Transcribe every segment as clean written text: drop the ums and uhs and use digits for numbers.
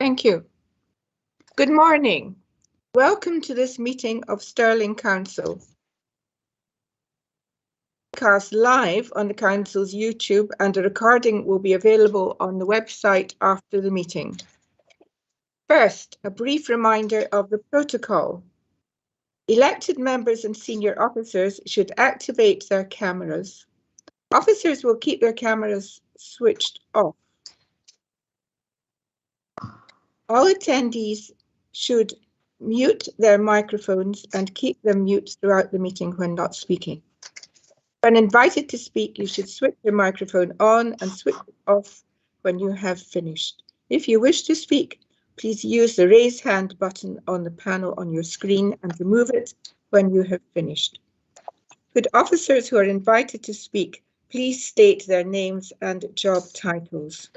Thank you. Good morning. Welcome to this meeting of Stirling Council. Broadcast live on the Council's YouTube, and a recording will be available on the website after the meeting. First, a brief reminder of the protocol. Elected members and senior officers should activate their cameras. Officers will keep their cameras switched off. All attendees should mute their microphones and keep them mute throughout the meeting when not speaking. When invited to speak, you should switch your microphone on and switch it off when you have finished. If you wish to speak, please use the raise hand button on the panel on your screen and remove it when you have finished. Could officers who are invited to speak please state their names and job titles.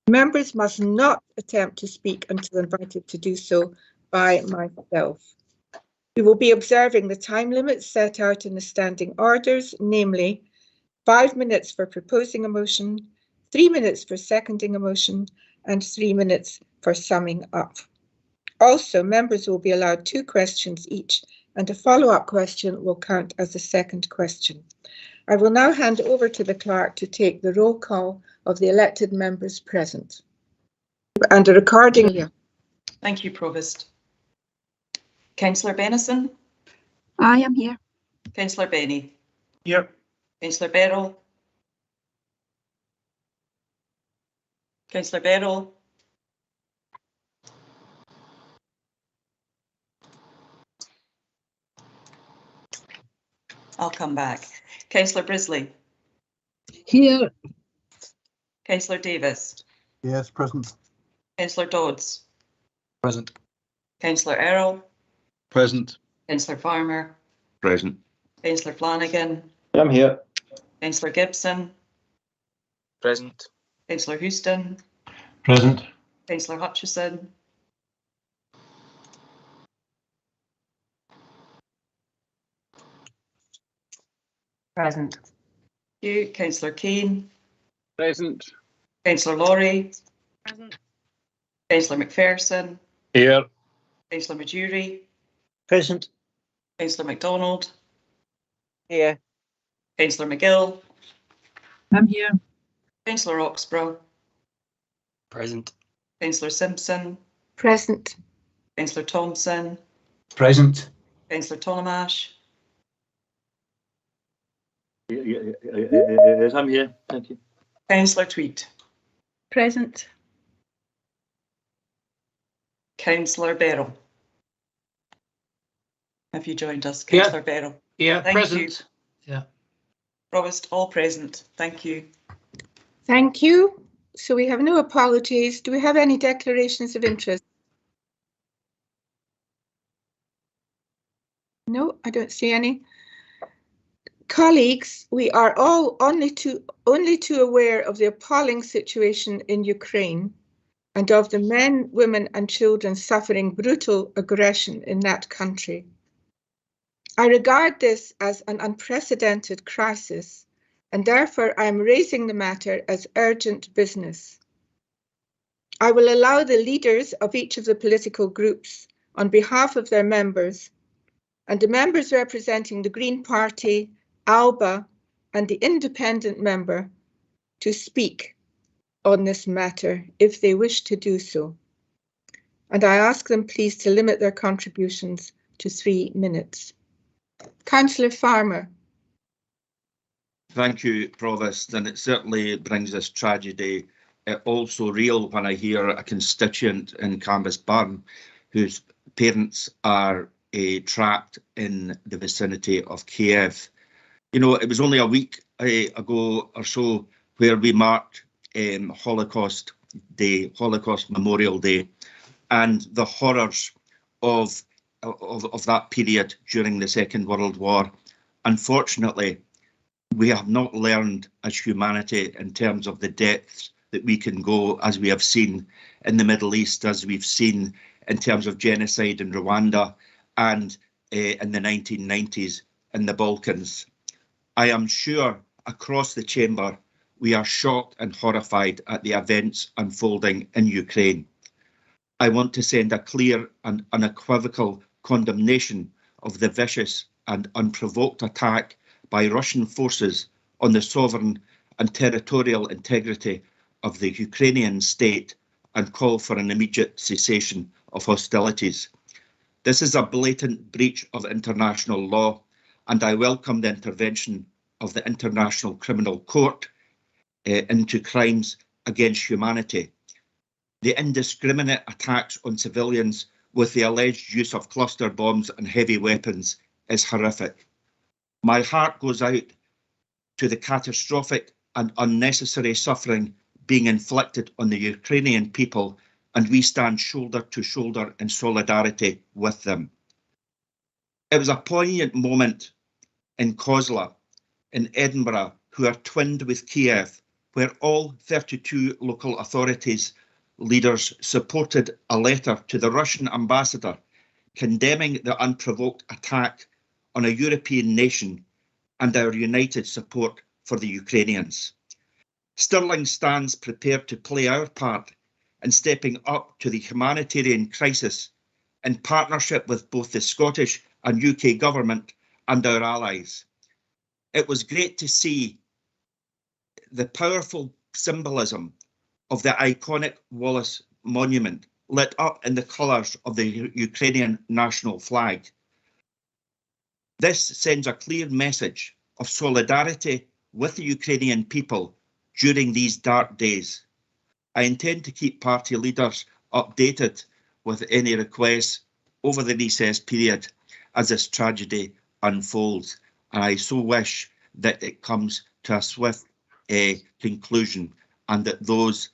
Members must not attempt to speak until invited to do so by myself. We will be observing the time limits set out in the standing orders, namely 5 minutes for proposing a motion, 3 minutes for seconding a motion, and 3 minutes for summing up. Also, members will be allowed 2 questions each, and a follow-up question will count as a second question. I will now hand over to the clerk to take the roll call of the elected members present. And a recording. Thank you, Provost. Councillor Benison? I am here. Councillor Benny? Here. Councillor Beryl? Councillor Beryl? I'll come back. Councillor Brisley? Here. Councillor Davis? Yes, present. Councillor Dodds? Present. Councillor Errol? Present. Councillor Farmer? Present. Councillor Flanagan? I'm here. Councillor Gibson? Present. Councillor Houston? Present. Councillor Hutchison? Present. Thank you. Councillor Kane? Present. Councillor Laurie? Present. Councillor McPherson? Here. Councillor Majuri? Present. Councillor MacDonald? Here. Councillor McGill? I'm here. Councillor Oxborough? Present. Councillor Simpson? Present. Councillor Thompson? Present. Councillor Tollemache? Yes, I'm here. Thank you. Councillor Tweed? Present. Councillor Beryl? Have you joined us, Yeah. Councillor Beryl? Yeah, Thank present. you. Yeah. Provost, all present. Thank you. Thank you. So we have no apologies. Do we have any declarations of interest? No, I don't see any. Colleagues, we are all only too aware of the appalling situation in Ukraine and of the men, women and children suffering brutal aggression in that country. I regard this as an unprecedented crisis, and therefore I am raising the matter as urgent business. I will allow the leaders of each of the political groups, on behalf of their members, and the members representing the Green Party, ALBA, and the independent member, to speak on this matter if they wish to do so. And I ask them please to limit their contributions to 3 minutes. Councillor Farmer. Thank you, Provost, and it certainly brings this tragedy also real when I hear a constituent in Cambusburn whose parents are trapped in the vicinity of Kiev. You know, it was only a week ago or so where we marked Holocaust Day, Holocaust Memorial Day, and the horrors of that period during the Second World War. Unfortunately, we have not learned as humanity in terms of the depths that we can go, as we have seen in the Middle East, as we've seen in terms of genocide in Rwanda and in the 1990s in the Balkans. I am sure across the chamber we are shocked and horrified at the events unfolding in Ukraine. I want to send a clear and unequivocal condemnation of the vicious and unprovoked attack by Russian forces on the sovereign and territorial integrity of the Ukrainian state and call for an immediate cessation of hostilities. This is a blatant breach of international law, and I welcome the intervention of the International Criminal Court into crimes against humanity. The indiscriminate attacks on civilians with the alleged use of cluster bombs and heavy weapons is horrific. My heart goes out to the catastrophic and unnecessary suffering being inflicted on the Ukrainian people, and we stand shoulder to shoulder in solidarity with them. It was a poignant moment in Kozla, in Edinburgh, who are twinned with Kiev, where all 32 local authorities leaders supported a letter to the Russian ambassador condemning the unprovoked attack on a European nation and our united support for the Ukrainians. Stirling stands prepared to play our part in stepping up to the humanitarian crisis in partnership with both the Scottish and UK government and our allies. It was great to see the powerful symbolism of the iconic Wallace Monument lit up in the colours of the Ukrainian national flag. This sends a clear message of solidarity with the Ukrainian people during these dark days. I intend to keep party leaders updated with any requests over the recess period as this tragedy unfolds, and I so wish that it comes to a swift conclusion and that those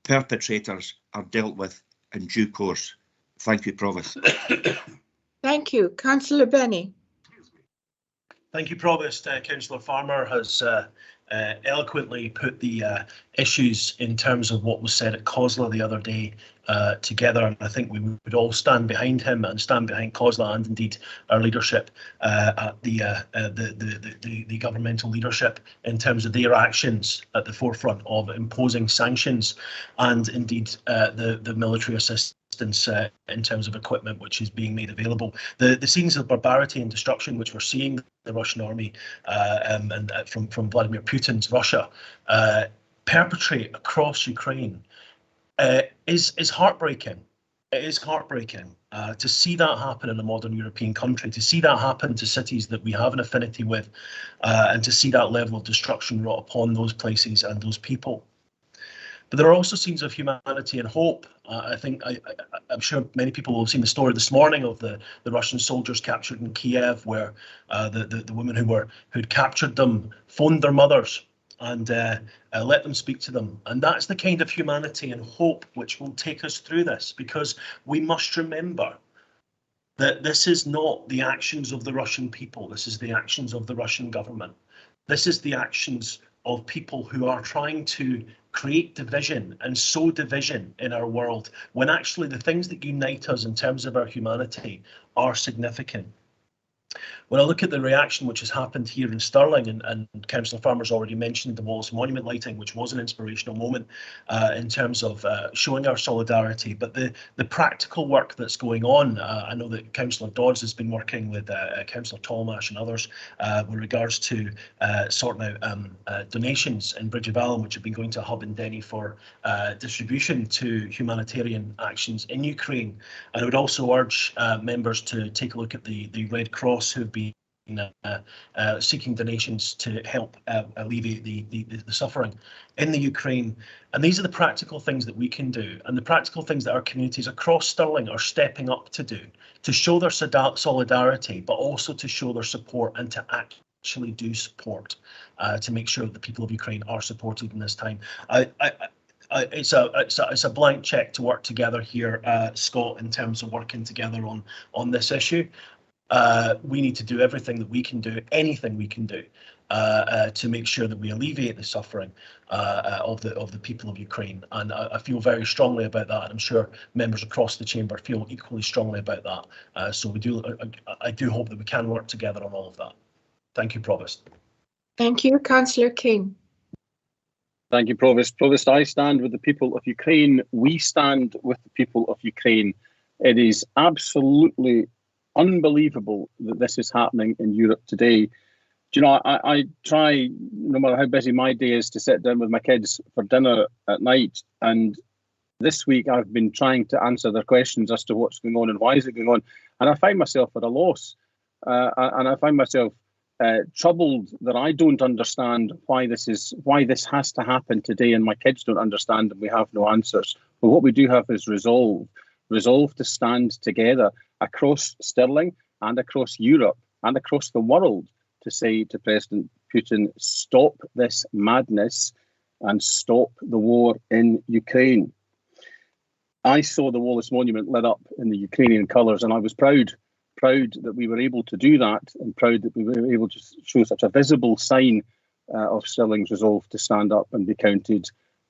perpetrators are dealt with in due course. Thank you, Provost. Thank you. Councillor Benny. Thank you, Provost. Councillor Farmer has eloquently put the issues in terms of what was said at COSLA the other day together, and I think we would all stand behind him and stand behind COSLA and indeed our leadership at the governmental leadership in terms of their actions at the forefront of imposing sanctions and indeed the military assistance in terms of equipment which is being made available. The scenes of barbarity and destruction which we're seeing the Russian army and from Vladimir Putin's Russia perpetrate across Ukraine is heartbreaking. It is heartbreaking to see that happen in a modern European country, to see that happen to cities that we have an affinity with, and to see that level of destruction wrought upon those places and those people. But there are also scenes of humanity and hope. I'm sure many people will have seen the story this morning of the Russian soldiers captured in Kiev, where the women who'd captured them phoned their mothers and let them speak to them. And that's the kind of humanity and hope which will take us through this, because we must remember that this is not the actions of the Russian people. This is the actions of the Russian government. This is the actions of people who are trying to create division and sow division in our world, when actually the things that unite us in terms of our humanity are significant. When I look at the reaction which has happened here in Stirling, and Councillor Farmer's already mentioned the Wallace Monument lighting, which was an inspirational moment in terms of showing our solidarity, but the practical work that's going on, I know that Councillor Dodds has been working with Councillor Tolmash and others with regards to sorting out donations in Bridge of Allen, which have been going to a hub in Denny for distribution to humanitarian actions in Ukraine. And I would also urge members to take a look at the Red Cross, who've been seeking donations to help alleviate the suffering in the Ukraine. And these are the practical things that we can do, and the practical things that our communities across Stirling are stepping up to do, to show their solidarity, but also to show their support and to actually do support to make sure that the people of Ukraine are supported in this time. It's a blank check to work together here, Scott, in terms of working together on this issue. We need to do everything that we can do, anything we can do, to make sure that we alleviate the suffering of the people of Ukraine. And I feel very strongly about that, and I'm sure members across the chamber feel equally strongly about that. So I do hope that we can work together on all of that. Thank you, Provost. Thank you, Councillor King. Thank you, Provost. Provost, I stand with the people of Ukraine. We stand with the people of Ukraine. It is absolutely unbelievable that this is happening in Europe today. Do you know, I try, no matter how busy my day is, to sit down with my kids for dinner at night. And this week I've been trying to answer their questions as to what's going on and why is it going on. And I find myself at a loss. And I find myself troubled that I don't understand why this has to happen today, and my kids don't understand, and we have no answers. But what we do have is resolve to stand together across Stirling and across Europe and across the world to say to President Putin, stop this madness and stop the war in Ukraine. I saw the Wallace Monument lit up in the Ukrainian colours, and I was proud that we were able to do that, and proud that we were able to show such a visible sign of Stirling's resolve to stand up and be counted.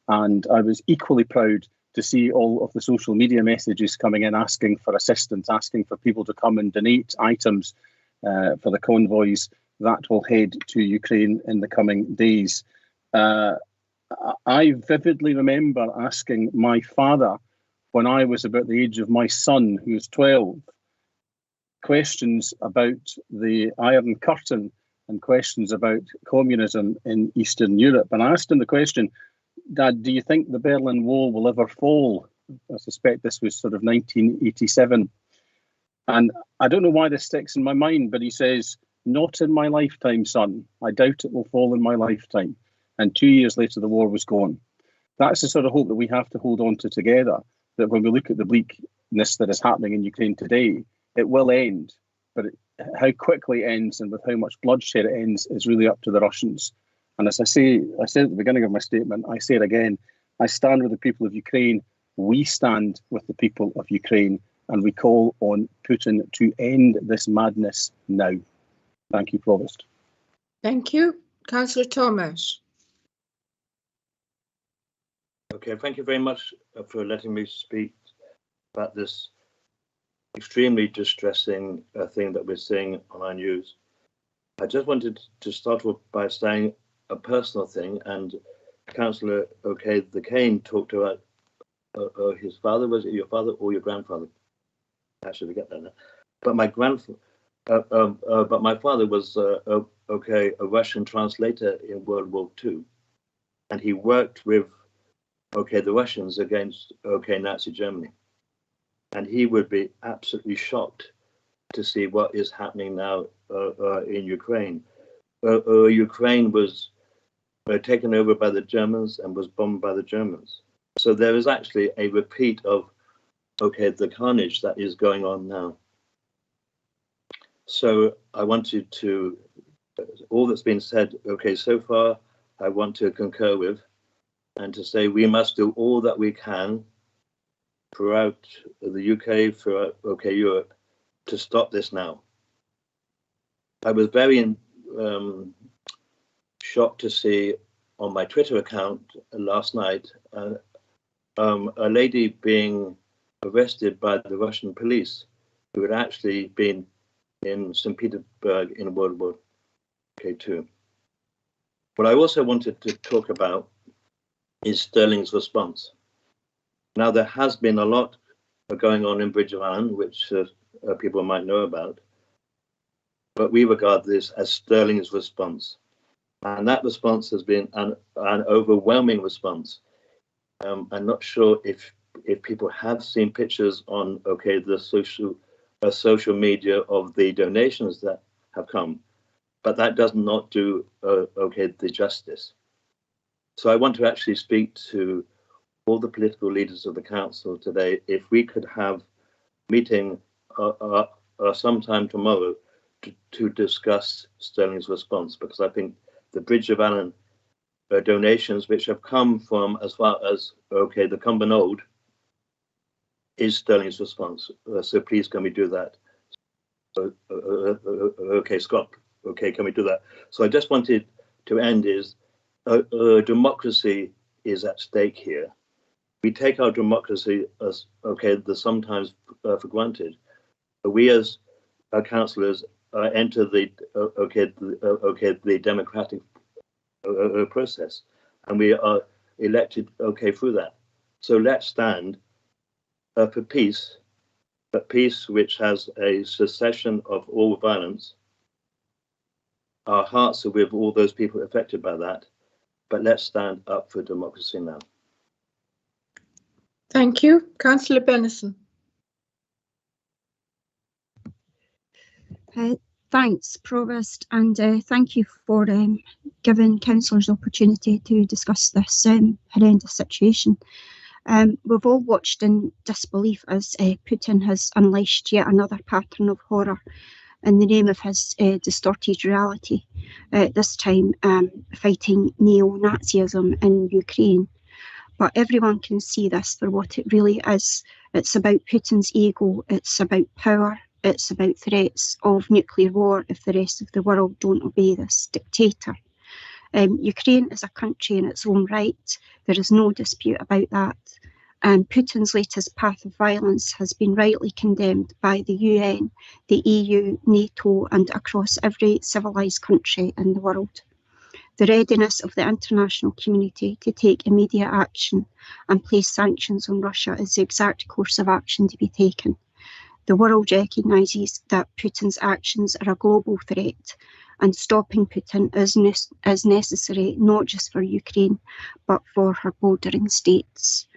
And I was equally proud to see all of the social media messages coming in asking for assistance, asking for people to come and donate items for the convoys that will head to Ukraine in the coming days. I vividly remember asking my father, when I was about the age of my son, who was 12, questions about the Iron Curtain and questions about communism in Eastern Europe. And I asked him the question, Dad, do you think the Berlin Wall will ever fall? I suspect this was sort of 1987. And I don't know why this sticks in my mind, but he says, not in my lifetime, son. I doubt it will fall in my lifetime. And 2 years later, the war was gone. That's the sort of hope that we have to hold on to together, that when we look at the bleakness that is happening in Ukraine today, it will end. But how quickly it ends and with how much bloodshed it ends is really up to the Russians. And as I said at the beginning of my statement, I say it again, I stand with the people of Ukraine. We stand with the people of Ukraine, and we call on Putin to end this madness now. Thank you, Provost. Thank you. Councillor Thomas. Okay, thank you very much for letting me speak about this extremely distressing thing that we're seeing on our news. I just wanted to start off by saying a personal thing, and Councillor the Cane talked about his father. Was it your father or your grandfather? Actually, we get that now. But my but my father was a Russian translator in World War II, and he worked with the Russians against Nazi Germany, and he would be absolutely shocked to see what is happening now in Ukraine. Ukraine was taken over by the Germans and was bombed by the Germans. So there is actually a repeat of the carnage that is going on now. So I wanted to, all that's been said, so far, I want to concur with, and to say we must do all that we can throughout the UK, throughout Europe, to stop this now. I was very shocked to see on my Twitter account last night a lady being arrested by the Russian police who had actually been in St. Petersburg in World War II. What I also wanted to talk about is Stirling's response. Now, there has been a lot going on in Bridge of Allan, which people might know about, but we regard this as Stirling's response. And that response has been an overwhelming response. I'm not sure if people have seen pictures on the social media of the donations that have come, but that does not do the justice. So I want to actually speak to all the political leaders of the council today. If we could have meeting sometime tomorrow to discuss Stirling's response, because I think the Bridge of Allan donations, which have come from as far as the Cumbernauld, is Stirling's response. So please, can we do that? Scott. Can we do that? So I just wanted to end is democracy is at stake here. We take our democracy as sometimes for granted. We as councillors enter the democratic process, and we are elected okay through that. So let's stand for peace, but peace which has a cessation of all violence. Our hearts are with all those people affected by that, but let's stand up for democracy now. Thank you. Councillor Bennison. Thanks, Provost, and thank you for giving councillors the opportunity to discuss this horrendous situation. We've all watched in disbelief as Putin has unleashed yet another pattern of horror in the name of his distorted reality, this time fighting neo-Nazism in Ukraine. But everyone can see this for what it really is. It's about Putin's ego, it's about power, it's about threats of nuclear war if the rest of the world don't obey this dictator. Ukraine is a country in its own right. There is no dispute about that. And Putin's latest path of violence has been rightly condemned by the UN, the EU, NATO, and across every civilised country in the world. The readiness of the international community to take immediate action and place sanctions on Russia is the exact course of action to be taken. The world recognises that Putin's actions are a global threat, and stopping Putin is necessary not just for Ukraine, but for her bordering states.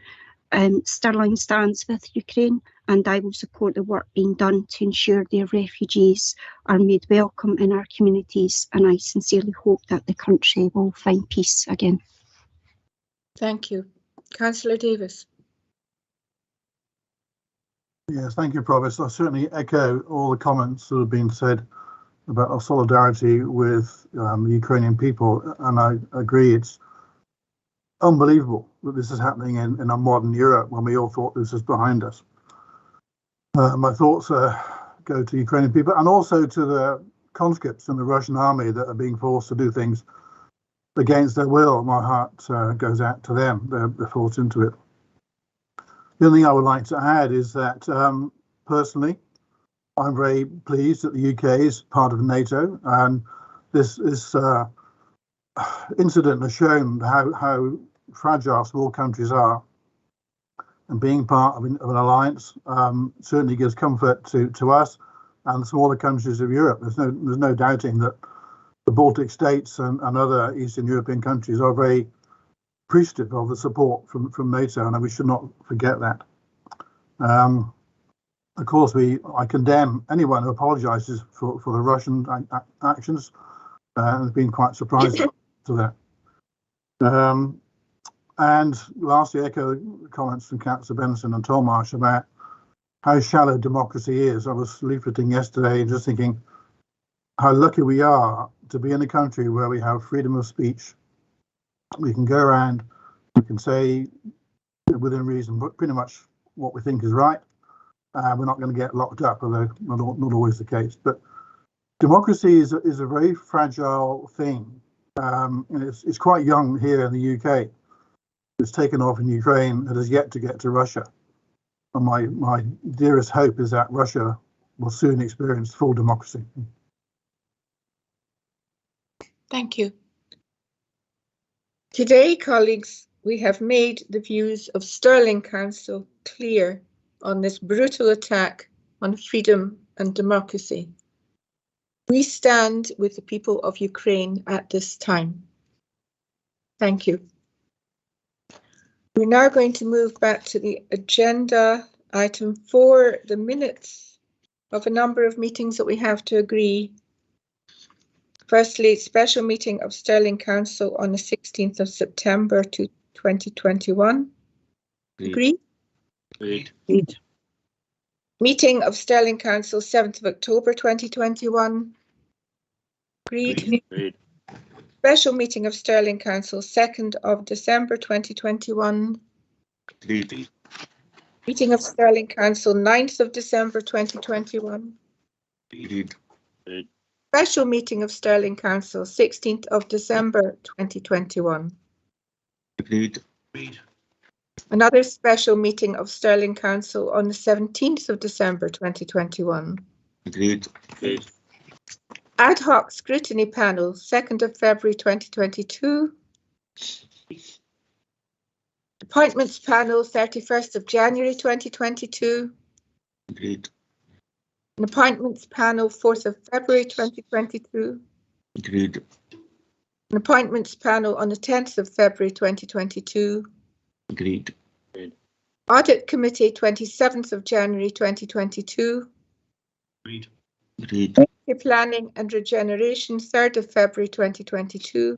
Stirling stands with Ukraine, and I will support the work being done to ensure their refugees are made welcome in our communities, and I sincerely hope that the country will find peace again. Thank you. Councillor Davis. Yes, thank you, Provost. I certainly echo all the comments that have been said about our solidarity with the Ukrainian people, and I agree it's unbelievable that this is happening in a modern Europe when we all thought this was behind us. My thoughts go to Ukrainian people and also to the conscripts in the Russian army that are being forced to do things against their will. My heart goes out to them. They're forced into it. The only thing I would like to add is that personally, I'm very pleased that the UK is part of NATO, and this incident has shown how fragile small countries are, and being part of an alliance certainly gives comfort to us and the smaller countries of Europe. There's no doubting that the Baltic states and other Eastern European countries are very appreciative of the support from NATO, and we should not forget that. Of course, I condemn anyone who apologises for the Russian actions, and has been quite surprised to that. And lastly, echo the comments from Councillor Benson and Tolmarsh about how shallow democracy is. I was leafleting yesterday and just thinking how lucky we are to be in a country where we have freedom of speech. We can go around, we can say within reason but pretty much what we think is right. We're not going to get locked up, although not always the case. But democracy is a very fragile thing. It's quite young here in the UK. It's taken off in Ukraine. It has yet to get to Russia. And my dearest hope is that Russia will soon experience full democracy. Thank you. Today, colleagues, we have made the views of Stirling Council clear on this brutal attack on freedom and democracy. We stand with the people of Ukraine at this time. Thank you. We're now going to move back to the agenda, item 4, the minutes of a number of meetings that we have to agree. Firstly, special meeting of Stirling Council on the 16th of September 2021. Agree? Agreed. Meeting of Stirling Council 7th of October 2021. Agreed. Agreed. Special meeting of Stirling Council 2nd of December 2021. Agreed. Meeting of Stirling Council 9th of December 2021. Agreed. Special meeting of Stirling Council 16th of December 2021. Agreed. Another special meeting of Stirling Council on the 17th of December 2021. Agreed. Ad hoc scrutiny panel 2nd of February 2022. Appointments panel 31st of January 2022. Agreed. An appointments panel 4th of February 2022. Agreed. An appointments panel on the 10th of February 2022. Agreed. Audit committee 27th of January 2022. Agreed. Agreed. Planning and regeneration 3rd of February 2022.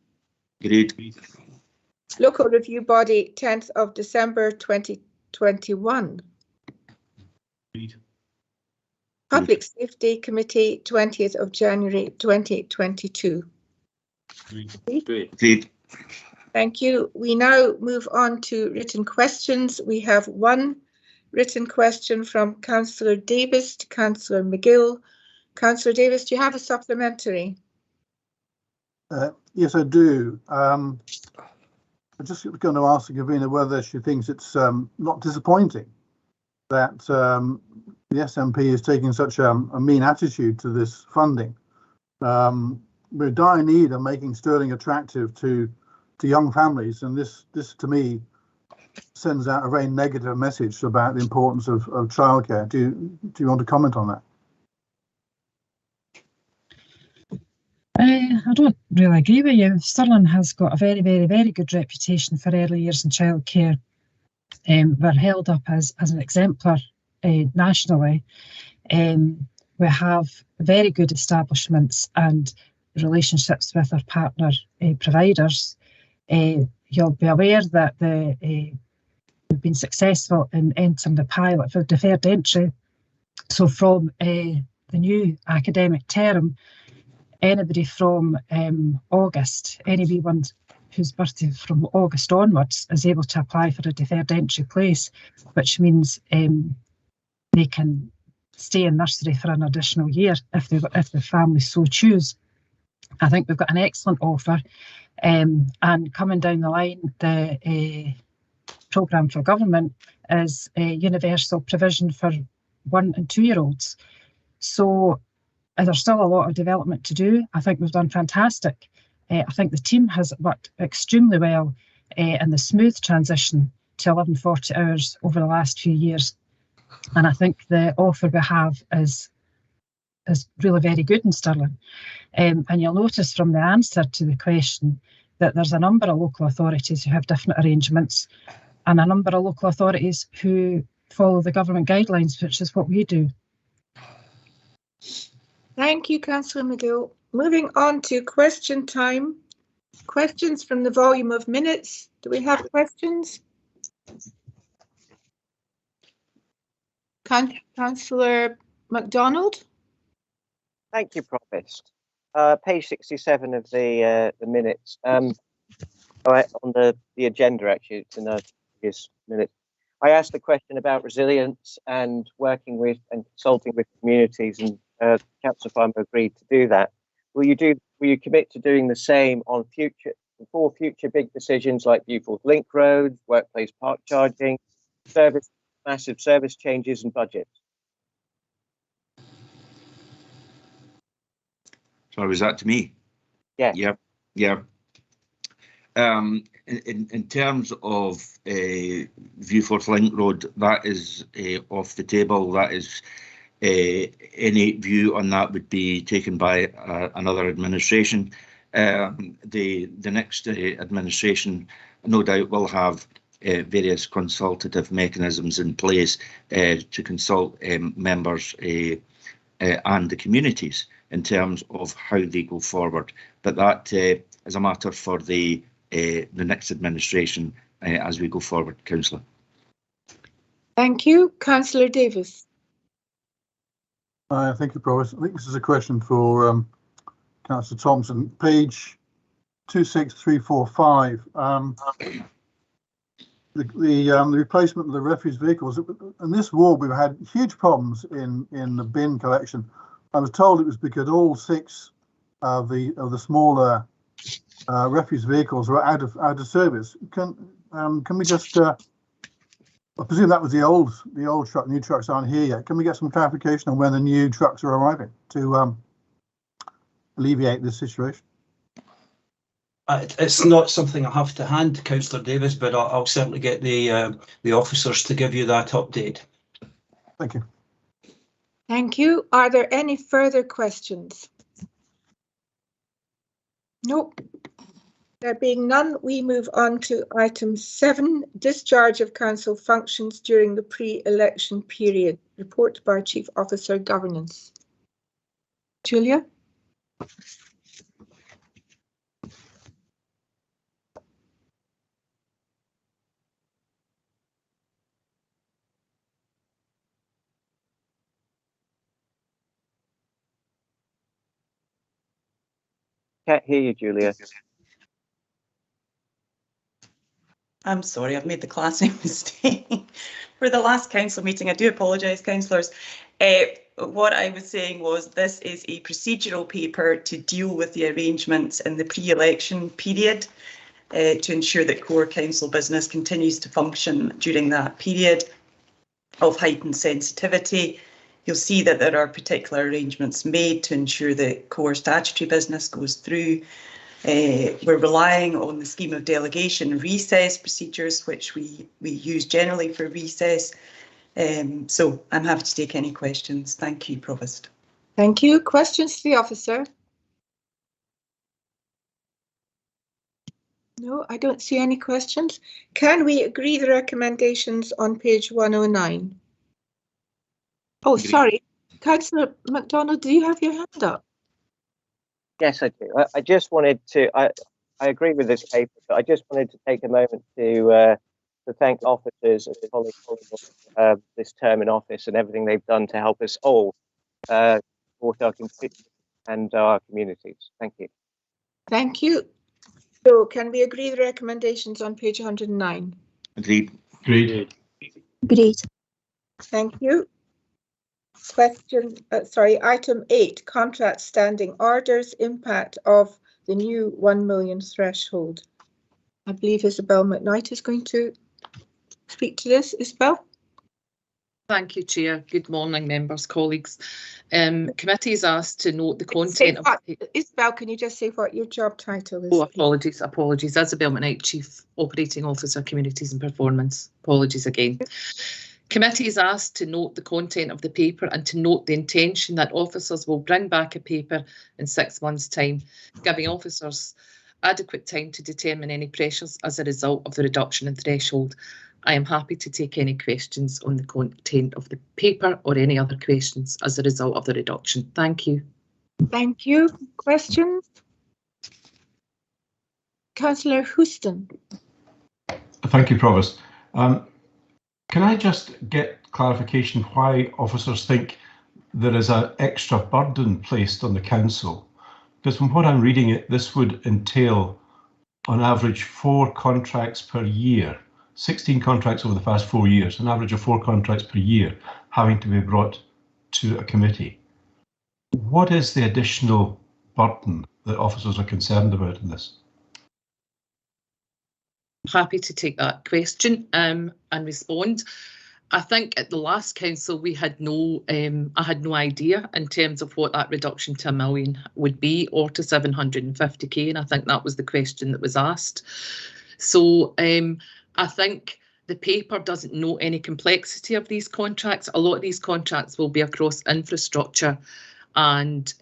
Agreed. Local review body 10th of December 2021. Agreed. Public safety committee 20th of January 2022. Agreed. Agreed. Thank you. We now move on to written questions. We have one written question from Councillor Davis to Councillor McGill. Councillor Davis, do you have a supplementary? Yes, I do. I'm just going to ask Gavina whether she thinks it's not disappointing that the SNP is taking such a mean attitude to this funding. We're in dire need of making Stirling attractive to young families, and this to me sends out a very negative message about the importance of childcare. Do you want to comment on that? I don't really agree with you. Stirling has got a very, very, very good reputation for early years and childcare. We're held up as an exemplar nationally. We have very good establishments and relationships with our partner providers. You'll be aware that we've been successful in entering the pilot for deferred entry. So from the new academic term, anybody from August, anyone whose birthday from August onwards is able to apply for a deferred entry place, which means they can stay in nursery for an additional year if the family so choose. I think we've got an excellent offer, and coming down the line, the programme for government is a universal provision for 1 and 2 year olds. So there's still a lot of development to do. I think we've done fantastic. I think the team has worked extremely well in the smooth transition to 1140 hours over the last few years. And I think the offer we have is really very good in Stirling. And you'll notice from the answer to the question that there's a number of local authorities who have different arrangements and a number of local authorities who follow the government guidelines, which is what we do. Thank you, Councillor McGill. Moving on to question time. Questions from the volume of minutes. Do we have questions? Councillor MacDonald. Thank you, Provost. Page 67 of the minutes. All right, on the agenda, actually, it's in the previous minute. I asked a question about resilience and working with and consulting with communities, and Councillor Farmer agreed to do that. Will you commit to doing the same on future big decisions like Beaufort Link Road, workplace park charging, massive service changes and budgets? Sorry, was that to me? Yeah. Yeah. In terms of Viewforth Link Road, that is off the table. That is any view on that would be taken by another administration. The next administration, no doubt, will have various consultative mechanisms in place to consult members and the communities in terms of how they go forward. But that is a matter for the next administration as we go forward, Councillor. Thank you. Councillor Davis. Thank you, Provost. I think this is a question for Councillor Thompson. Page 26345. The replacement of the refuse vehicles. In this ward, we've had huge problems in the bin collection. I was told it was because all 6 of the smaller refuse vehicles were out of service. Can we just? I presume that was the old truck. New trucks aren't here yet. Can we get some clarification on when the new trucks are arriving to alleviate this situation? It's not something I have to hand, Councillor Davis, but I'll certainly get the officers to give you that update. Thank you. Thank you. Are there any further questions? Nope. There being none, we move on to item 7, discharge of council functions during the pre-election period. Report by Chief Officer Governance. Julia? Can't hear you, Julia. I'm sorry, I've made the classic mistake. For the last council meeting, I do apologise, councillors. What I was saying was this is a procedural paper to deal with the arrangements in the pre-election period to ensure that core council business continues to function during that period of heightened sensitivity. You'll see that there are particular arrangements made to ensure that core statutory business goes through. We're relying on the scheme of delegation recess procedures, which we use generally for recess. So I'm happy to take any questions. Thank you, Provost. Thank you. Questions to the officer? No, I don't see any questions. Can we agree the recommendations on page 109? Oh, Agree. sorry. Councillor MacDonald, do you have your hand up? Yes, I do. I just wanted to, I agree with this paper, but I just wanted to take a moment to thank officers and colleagues for this term in office and everything they've done to help us all support our constituents and our communities. Thank you. Thank you. So can we agree the recommendations on page 109? Agreed. Agreed. Great. Thank you. Item 8, contract standing orders, impact of the new 1 million threshold. I believe Isabel McKnight is going to speak to this. Isabel? Thank you, Chair. Good morning, members, colleagues. Committee is asked to note the content of... Isabel, can you just say what your job title is? Oh, apologies. Isabel McKnight, Chief Operating Officer, Communities and Performance. Apologies again. Committee is asked to note the content of the paper and to note the intention that officers will bring back a paper in 6 months' time, giving officers adequate time to determine any pressures as a result of the reduction in threshold. I am happy to take any questions on the content of the paper or any other questions as a result of the reduction. Thank you. Thank you. Questions? Councillor Houston. Thank you, Provost. Can I just get clarification why officers think there is an extra burden placed on the council? Because from what I'm reading, this would entail on average 4 contracts per year, 16 contracts over the past 4 years, an average of 4 contracts per year having to be brought to a committee. What is the additional burden that officers are concerned about in this? Happy to take that question and respond. I think at the last council we had no, I had no idea in terms of what that reduction to 1 million would be or to 750k, and I think that was the question that was asked. So I think the paper doesn't know any complexity of these contracts. A lot of these contracts will be across infrastructure and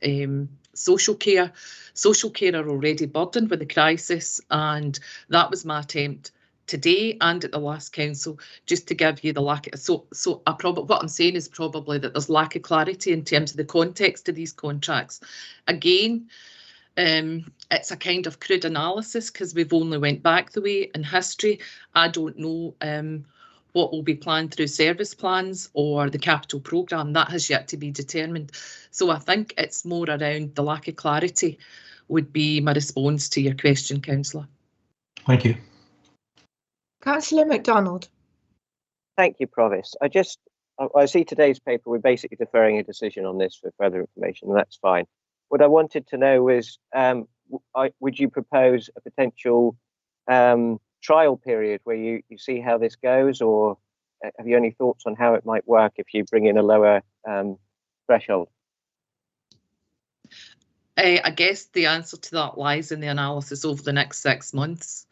social care. Social care are already burdened with the crisis, and that was my attempt today and at the last council, just to give you the lack of, what I'm saying is probably that there's lack of clarity in terms of the context of these contracts. Again, it's a kind of crude analysis because we've only went back the way in history. I don't know what will be planned through service plans or the capital programme. That has yet to be determined. So I think it's more around the lack of clarity would be my response to your question, Councillor. Thank you. Councillor MacDonald. Thank you, Provost. I see today's paper, we're basically deferring a decision on this for further information, and that's fine. What I wanted to know was, would you propose a potential trial period where you see how this goes, or have you any thoughts on how it might work if you bring in a lower threshold? I guess the answer to that lies in the analysis over the next 6 months,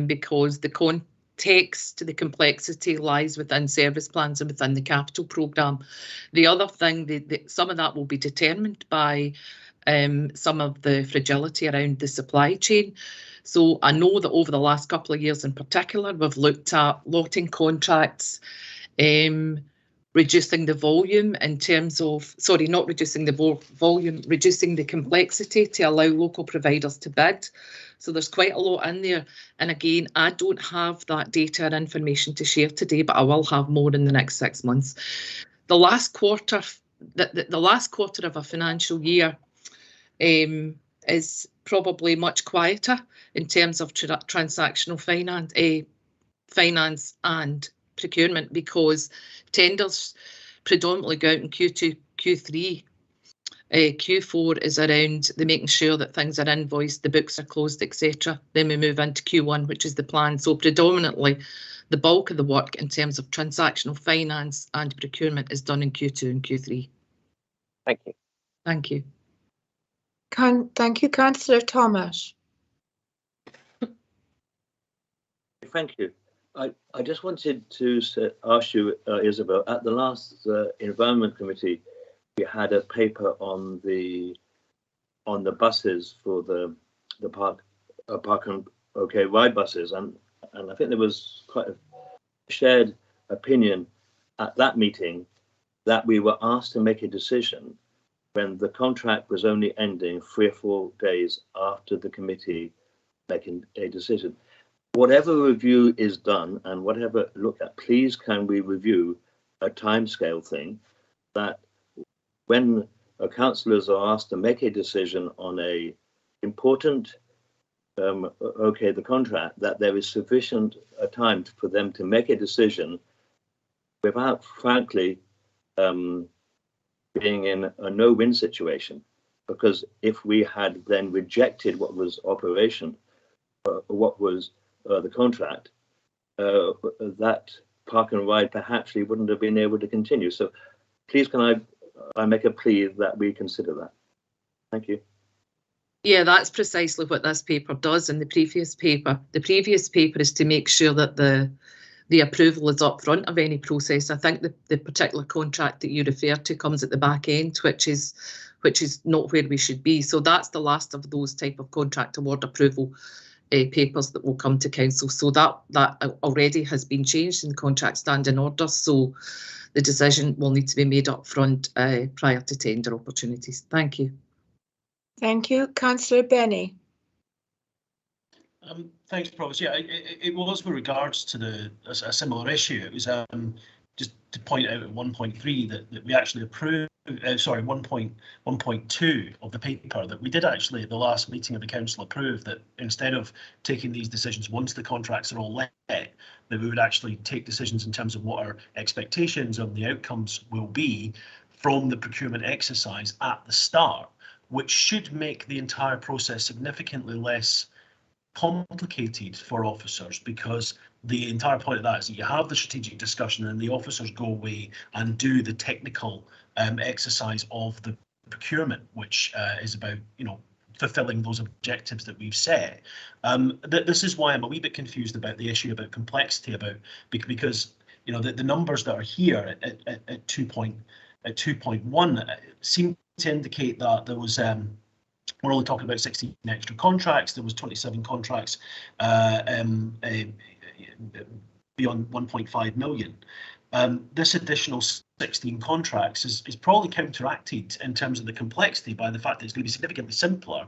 because the context, the complexity lies within service plans and within the capital programme. The other thing, some of that will be determined by some of the fragility around the supply chain. So I know that over the last couple of years in particular, we've looked at lotting contracts, reducing the volume in terms of, sorry, not reducing the volume, reducing the complexity to allow local providers to bid. So there's quite a lot in there. And again, I don't have that data and information to share today, but I will have more in the next 6 months. The last quarter, the last quarter of a financial year is probably much quieter in terms of transactional finance and procurement, because tenders predominantly go out in Q2, Q3. Q4 is around the making sure that things are invoiced, the books are closed, etc. Then we move into Q1, which is the plan. So predominantly the bulk of the work in terms of transactional finance and procurement is done in Q2 and Q3. Thank you. Thank you. Thank you, Councillor Thomas. Thank you. I just wanted to ask you, Isabel, at the last Environment Committee, we had a paper on the buses for the park and OK ride buses, and I think there was quite a shared opinion at that meeting that we were asked to make a decision when the contract was only ending 3 or 4 days after the committee making a decision. Whatever review is done and whatever look at, please can we review a timescale thing that when councillors are asked to make a decision on a important the contract, that there is sufficient time for them to make a decision without, frankly, being in a no-win situation. Because if we had then rejected what was the contract, that park and ride perhaps we wouldn't have been able to continue. So please can I make a plea that we consider that. Thank you. Yeah, that's precisely what this paper does. In the previous paper is to make sure that the approval is up front of any process. I think the particular contract that you refer to comes at the back end, which is not where we should be. So that's the last of those type of contract award approval papers that will come to council. So that already has been changed in the contract standing order. So the decision will need to be made up front prior to tender opportunities. Thank you. Thank you. Councillor Benny. Thanks, Provost. Yeah, it was with regards to a similar issue. It was just to point out at 1.3 that we actually approved, 1.2 of the paper, that we did actually at the last meeting of the council approve that instead of taking these decisions once the contracts are all let, that we would actually take decisions in terms of what our expectations of the outcomes will be from the procurement exercise at the start, which should make the entire process significantly less complicated for officers, because the entire point of that is that you have the strategic discussion and the officers go away and do the technical exercise of the procurement, which is about, fulfilling those objectives that we've set. This is why I'm a wee bit confused about the issue about complexity, because the numbers that are here at 2.1 seem to indicate that there was we're only talking about 16 extra contracts. There was 27 contracts beyond 1.5 million. This additional 16 contracts is probably counteracted in terms of the complexity by the fact that it's going to be significantly simpler.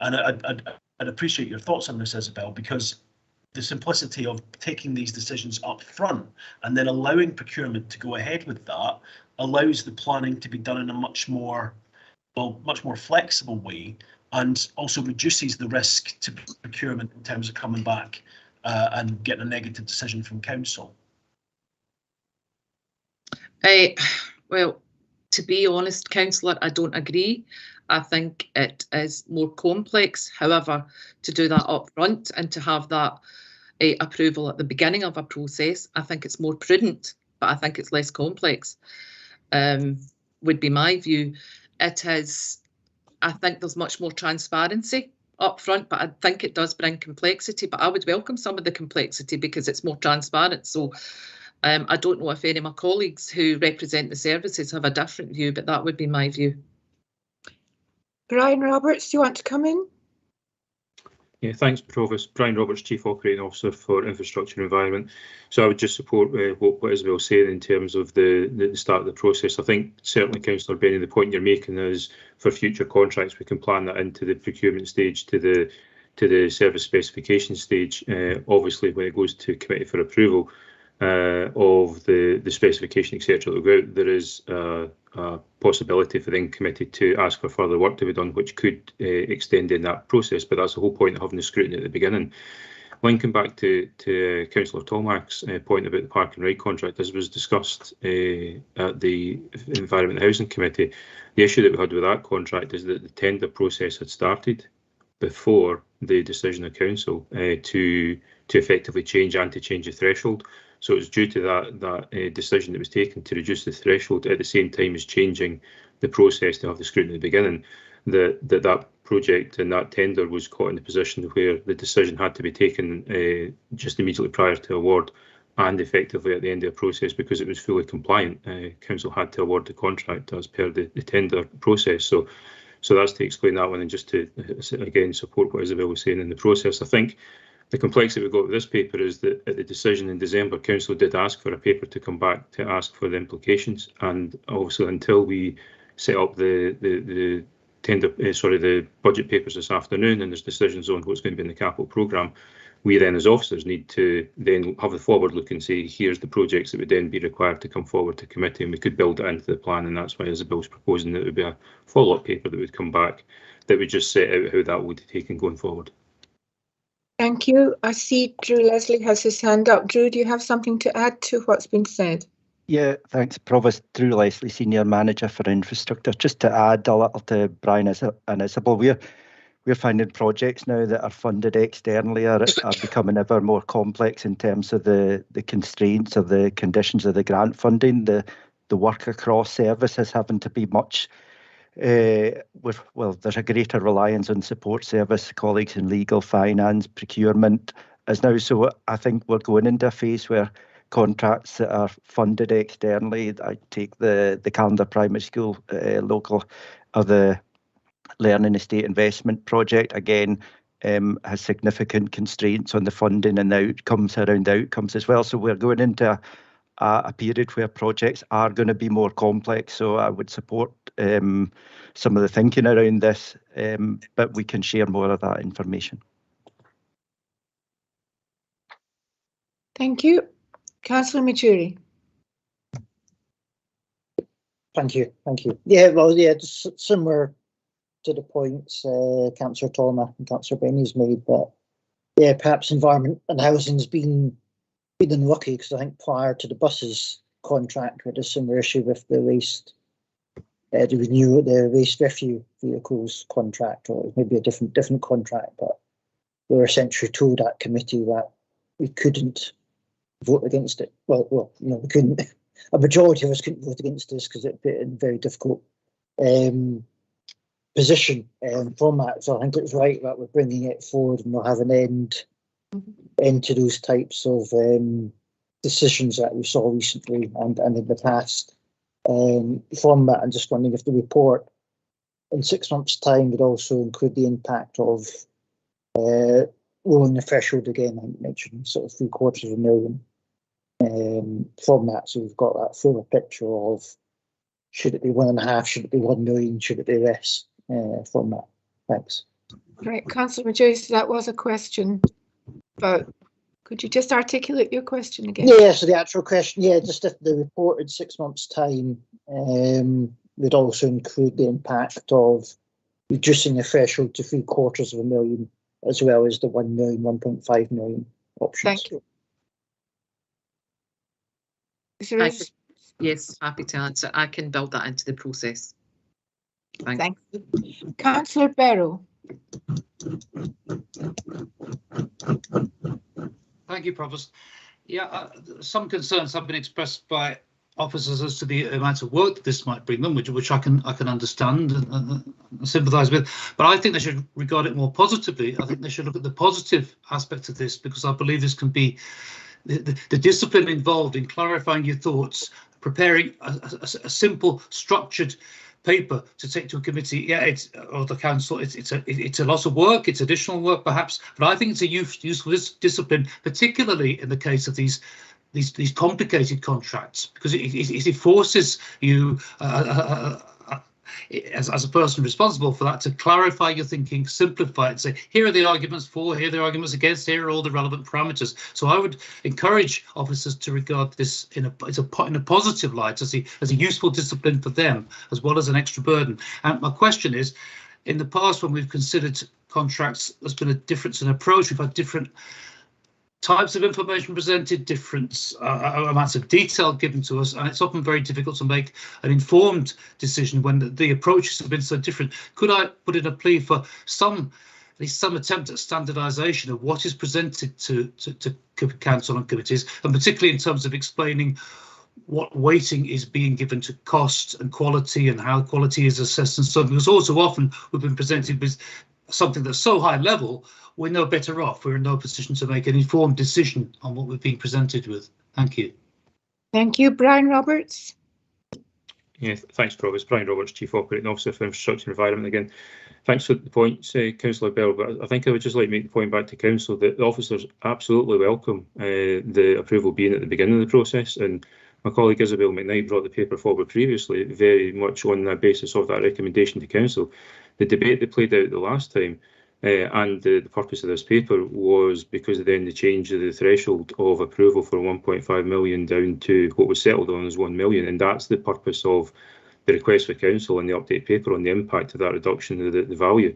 And I'd appreciate your thoughts on this, Isabel, because the simplicity of taking these decisions up front and then allowing procurement to go ahead with that allows the planning to be done in a much more flexible way, and also reduces the risk to procurement in terms of coming back and getting a negative decision from council. Well, to be honest, councillor, I don't agree. I think it is more complex. However, to do that up front and to have that approval at the beginning of a process, I think it's more prudent, but I think it's less complex, would be my view. It is, I think there's much more transparency up front, but I think it does bring complexity. But I would welcome some of the complexity because it's more transparent. So I don't know if any of my colleagues who represent the services have a different view, but that would be my view. Brian Roberts, do you want to come in? Yeah, thanks, Provost. Brian Roberts, Chief Operating Officer for Infrastructure and Environment. So I would just support what Isabel said in terms of the start of the process. I think certainly, Councillor Benny, the point you're making is for future contracts, we can plan that into the procurement stage to the service specification stage. Obviously, when it goes to committee for approval of the specification, etc., there is a possibility for the committee to ask for further work to be done, which could extend in that process. But that's the whole point of having the scrutiny at the beginning. Linking back to Councillor Tolmac's point about the Park and Ride contract, as was discussed at the Environment and Housing Committee, the issue that we had with that contract is that the tender process had started before the decision of Council to effectively change the threshold. So it was due to that decision that was taken to reduce the threshold at the same time as changing the process to have the scrutiny at the beginning, that project and that tender was caught in a position where the decision had to be taken just immediately prior to award and effectively at the end of the process because it was fully compliant. Council had to award the contract as per the tender process. So that's to explain that one, and just to again support what Isabel was saying in the process. I think the complexity we've got with this paper is that at the decision in December, Council did ask for a paper to come back to ask for the implications, and obviously until we set up the budget papers this afternoon and there's decisions on what's going to be in the capital programme, we then as officers need to then have the forward look and say here's the projects that would then be required to come forward to committee, and we could build it into the plan, and that's why Isabel's proposing that it would be a follow-up paper that would come back that would just set out how that would be taken going forward. Thank you. I see Drew Leslie has his hand up. Drew, do you have something to add to what's been said? Yeah, thanks, Provost. Drew Leslie, Senior Manager for Infrastructure. Just to add a little to Brian and Isabel, we're finding projects now that are funded externally are becoming ever more complex in terms of the constraints of the conditions of the grant funding. The work across services having to be much there's a greater reliance on support service colleagues in legal, finance, procurement as now. So I think we're going into a phase where contracts that are funded externally, I take the Calendar Primary School local or the Learning Estate Investment Project, again, has significant constraints on the funding and the outcomes around the outcomes as well. So we're going into a period where projects are going to be more complex. So I would support some of the thinking around this, but we can share more of that information. Thank you. Councillor Maturi. Thank you. Yeah, well, yeah, just similar to the points Councillor Tolma and Councillor Benny's made, but yeah, perhaps Environment and Housing's been unlucky because I think prior to the buses contract we had a similar issue with the waste refuse vehicles contract, or maybe a different contract, but we were essentially told at committee that we couldn't vote against it. Well, we couldn't. A majority of us couldn't vote against this because it put it in a very difficult position from that. So I think it's right that we're bringing it forward and we'll have an end to those types of decisions that we saw recently and in the past. From that, I'm just wondering if the report in 6 months' time would also include the impact of lowering the threshold again. I mentioned sort of $750,000 from that, so we've got that fuller picture of should it be 1.5, should it be 1 million, should it be less from that. Thanks. Right, Councillor Maturi, that was a question, but could you just articulate your question again? Yeah, so the actual question, just if the report in 6 months' time would also include the impact of reducing the threshold to $750,000 as well as the 1 million, 1.5 million options. Thank you. Yes, happy to answer. I can build that into the process. Thank you. Councillor Barrow. Thank you, Provost. Yeah, some concerns have been expressed by officers as to the amount of work that this might bring them, which I can understand and sympathise with. But I think they should regard it more positively. I think they should look at the positive aspects of this, because I believe this can be the discipline involved in clarifying your thoughts, preparing a simple, structured paper to take to a committee, or the council. It's a lot of work. It's additional work, perhaps, but I think it's a useful discipline, particularly in the case of these complicated contracts, because it forces you as a person responsible for that to clarify your thinking, simplify it, say here are the arguments for, here are the arguments against, here are all the relevant parameters. So I would encourage officers to regard this in a positive light, as a useful discipline for them, as well as an extra burden. And my question is, in the past, when we've considered contracts, there's been a difference in approach. We've had different types of information presented, different amounts of detail given to us, and it's often very difficult to make an informed decision when the approaches have been so different. Could I put in a plea for at least some attempt at standardisation of what is presented to council and committees, and particularly in terms of explaining what weighting is being given to cost and quality, and how quality is assessed and so on, because also often we've been presented with something that's so high level, we're no better off. We're in no position to make an informed decision on what we're being presented with. Thank you. Thank you. Brian Roberts. Yeah, thanks, Provost. Brian Roberts, Chief Operating Officer for Infrastructure and Environment again. Thanks for the points, Councillor Bell, but I think I would just like to make the point back to Council that the officers absolutely welcome the approval being at the beginning of the process, and my colleague Isabel McKnight brought the paper forward previously, very much on the basis of that recommendation to Council. The debate that played out the last time and the purpose of this paper was because then the change of the threshold of approval for 1.5 million down to what was settled on as 1 million, and that's the purpose of the request for Council and the update paper on the impact of that reduction of the value.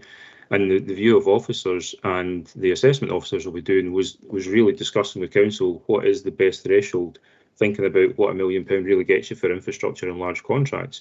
And the view of officers and the assessment officers will be doing was really discussing with Council what is the best threshold, thinking about what £1 million really gets you for infrastructure and large contracts.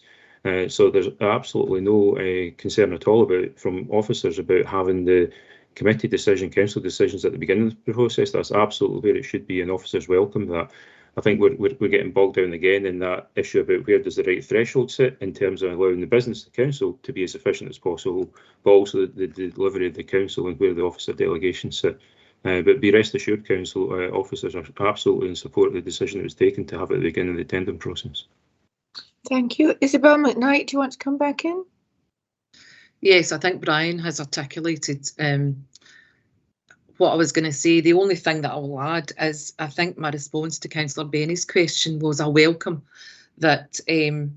So there's absolutely no concern at all from officers about having the committee decision, council decisions at the beginning of the process. That's absolutely where it should be, and officers welcome that. I think we're getting bogged down again in that issue about where does the right threshold sit in terms of allowing the business, the council, to be as efficient as possible, but also the delivery of the council and where the officer delegations sit. But be rest assured, council officers are absolutely in support of the decision that was taken to have at the beginning of the tendering process. Thank you. Isabel McKnight, do you want to come back in? Yes, I think Brian has articulated what I was going to say. The only thing that I will add is I think my response to Councillor Bainey's question was I welcome that a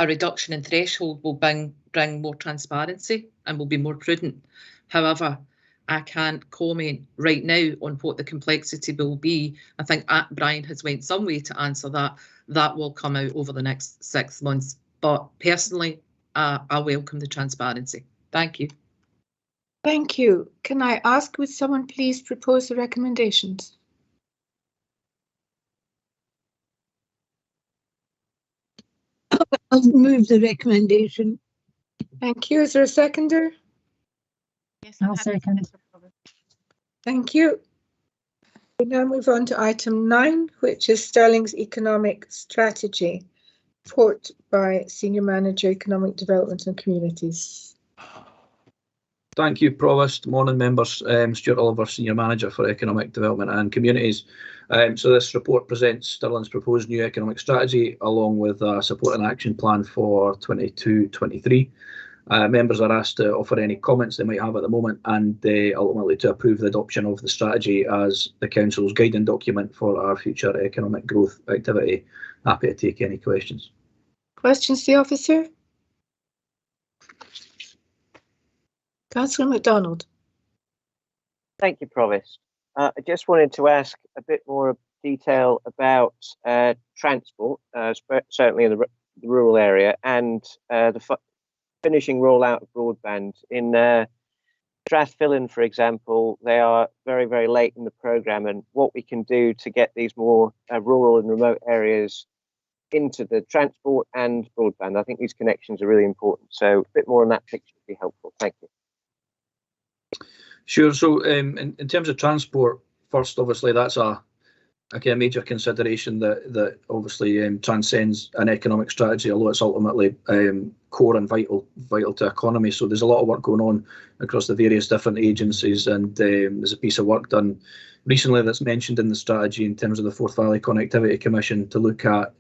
reduction in threshold will bring more transparency and will be more prudent. However, I can't comment right now on what the complexity will be. I think Brian has went some way to answer that. That will come out over the next 6 months. But personally, I welcome the transparency. Thank you. Thank you. Can I ask, would someone please propose the recommendations? I'll move the recommendation. Thank you. Is there a seconder? Yes, I'll second. Thank you. We now move on to item 9, which is Stirling's economic strategy. Report by Senior Manager, Economic Development and Communities. Thank you, Provost. Morning, members. Stuart Oliver, Senior Manager for Economic Development and Communities. So this report presents Stirling's proposed new economic strategy along with a support and action plan for 22-23. Members are asked to offer any comments they might have at the moment and ultimately to approve the adoption of the strategy as the Council's guiding document for our future economic growth activity. Happy to take any questions. Questions to the officer? Councillor MacDonald. Thank you, Provost. I just wanted to ask a bit more detail about transport, certainly in the rural area, and the finishing rollout of broadband. In Strathfillan, for example, they are very, very late in the programme, and what we can do to get these more rural and remote areas into the transport and broadband. I think these connections are really important. So a bit more on that picture would be helpful. Thank you. Sure. So in terms of transport, first, obviously, that's a a major consideration that obviously transcends an economic strategy, although it's ultimately core and vital to economy. So there's a lot of work going on across the various different agencies, and there's a piece of work done recently that's mentioned in the strategy in terms of the Forth Valley Connectivity Commission to look at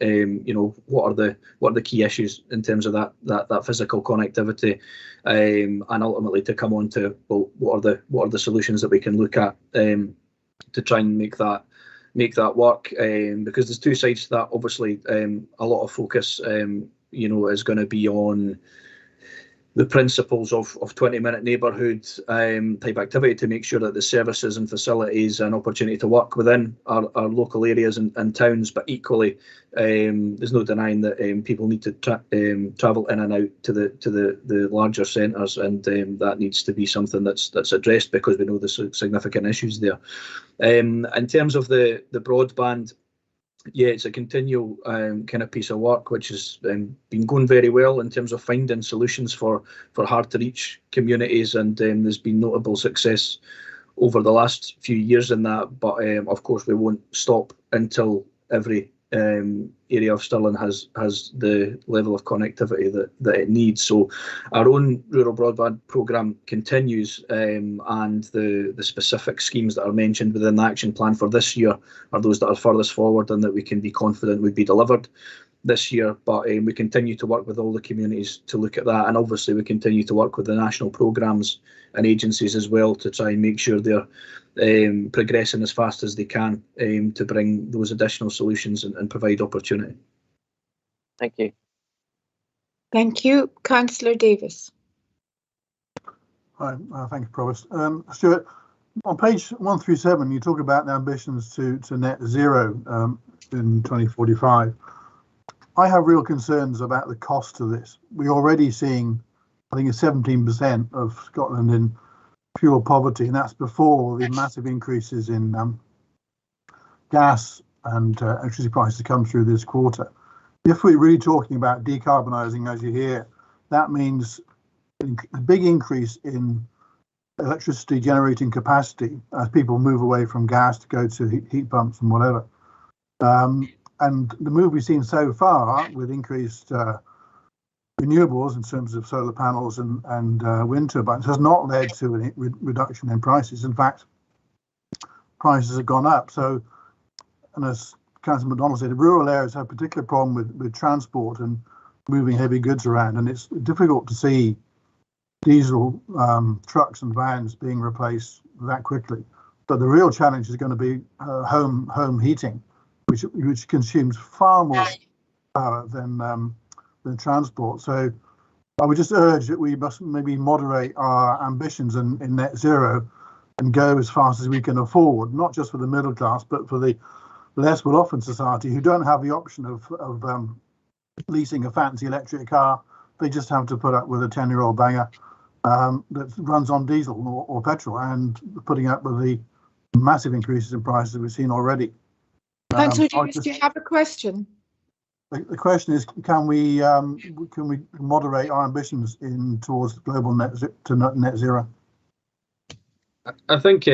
what are the key issues in terms of that physical connectivity, and ultimately to come on to, well, what are the solutions that we can look at to try and make that work, because there's two sides to that. Obviously, a lot of focus is going to be on the principles of 20-minute neighbourhood type activity to make sure that the services and facilities and opportunity to work within our local areas and towns, but equally there's no denying that people need to travel in and out to the larger centres, and that needs to be something that's addressed, because we know there's significant issues there. In terms of the broadband, yeah, it's a continual kind of piece of work which has been going very well in terms of finding solutions for hard to reach communities, and there's been notable success over the last few years in that. But of course, we won't stop until every area of Stirling has the level of connectivity that it needs. So our own rural broadband programme continues, and the specific schemes that are mentioned within the action plan for this year are those that are furthest forward and that we can be confident would be delivered this year. But we continue to work with all the communities to look at that, and obviously we continue to work with the national programmes and agencies as well to try and make sure they're progressing as fast as they can to bring those additional solutions and provide opportunity. Thank you. Thank you. Councillor Davis. Hi, thank you, Provost. Stuart, on page 137, you talk about the ambitions to net zero in 2045. I have real concerns about the cost of this. We're already seeing, I think it's 17% of Scotland in fuel poverty, and that's before the massive increases in gas and electricity prices come through this quarter. If we're really talking about decarbonising, as you hear, that means a big increase in electricity generating capacity as people move away from gas to go to heat pumps and whatever. And the move we've seen so far with increased renewables in terms of solar panels and wind turbines has not led to a reduction in prices. In fact, prices have gone up. So, and as Councillor MacDonald said, rural areas have a particular problem with transport and moving heavy goods around, and it's difficult to see diesel trucks and vans being replaced that quickly. But the real challenge is going to be home heating, which consumes far more power than transport. So I would just urge that we must maybe moderate our ambitions in net zero and go as fast as we can afford, not just for the middle class, but for the less well-off in society who don't have the option of leasing a fancy electric car. They just have to put up with a 10-year-old banger that runs on diesel or petrol, and putting up with the massive increases in prices we've seen already. Councillor Davis, do you have a question? The question is, can we moderate our ambitions towards global net zero? I think,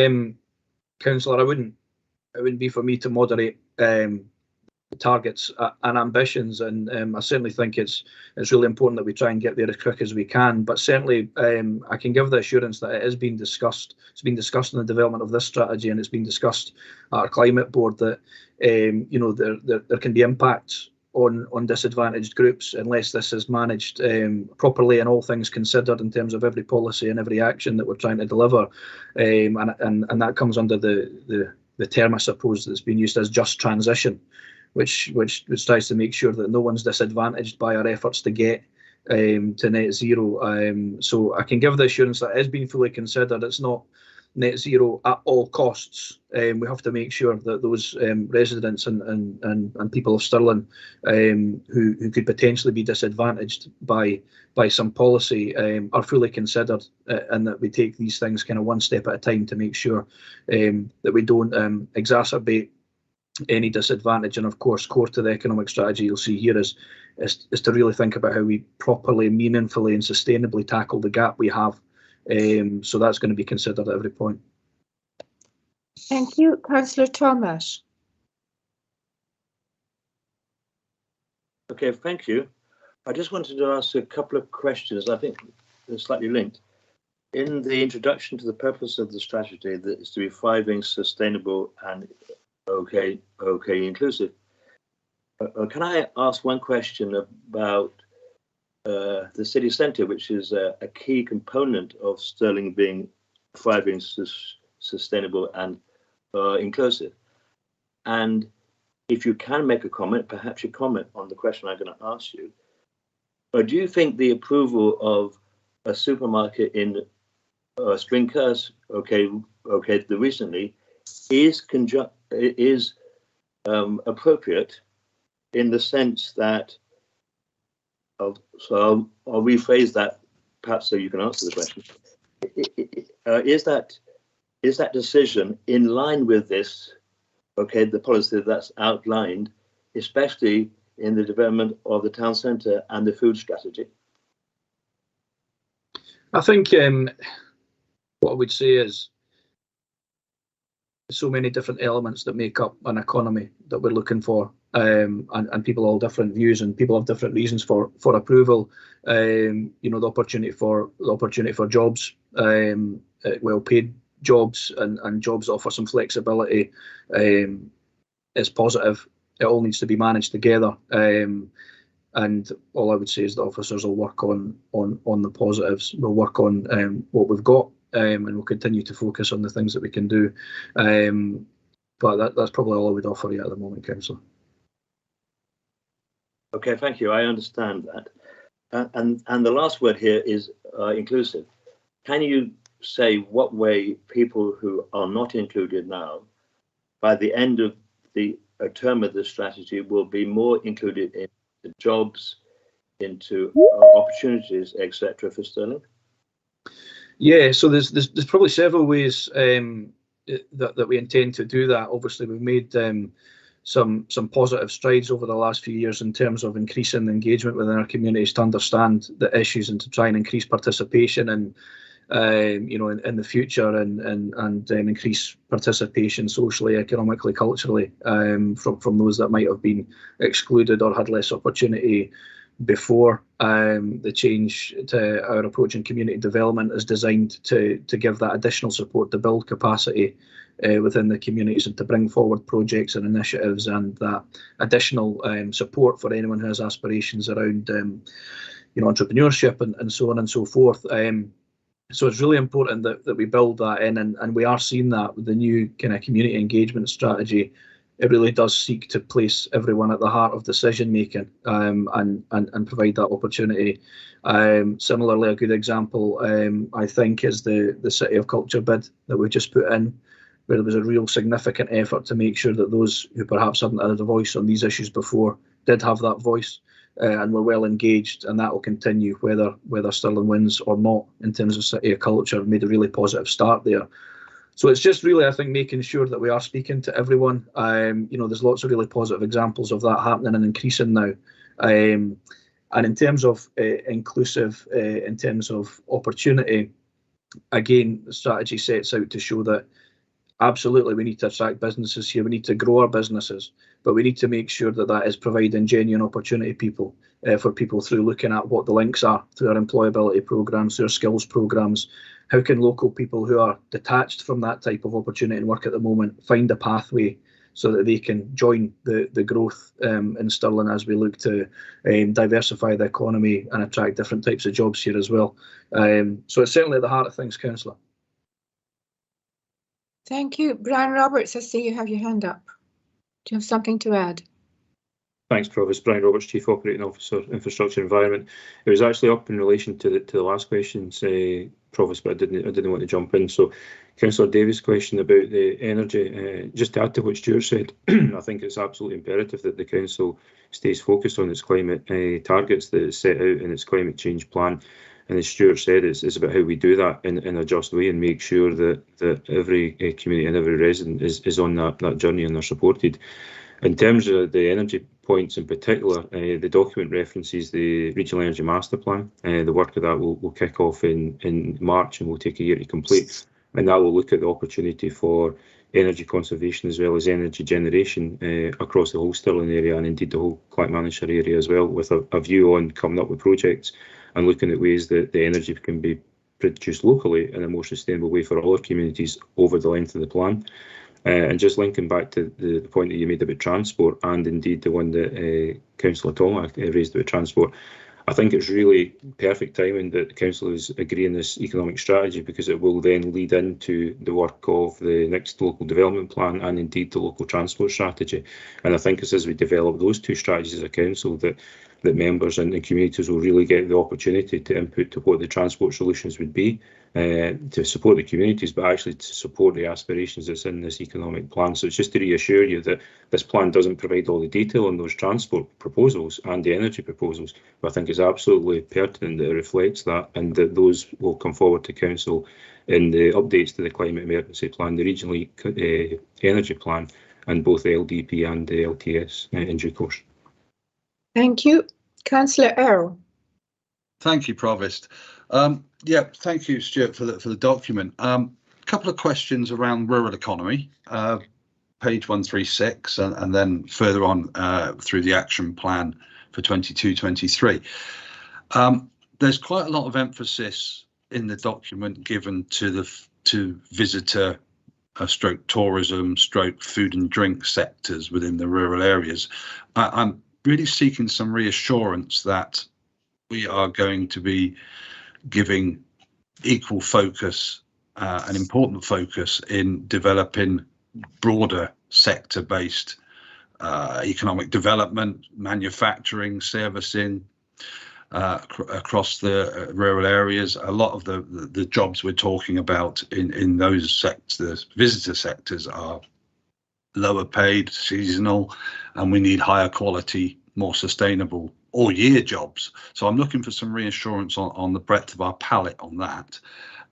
Councillor, it wouldn't be for me to moderate targets and ambitions, and I certainly think it's really important that we try and get there as quick as we can. But certainly, I can give the assurance that it is being discussed. It's been discussed in the development of this strategy, and it's been discussed at our climate board that there can be impacts on disadvantaged groups unless this is managed properly and all things considered in terms of every policy and every action that we're trying to deliver, and that comes under the term, I suppose, that's been used as just transition, which tries to make sure that no one's disadvantaged by our efforts to get to net zero. So I can give the assurance that it is being fully considered. It's not net zero at all costs. We have to make sure that those residents and people of Stirling who could potentially be disadvantaged by some policy are fully considered, and that we take these things kind of one step at a time to make sure that we don't exacerbate any disadvantage. And of course, core to the economic strategy you'll see here is to really think about how we properly, meaningfully and sustainably tackle the gap we have. So that's going to be considered at every point. Thank you. Councillor Thomas. Okay, thank you. I just wanted to ask a couple of questions. I think they're slightly linked. In the introduction to the purpose of the strategy, that is to be thriving, sustainable, and okay, inclusive. Can I ask one question about the city centre, which is a key component of Stirling being thriving, sustainable, and inclusive? And if you can make a comment, perhaps you comment on the question I'm going to ask you. But do you think the approval of a supermarket in Springcurse, recently, is appropriate in the sense that, so I'll rephrase that perhaps so you can answer the question. Is that decision in line with this, the policy that's outlined, especially in the development of the town centre and the food strategy? I think what I would say is so many different elements that make up an economy that we're looking for, and people all different views and people have different reasons for approval. You know, the opportunity for jobs, well-paid jobs, and jobs that offer some flexibility is positive. It all needs to be managed together, and all I would say is the officers will work on the positives. We'll work on what we've got, and we'll continue to focus on the things that we can do. But that's probably all I would offer you at the moment, Councillor. Okay, thank you. I understand that. And the last word here is inclusive. Can you say what way people who are not included now, by the end of the term of the strategy, will be more included in the jobs, into opportunities, etc. for Stirling? Yeah, so there's probably several ways that we intend to do that. Obviously, we've made some positive strides over the last few years in terms of increasing the engagement within our communities to understand the issues and to try and increase participation and you know, in the future, and increase participation socially, economically, culturally, from those that might have been excluded or had less opportunity before. The change to our approach in community development is designed to give that additional support to build capacity within the communities and to bring forward projects and initiatives, and that additional support for anyone who has aspirations around you know, entrepreneurship and so on and so forth. So it's really important that we build that in, and we are seeing that with the new kind of community engagement strategy. It really does seek to place everyone at the heart of decision making, and provide that opportunity. Similarly, a good example, I think, is the City of Culture bid that we just put in, where there was a real significant effort to make sure that those who perhaps hadn't had a voice on these issues before did have that voice, and were well engaged, and that will continue whether Stirling wins or not. In terms of City of Culture, made a really positive start there. So it's just really, I think, making sure that we are speaking to everyone. You know, there's lots of really positive examples of that happening and increasing now. And in terms of inclusive, in terms of opportunity, again, the strategy sets out to show that absolutely we need to attract businesses here. We need to grow our businesses, but we need to make sure that that is providing genuine opportunity for people through looking at what the links are through our employability programmes, through our skills programmes. How can local people who are detached from that type of opportunity and work at the moment find a pathway so that they can join the growth in Stirling as we look to diversify the economy and attract different types of jobs here as well. So it's certainly at the heart of things, Councillor. Thank you. Brian Roberts, I see you have your hand up. Do you have something to add? Thanks, Provost. Brian Roberts, Chief Operating Officer, Infrastructure Environment. It was actually up in relation to the last questions, Provost, but I didn't want to jump in. So, Councillor Davies' question about the energy, just to add to what Stuart said, I think it's absolutely imperative that the council stays focused on its climate targets that is set out in its climate change plan. And as Stuart said, it's about how we do that in a just way and make sure that every community and every resident is on that journey and they're supported. In terms of the energy points in particular, the document references the Regional Energy Master Plan. The work of that will kick off in March and will take a year to complete. And that will look at the opportunity for energy conservation as well as energy generation across the whole Stirling area and indeed the whole Clackmannanshire area as well, with a view on coming up with projects and looking at ways that the energy can be produced locally in a more sustainable way for all our communities over the length of the plan. And just linking back to the point that you made about transport, and indeed the one that Councillor Toma raised about transport, I think it's really perfect timing that the Council is agreeing this economic strategy, because it will then lead into the work of the next local development plan and indeed the local transport strategy. And I think it's as we develop those two strategies as a council that members and communities will really get the opportunity to input to what the transport solutions would be to support the communities, but actually to support the aspirations that's in this economic plan. So it's just to reassure you that this plan doesn't provide all the detail on those transport proposals and the energy proposals, but I think it's absolutely pertinent that it reflects that, and that those will come forward to Council in the updates to the Climate Emergency Plan, the Regional Energy Plan, and both the LDP and the LTS in due course. Thank you. Councillor Earl. Thank you, Provost. Yeah, thank you, Stuart, for the document. A couple of questions around rural economy, page 136, and then further on through the action plan for 22-23. There's quite a lot of emphasis in the document given to visitor stroke tourism, stroke food and drink sectors within the rural areas. I'm really seeking some reassurance that we are going to be giving equal focus, an important focus in developing broader sector-based economic development, manufacturing, servicing across the rural areas. A lot of the jobs we're talking about in those sectors, visitor sectors, are lower paid, seasonal, and we need higher quality, more sustainable all-year jobs. So I'm looking for some reassurance on the breadth of our palette on that,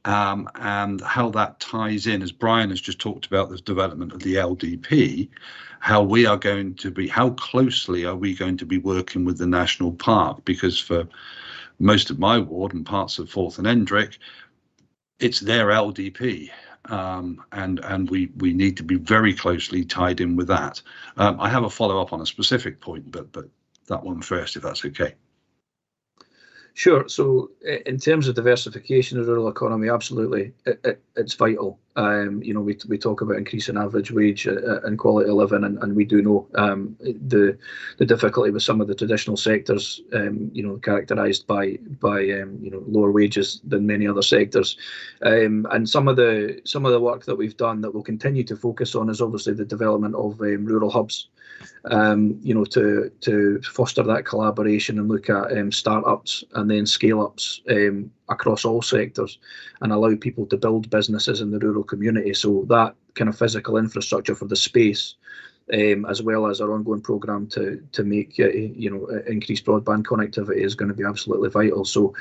and how that ties in, as Brian has just talked about, the development of the LDP, how closely are we going to be working with the National Park? Because for most of my ward and parts of Forth and Endrick, it's their LDP. And we need to be very closely tied in with that. I have a follow-up on a specific point, but that one first, if that's okay. Sure. So in terms of diversification of the rural economy, absolutely, it's vital. You know, we talk about increasing average wage and quality of living, and we do know the difficulty with some of the traditional sectors, you know, characterised by you know, lower wages than many other sectors. And some of the work that we've done that we'll continue to focus on is obviously the development of rural hubs. You know, to foster that collaboration and look at startups and then scale-ups across all sectors, and allow people to build businesses in the rural community. So that kind of physical infrastructure for the space, as well as our ongoing programme to make you know, increased broadband connectivity, is going to be absolutely vital. So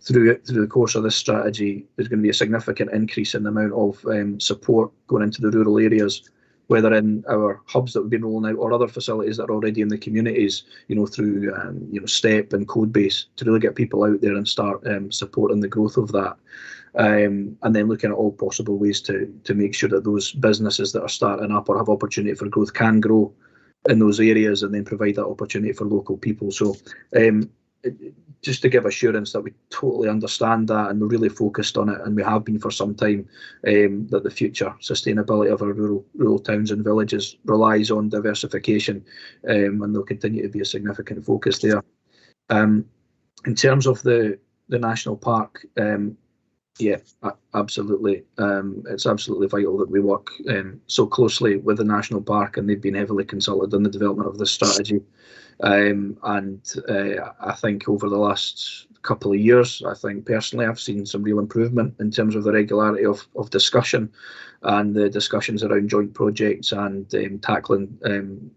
through the course of this strategy, there's going to be a significant increase in the amount of support going into the rural areas, whether in our hubs that we've been rolling out or other facilities that are already in the communities, you know, through you know, STEP and Codebase, to really get people out there and start supporting the growth of that. And then looking at all possible ways to make sure that those businesses that are starting up or have opportunity for growth can grow in those areas, and then provide that opportunity for local people. So just to give assurance that we totally understand that, and we're really focused on it, and we have been for some time, that the future sustainability of our rural towns and villages relies on diversification, and there'll continue to be a significant focus there. In terms of the national park, yeah, absolutely. It's absolutely vital that we work so closely with the national park, and they've been heavily consulted on the development of this strategy. And I think over the last couple of years, I think personally I've seen some real improvement in terms of the regularity of discussion and the discussions around joint projects and tackling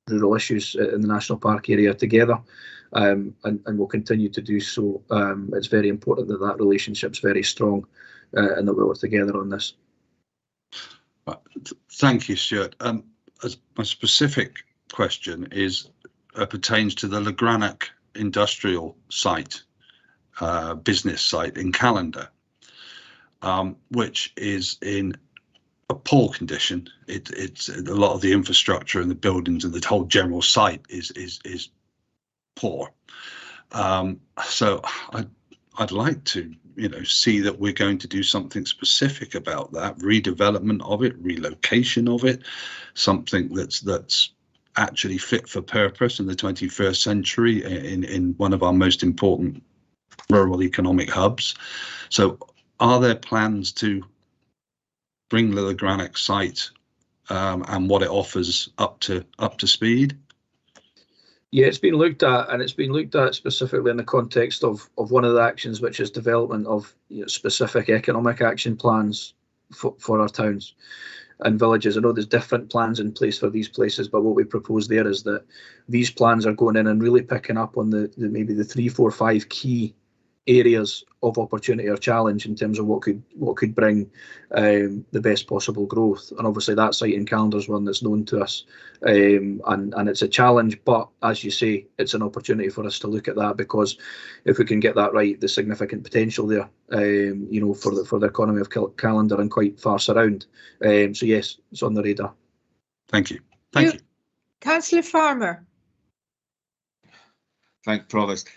rural issues in the national park area together, and we'll continue to do so. It's very important that that relationship's very strong, and that we work together on this. Thank you, Stuart. As my specific question is pertains to the Legrannock industrial site, business site in Callander, which is in a poor condition. It's a lot of the infrastructure and the buildings and the whole general site is poor. So I'd like to, see that we're going to do something specific about that, redevelopment of it, relocation of it, something that's actually fit for purpose in the 21st century in one of our most important rural economic hubs. So are there plans to bring the Granic site and what it offers up to speed? Yeah, it's been looked at, and it's been looked at specifically in the context of one of the actions, which is development of specific economic action plans for our towns and villages. I know there's different plans in place for these places, but what we propose there is that these plans are going in and really picking up on maybe the 3, 4, 5 key areas of opportunity or challenge in terms of what could bring the best possible growth. And obviously that site in Callander is one that's known to us, and it's a challenge, but as you say, it's an opportunity for us to look at that, because if we can get that right, the significant potential there, for the economy of Callander and quite far surround. So yes, it's on the radar. Thank you. Thank you. Councillor Farmer. Thank Provost.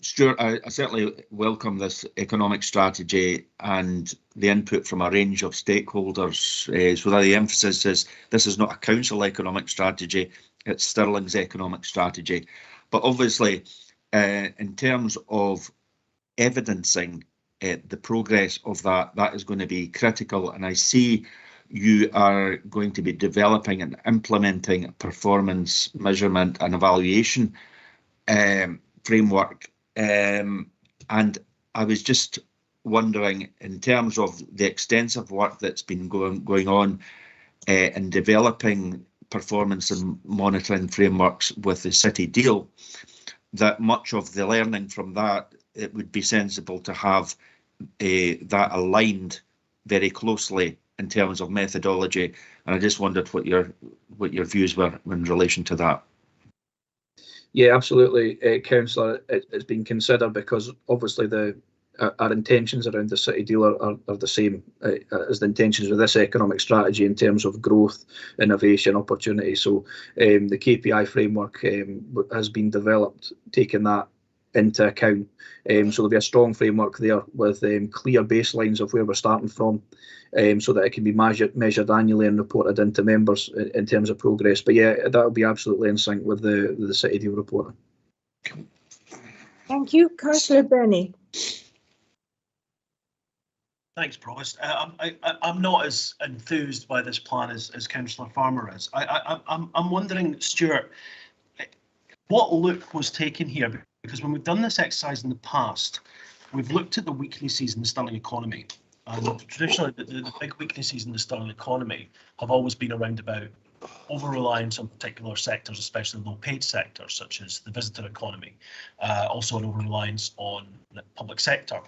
Stuart, I certainly welcome this economic strategy and the input from a range of stakeholders. So that the emphasis is this is not a council economic strategy, it's Stirling's economic strategy. But obviously, in terms of evidencing the progress of that is going to be critical. And I see you are going to be developing and implementing a performance measurement and evaluation framework, and I was just wondering, in terms of the extensive work that's been going on in developing performance and monitoring frameworks with the city deal, that much of the learning from that, it would be sensible to have that aligned very closely in terms of methodology, and I just wondered what your views were in relation to that. Yeah, absolutely, Councillor. It's been considered because obviously our intentions around the city deal are the same as the intentions with this economic strategy in terms of growth, innovation, opportunity. So the KPI framework has been developed, taking that into account. So there'll be a strong framework there with clear baselines of where we're starting from, so that it can be measured annually and reported into members in terms of progress. But yeah, that'll be absolutely in sync with the city deal reporting. Thank you, Councillor Benny. Thanks, Provost. I'm not as enthused by this plan as Councillor Farmer is. I'm wondering, Stuart, what look was taken here? Because when we've done this exercise in the past, we've looked at the weaknesses in the Stirling economy. And traditionally, the big weaknesses in the Stirling economy have always been around about over-reliance on particular sectors, especially low-paid sectors, such as the visitor economy. Also an over-reliance on public sector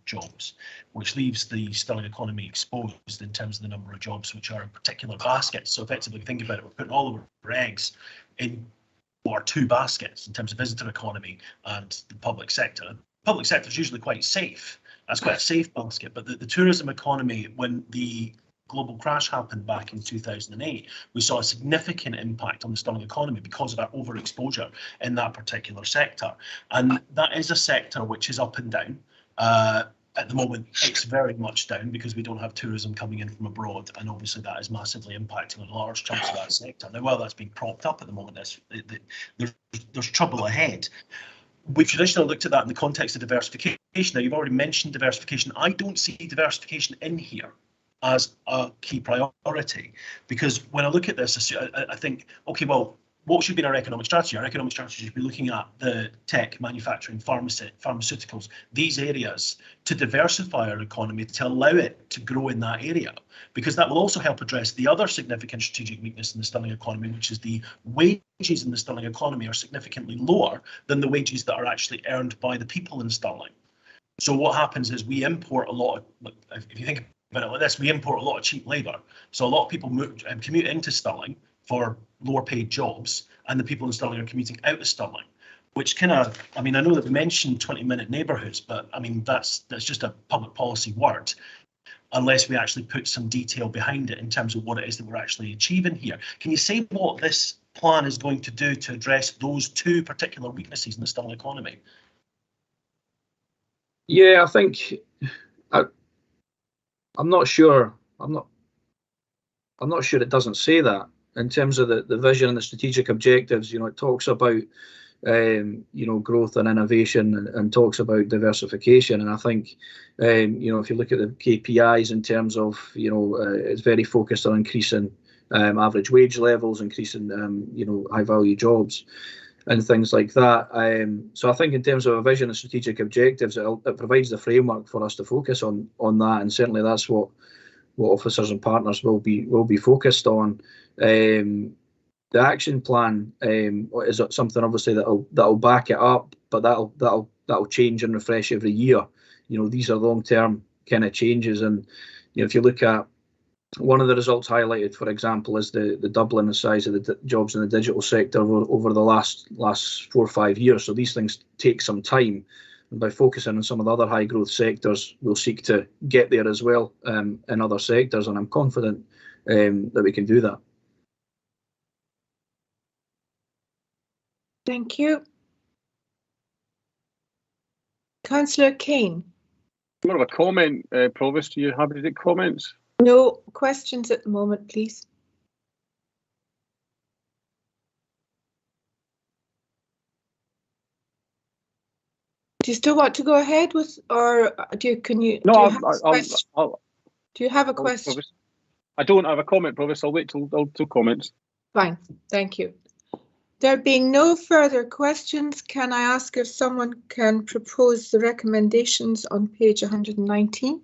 jobs, which leaves the Stirling economy exposed in terms of the number of jobs which are in particular baskets. So effectively, if you think about it, we're putting all of our eggs in or 2 baskets in terms of visitor economy and the public sector. The public sector is usually quite safe. That's quite a safe basket, but the tourism economy, when the global crash happened back in 2008, we saw a significant impact on the Stirling economy because of our overexposure in that particular sector. And that is a sector which is up and down. At the moment, it's very much down because we don't have tourism coming in from abroad, and obviously that is massively impacting on large chunks of that sector. Now, while that's being propped up at the moment, there's trouble ahead. We've traditionally looked at that in the context of diversification. Now, you've already mentioned diversification. I don't see diversification in here as a key priority, because when I look at this, I think, okay, well, what should be our economic strategy? Our economic strategy should be looking at the tech, manufacturing, pharmaceuticals, these areas, to diversify our economy, to allow it to grow in that area, because that will also help address the other significant strategic weakness in the Stirling economy, which is the wages in the Stirling economy are significantly lower than the wages that are actually earned by the people in Stirling. So what happens is we import a lot of, if you think about it like this, we import a lot of cheap labour. So a lot of people commute into Stirling for lower paid jobs, and the people in Stirling are commuting out of Stirling, which kind of, I mean, I know that we mentioned 20-minute neighbourhoods, but I mean, that's just a public policy word. unless we actually put some detail behind it in terms of what it is that we're actually achieving here. Can you say what this plan is going to do to address those two particular weaknesses in the Stirling economy? Yeah, I think I'm not sure. I'm not sure it doesn't say that in terms of the vision and the strategic objectives. It talks about growth and innovation and talks about diversification. And I think if you look at the KPIs in terms of it's very focused on increasing average wage levels, increasing high value jobs and things like that. So I think in terms of a vision and strategic objectives, it provides the framework for us to focus on that, and certainly that's what officers and partners will be focused on. The action plan is something obviously that'll back it up, but that'll change and refresh every year. These are long-term kind of changes, and if you look at one of the results highlighted, for example, is the doubling the size of the jobs in the digital sector over the last 4 or 5 years. So these things take some time, and by focusing on some of the other high growth sectors, we'll seek to get there as well in other sectors, and I'm confident that we can do that. Thank you. Councillor Kane. More of a comment, Provost. Do you have any comments? No questions at the moment, please. Do you still want to go ahead with, or do you have a question? I don't have a comment, Provost. I'll wait till comments. Fine, thank you. There being no further questions, can I ask if someone can propose the recommendations on page 119?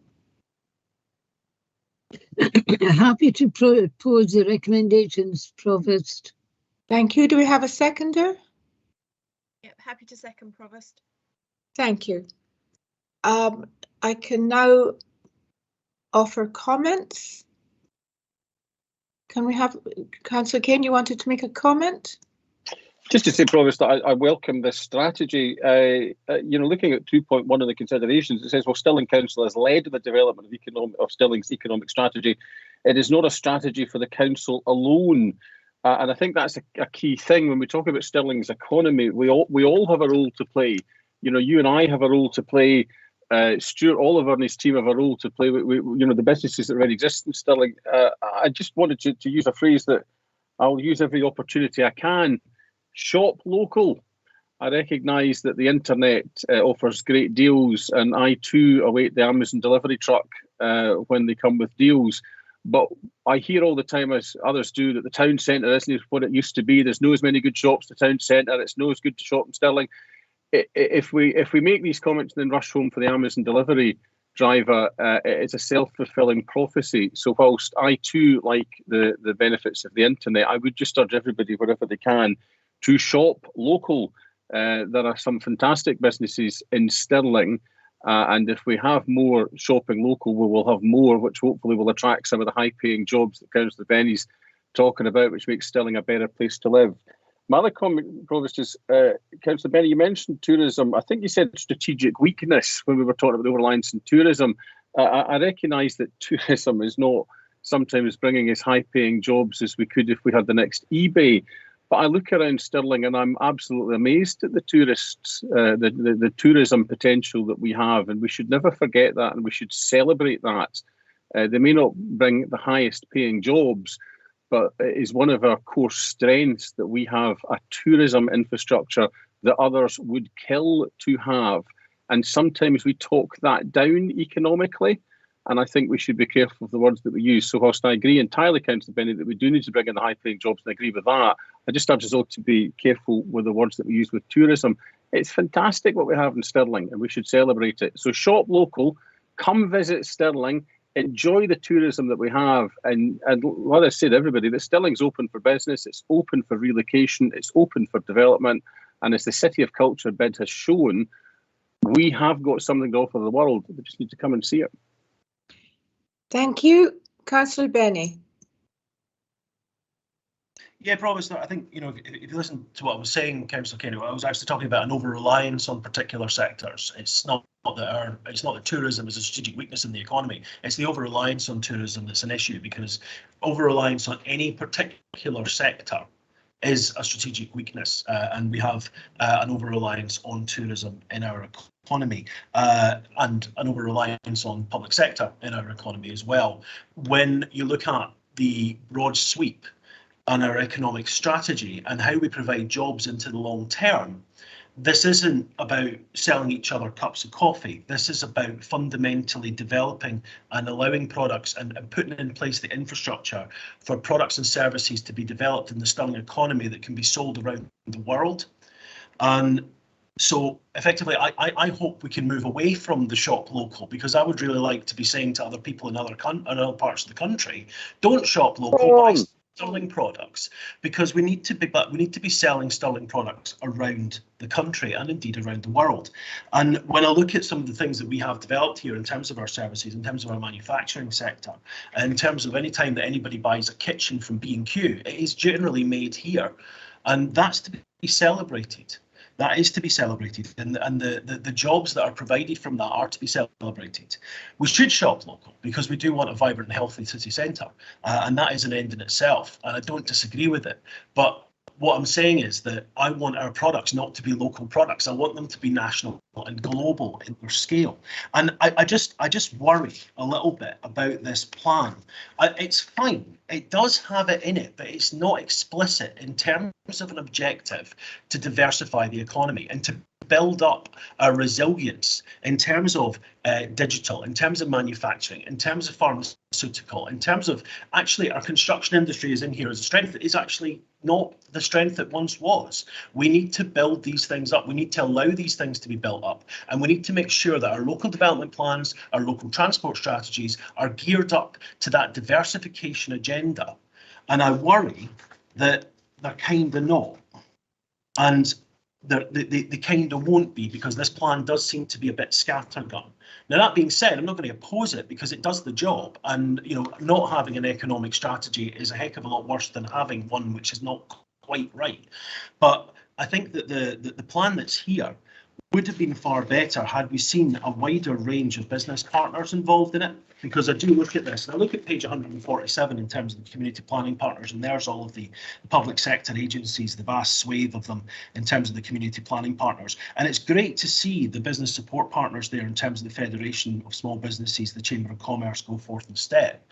Happy to propose the recommendations, Provost. Thank you. Do we have a seconder? Yep, happy to second, Provost. Thank you. I can now offer comments. Can we have, Councillor Kane, you wanted to make a comment? Just to say, Provost, that I welcome this strategy. Looking at 2.1 of the considerations, it says, well, Stirling Council has led the development of Stirling's economic strategy. It is not a strategy for the council alone. And I think that's a key thing when we talk about Stirling's economy. We all have a role to play. You and I have a role to play. Stuart Oliver and his team have a role to play. The businesses that already exist in Stirling. I just wanted to use a phrase that I'll use every opportunity I can. Shop local. I recognise that the internet offers great deals, and I too await the Amazon delivery truck when they come with deals. But I hear all the time, as others do, that the town centre isn't what it used to be. There's no as many good shops in the town centre. It's no as good to shop in Stirling. If we make these comments and then rush home for the Amazon delivery driver, it's a self-fulfilling prophecy. So whilst I too like the benefits of the internet, I would just urge everybody, wherever they can, to shop local. There are some fantastic businesses in Stirling, and if we have more shopping local, we will have more, which hopefully will attract some of the high-paying jobs that Councillor Benny's talking about, which makes Stirling a better place to live. My other comment, Provost, is Councillor Benny, you mentioned tourism. I think you said strategic weakness when we were talking about the over-reliance in tourism. I recognise that tourism is not sometimes bringing as high-paying jobs as we could if we had the next eBay. But I look around Stirling and I'm absolutely amazed at the tourists, the tourism potential that we have, and we should never forget that, and we should celebrate that. They may not bring the highest paying jobs, but it is one of our core strengths that we have a tourism infrastructure that others would kill to have. And sometimes we talk that down economically. And I think we should be careful of the words that we use. So whilst I agree entirely, Councillor Benny, that we do need to bring in the high-paying jobs, and I agree with that, I just urge us all to be careful with the words that we use with tourism. It's fantastic what we have in Stirling, and we should celebrate it. So shop local, come visit Stirling, enjoy the tourism that we have, and what I say to everybody, that Stirling's open for business, it's open for relocation, it's open for development, and as the City of Culture bid has shown, we have got something to offer the world. We just need to come and see it. Thank you. Councillor Benny. Yeah, Provost, I think, you know, if you listen to what I was saying, Councillor Kenny, I was actually talking about an over-reliance on particular sectors. It's not that tourism is a strategic weakness in the economy. It's the over-reliance on tourism that's an issue, because over-reliance on any particular sector is a strategic weakness, and we have an over-reliance on tourism in our economy, and an over-reliance on public sector in our economy as well. When you look at the broad sweep on our economic strategy and how we provide jobs into the long term, this isn't about selling each other cups of coffee. This is about fundamentally developing and allowing products and putting in place the infrastructure for products and services to be developed in the Stirling economy that can be sold around the world. And so effectively, I hope we can move away from the shop local, because I would really like to be saying to other people in other parts of the country, don't shop local, buy Stirling products, because we need to be selling Stirling products around the country and indeed around the world. And when I look at some of the things that we have developed here in terms of our services, in terms of our manufacturing sector, in terms of any time that anybody buys a kitchen from B&Q, it is generally made here, and that's to be celebrated. That is to be celebrated, and the jobs that are provided from that are to be celebrated. We should shop local because we do want a vibrant and healthy city centre, and that is an end in itself, and I don't disagree with it. But what I'm saying is that I want our products not to be local products. I want them to be national and global in their scale. And I just worry a little bit about this plan. It's fine. It does have it in it, but it's not explicit in terms of an objective to diversify the economy and to build up our resilience in terms of digital, in terms of manufacturing, in terms of pharmaceutical, in terms of actually our construction industry is in here as a strength that is actually not the strength it once was. We need to build these things up. We need to allow these things to be built up, and we need to make sure that our local development plans, our local transport strategies are geared up to that diversification agenda. And I worry that they're kind of not. And they kind of won't be, because this plan does seem to be a bit scattergun. Now, that being said, I'm not going to oppose it because it does the job, and you know, not having an economic strategy is a heck of a lot worse than having one which is not quite right. But I think that the plan that's here would have been far better had we seen a wider range of business partners involved in it, because I do look at this, and I look at page 147 in terms of the community planning partners, and there's all of the public sector agencies, the vast swathe of them in terms of the community planning partners. And it's great to see the business support partners there in terms of the Federation of Small Businesses, the Chamber of Commerce, go forth and step.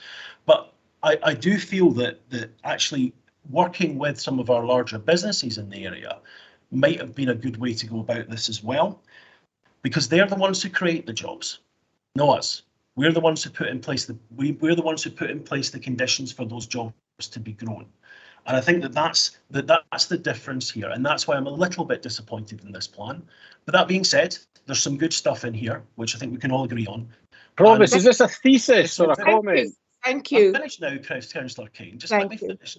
But I do feel that actually working with some of our larger businesses in the area might have been a good way to go about this as well, because they're the ones who create the jobs, not us. We're the ones who put in place we're the ones who put in place the conditions for those jobs to be grown. And I think that's the difference here, and that's why I'm a little bit disappointed in this plan. But that being said, there's some good stuff in here, which I think we can all agree on. Provost, is this a thesis or a comment? Thank you. I'm finished now, Councillor Kane. Just let me finish.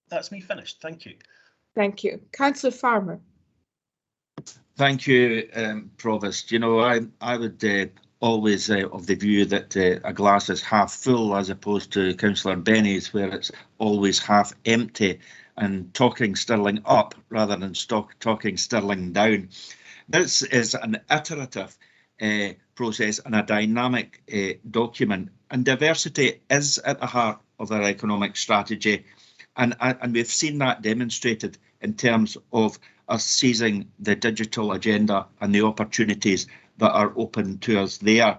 That's me finished. Thank you. Thank you. Councillor Farmer. Thank you, Provost. You know, I would always of the view that a glass is half full, as opposed to Councillor Benny's, where it's always half empty, and talking Stirling up rather than talking Stirling down. This is an iterative process and a dynamic document, and diversity is at the heart of our economic strategy, and we've seen that demonstrated in terms of us seizing the digital agenda and the opportunities that are open to us there.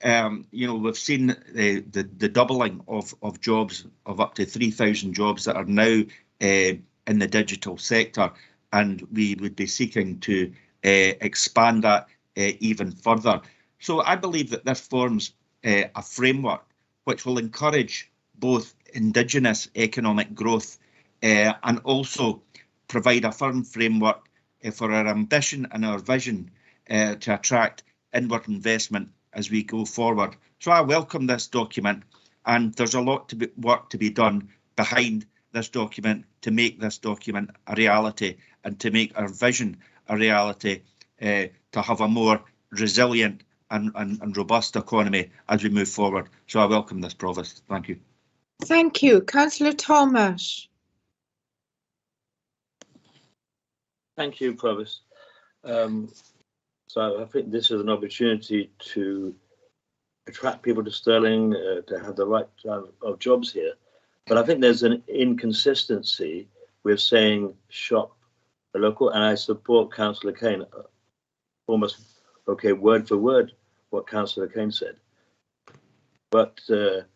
You know, we've seen the doubling of jobs, of up to 3,000 jobs that are now in the digital sector, and we would be seeking to expand that even further. So I believe that this forms a framework which will encourage both indigenous economic growth and also provide a firm framework for our ambition and our vision to attract inward investment as we go forward. So I welcome this document, and there's a lot work to be done behind this document to make this document a reality and to make our vision a reality, to have a more resilient and robust economy as we move forward. So I welcome this, Provost. Thank you. Thank you. Councillor Thomas. Thank you, Provost. So I think this is an opportunity to attract people to Stirling, to have the right type of jobs here. But I think there's an inconsistency with saying shop local, and I support Councillor Kane almost, okay, word for word what Councillor Kane said. But the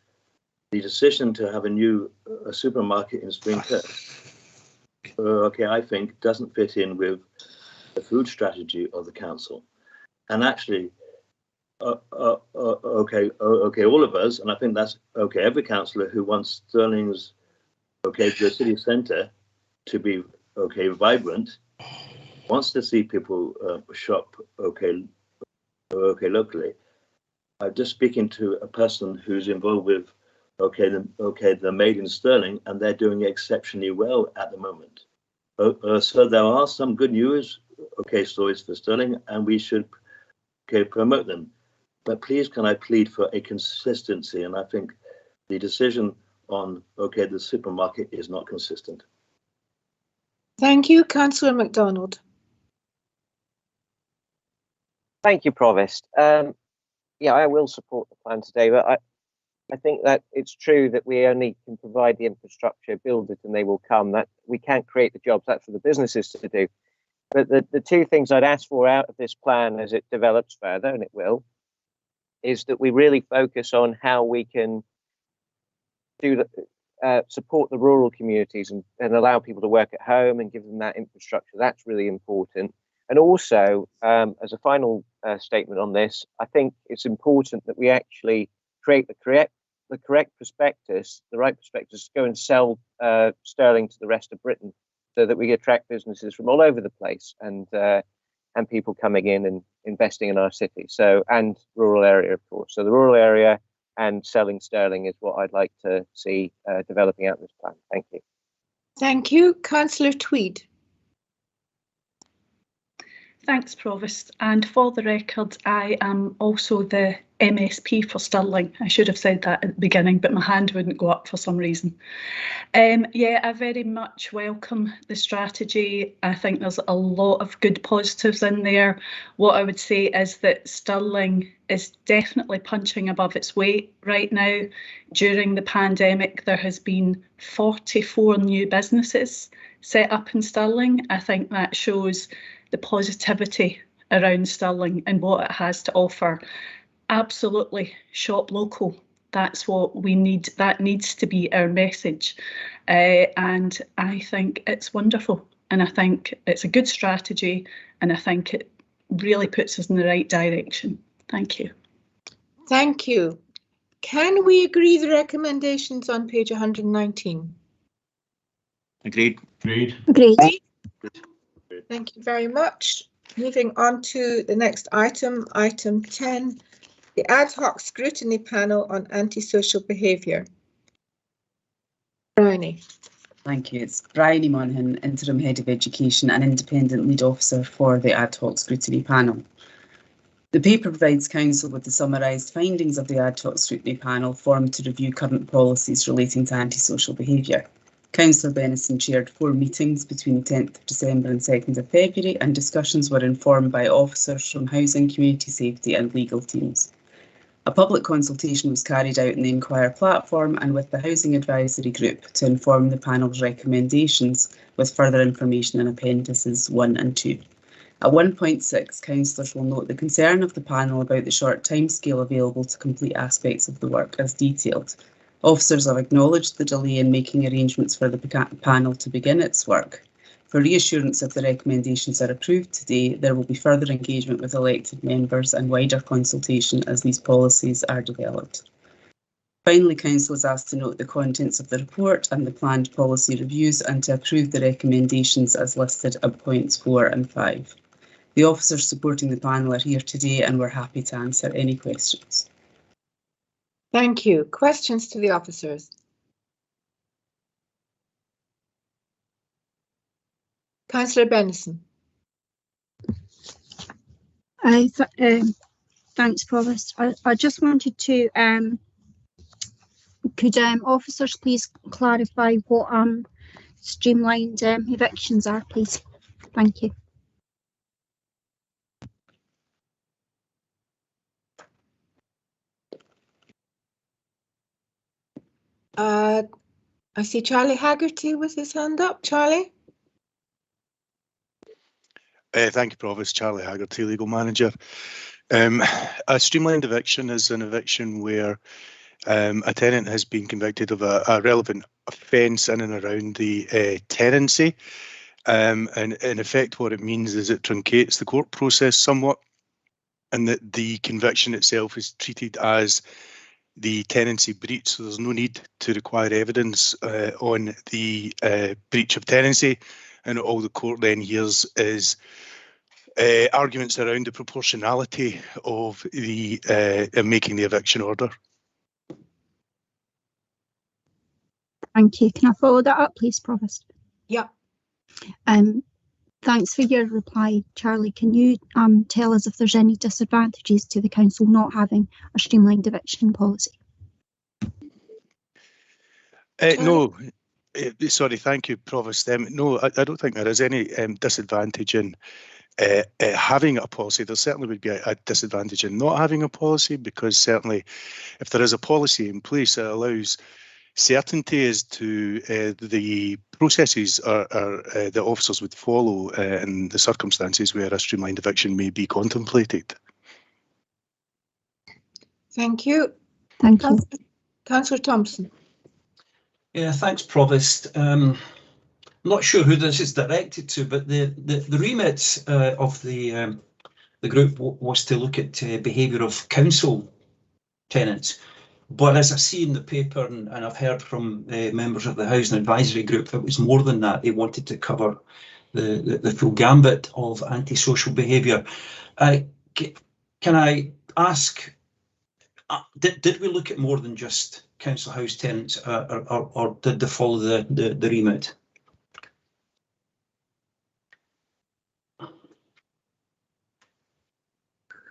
decision to have a new supermarket in Springcliffe, okay, I think doesn't fit in with the food strategy of the council. And actually, okay, all of us, and I think that's okay, every councillor who wants Stirling's, okay, the city centre to be, okay, vibrant, wants to see people shop, okay, locally. I'm just speaking to a person who's involved with, okay, the Made in Stirling, and they're doing exceptionally well at the moment. So there are some good news, okay, stories for Stirling, and we should, okay, promote them. But please, can I plead for a consistency? And I think the decision on, okay, the supermarket is not consistent. Thank you, Councillor MacDonald. Thank you, Provost. Yeah, I will support the plan today, but I think that it's true that we only can provide the infrastructure, build it, and they will come. That we can't create the jobs. That's for the businesses to do. But the two things I'd ask for out of this plan as it develops further, and it will, is that we really focus on how we can do support the rural communities and allow people to work at home and give them that infrastructure. That's really important. And also, as a final statement on this, I think it's important that we actually create the correct prospectus, the right prospectus, to go and sell Stirling to the rest of Britain, so that we attract businesses from all over the place and people coming in and investing in our city. So, and rural area, of course. So the rural area and selling Stirling is what I'd like to see developing out this plan. Thank you. Thank you, Councillor Tweed. Thanks, Provost. And for the record, I am also the MSP for Stirling. I should have said that at the beginning, but my hand wouldn't go up for some reason. Yeah, I very much welcome the strategy. I think there's a lot of good positives in there. What I would say is that Stirling is definitely punching above its weight right now. During the pandemic, there has been 44 new businesses set up in Stirling. I think that shows the positivity around Stirling and what it has to offer. Absolutely, shop local. That's what we need. That needs to be our message. And I think it's wonderful. And I think it's a good strategy. And I think it really puts us in the right direction. Thank you. Thank you. Can we agree the recommendations on page 119? Agreed. Agreed. Agreed. Thank you very much. Moving on to the next item, item 10, the ad hoc scrutiny panel on antisocial behaviour. Bryony. Thank you. It's Bryony Monaghan, Interim Head of Education and Independent Lead Officer for the ad hoc scrutiny panel. The paper provides Council with the summarised findings of the ad hoc scrutiny panel formed to review current policies relating to antisocial behaviour. Councillor Benison chaired 4 meetings between 10th of December and 2nd of February, and discussions were informed by officers from housing, community safety and legal teams. A public consultation was carried out in the Inquire platform and with the Housing Advisory Group to inform the panel's recommendations, with further information in Appendices 1 and 2. At 1.6, councillors will note the concern of the panel about the short timescale available to complete aspects of the work as detailed. Officers have acknowledged the delay in making arrangements for the panel to begin its work. For reassurance, if the recommendations are approved today, there will be further engagement with elected members and wider consultation as these policies are developed. Finally, Council is asked to note the contents of the report and the planned policy reviews and to approve the recommendations as listed at points 4 and 5. The officers supporting the panel are here today and we're happy to answer any questions. Thank you. Questions to the officers? Councillor Benison. Thanks, Provost. I just wanted to, could officers please clarify what streamlined evictions are, please? Thank you. I see Charlie Haggerty with his hand up. Charlie? Thank you, Provost. Charlie Haggerty, Legal Manager. A streamlined eviction is an eviction where a tenant has been convicted of a relevant offence in and around the tenancy. And in effect, what it means is it truncates the court process somewhat, and that the conviction itself is treated as the tenancy breach. So there's no need to require evidence on the breach of tenancy. And all the court then hears is arguments around the proportionality of the making the eviction order. Thank you. Can I follow that up, please, Provost? Yeah. Thanks for your reply, Charlie. Can you tell us if there's any disadvantages to the council not having a streamlined eviction policy? No, sorry, thank you, Provost. No, I don't think there is any disadvantage in having a policy. There certainly would be a disadvantage in not having a policy, because certainly if there is a policy in place, it allows certainty as to the processes the officers would follow in the circumstances where a streamlined eviction may be contemplated. Thank you. Thank you. Councillor Thompson. Yeah, thanks, Provost. I'm not sure who this is directed to, but the remit of the group was to look at behaviour of council tenants. But as I see in the paper, and I've heard from members of the Housing Advisory Group, it was more than that. They wanted to cover the full gambit of antisocial behaviour. Can I ask, did we look at more than just council house tenants, or did they follow the remit?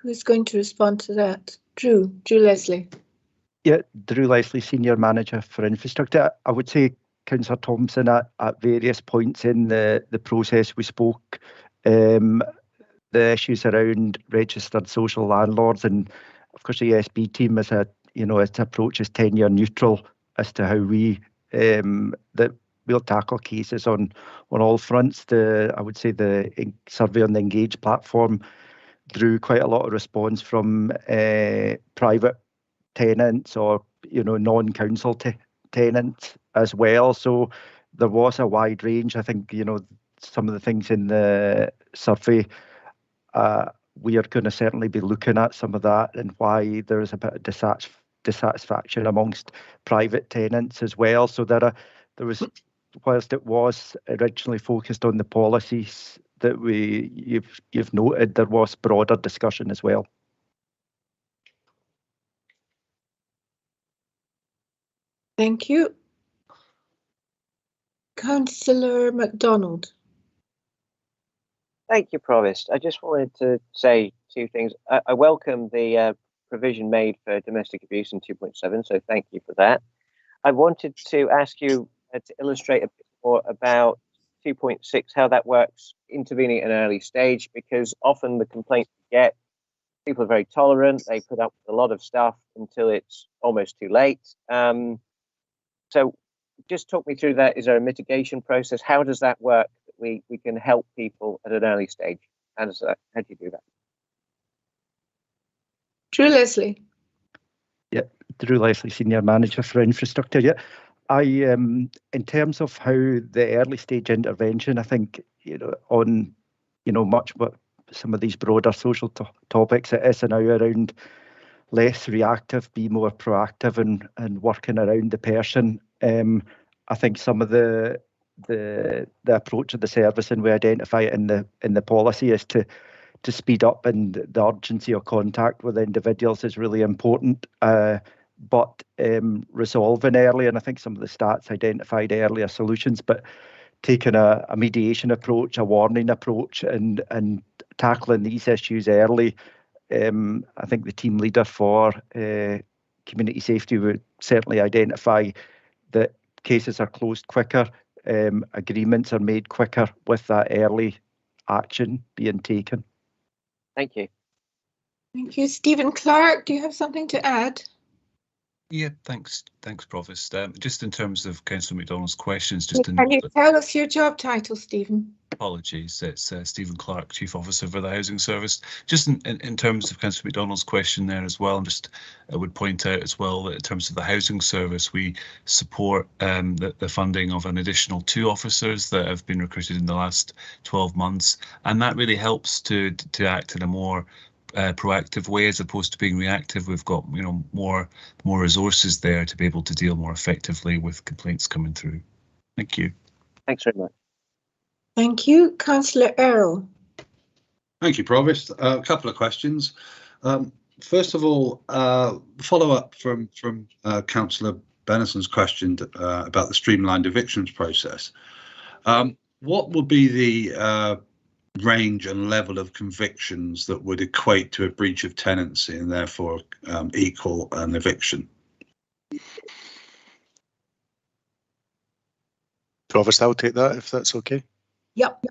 Who's going to respond to that? Drew Leslie. Yeah, Drew Leslie, Senior Manager for Infrastructure. I would say, Councillor Thompson, at various points in the process we spoke the issues around registered social landlords, and of course the ESB team is its approach is tenure neutral as to how we that we'll tackle cases on all fronts. I would say the survey on the Engage platform drew quite a lot of response from private tenants or non-council tenants as well. So there was a wide range. I think some of the things in the survey we are going to certainly be looking at some of that and why there is a bit of dissatisfaction amongst private tenants as well. So there was, whilst it was originally focused on the policies that you've noted, there was broader discussion as well. Thank you. Councillor MacDonald. Thank you, Provost. I just wanted to say two things. I welcome the provision made for domestic abuse in 2.7, so thank you for that. I wanted to ask you to illustrate a bit more about 2.6, how that works, intervening at an early stage, because often the complaints we get, people are very tolerant, they put up with a lot of stuff until it's almost too late. So just talk me through that. Is there a mitigation process? How does that work? We can help people at an early stage. How do you do that? Drew Leslie. Yeah, Drew Leslie, Senior Manager for Infrastructure. Yeah, in terms of how the early stage intervention, I think on much what some of these broader social topics, it is now around less reactive, be more proactive, and working around the person. I think some of the approach of the service, and we identify it in the policy, is to speed up, and the urgency of contact with individuals is really important. But resolving early, and I think some of the stats identified earlier solutions, but taking a mediation approach, a warning approach, and tackling these issues early. I think the team leader for community safety would certainly identify that cases are closed quicker, agreements are made quicker with that early action being taken. Thank you. Thank you. Stephen Clark, do you have something to add? Yeah, thanks, Provost. Just in terms of Councillor McDonald's questions, just to Can note you that, tell us your job title, Stephen? apologies, it's Stephen Clark, Chief Officer for the Housing Service. Just in terms of Councillor McDonald's question there as well, I would point out as well that in terms of the Housing Service, we support the funding of an additional 2 officers that have been recruited in the last 12 months, and that really helps to act in a more proactive way as opposed to being reactive. We've got more resources there to be able to deal more effectively with complaints coming through. Thank you. Thanks very much. Thank you. Councillor Earl. Thank you, Provost. A couple of questions. First of all, follow up from Councillor Benison's question about the streamlined evictions process. What would be the range and level of convictions that would equate to a breach of tenancy and therefore equal an eviction? Provost, I'll take that if that's okay. Yep.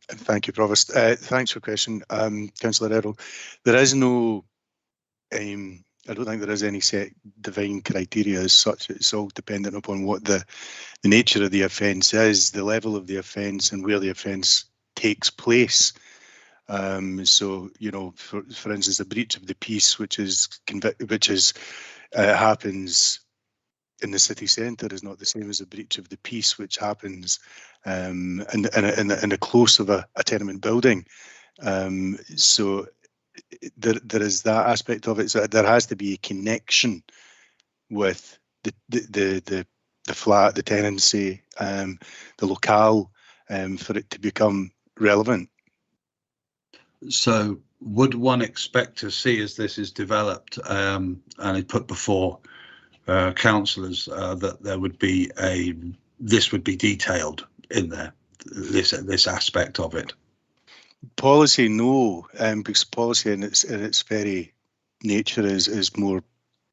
Thank you, Provost. Thanks for the question, Councillor Errol. There is no, I don't think there is any set divine criteria as such. It's all dependent upon what the nature of the offence is, the level of the offence, and where the offence takes place. So, for instance, a breach of the peace, which happens in the city centre, is not the same as a breach of the peace which happens in the close of a tenement building. So there is that aspect of it. So there has to be a connection with the flat, the tenancy, the locale, for it to become relevant. So would one expect to see, as this is developed and is put before councillors, that there would be this would be detailed in there, this aspect of it? Policy, no, because policy in its very nature is more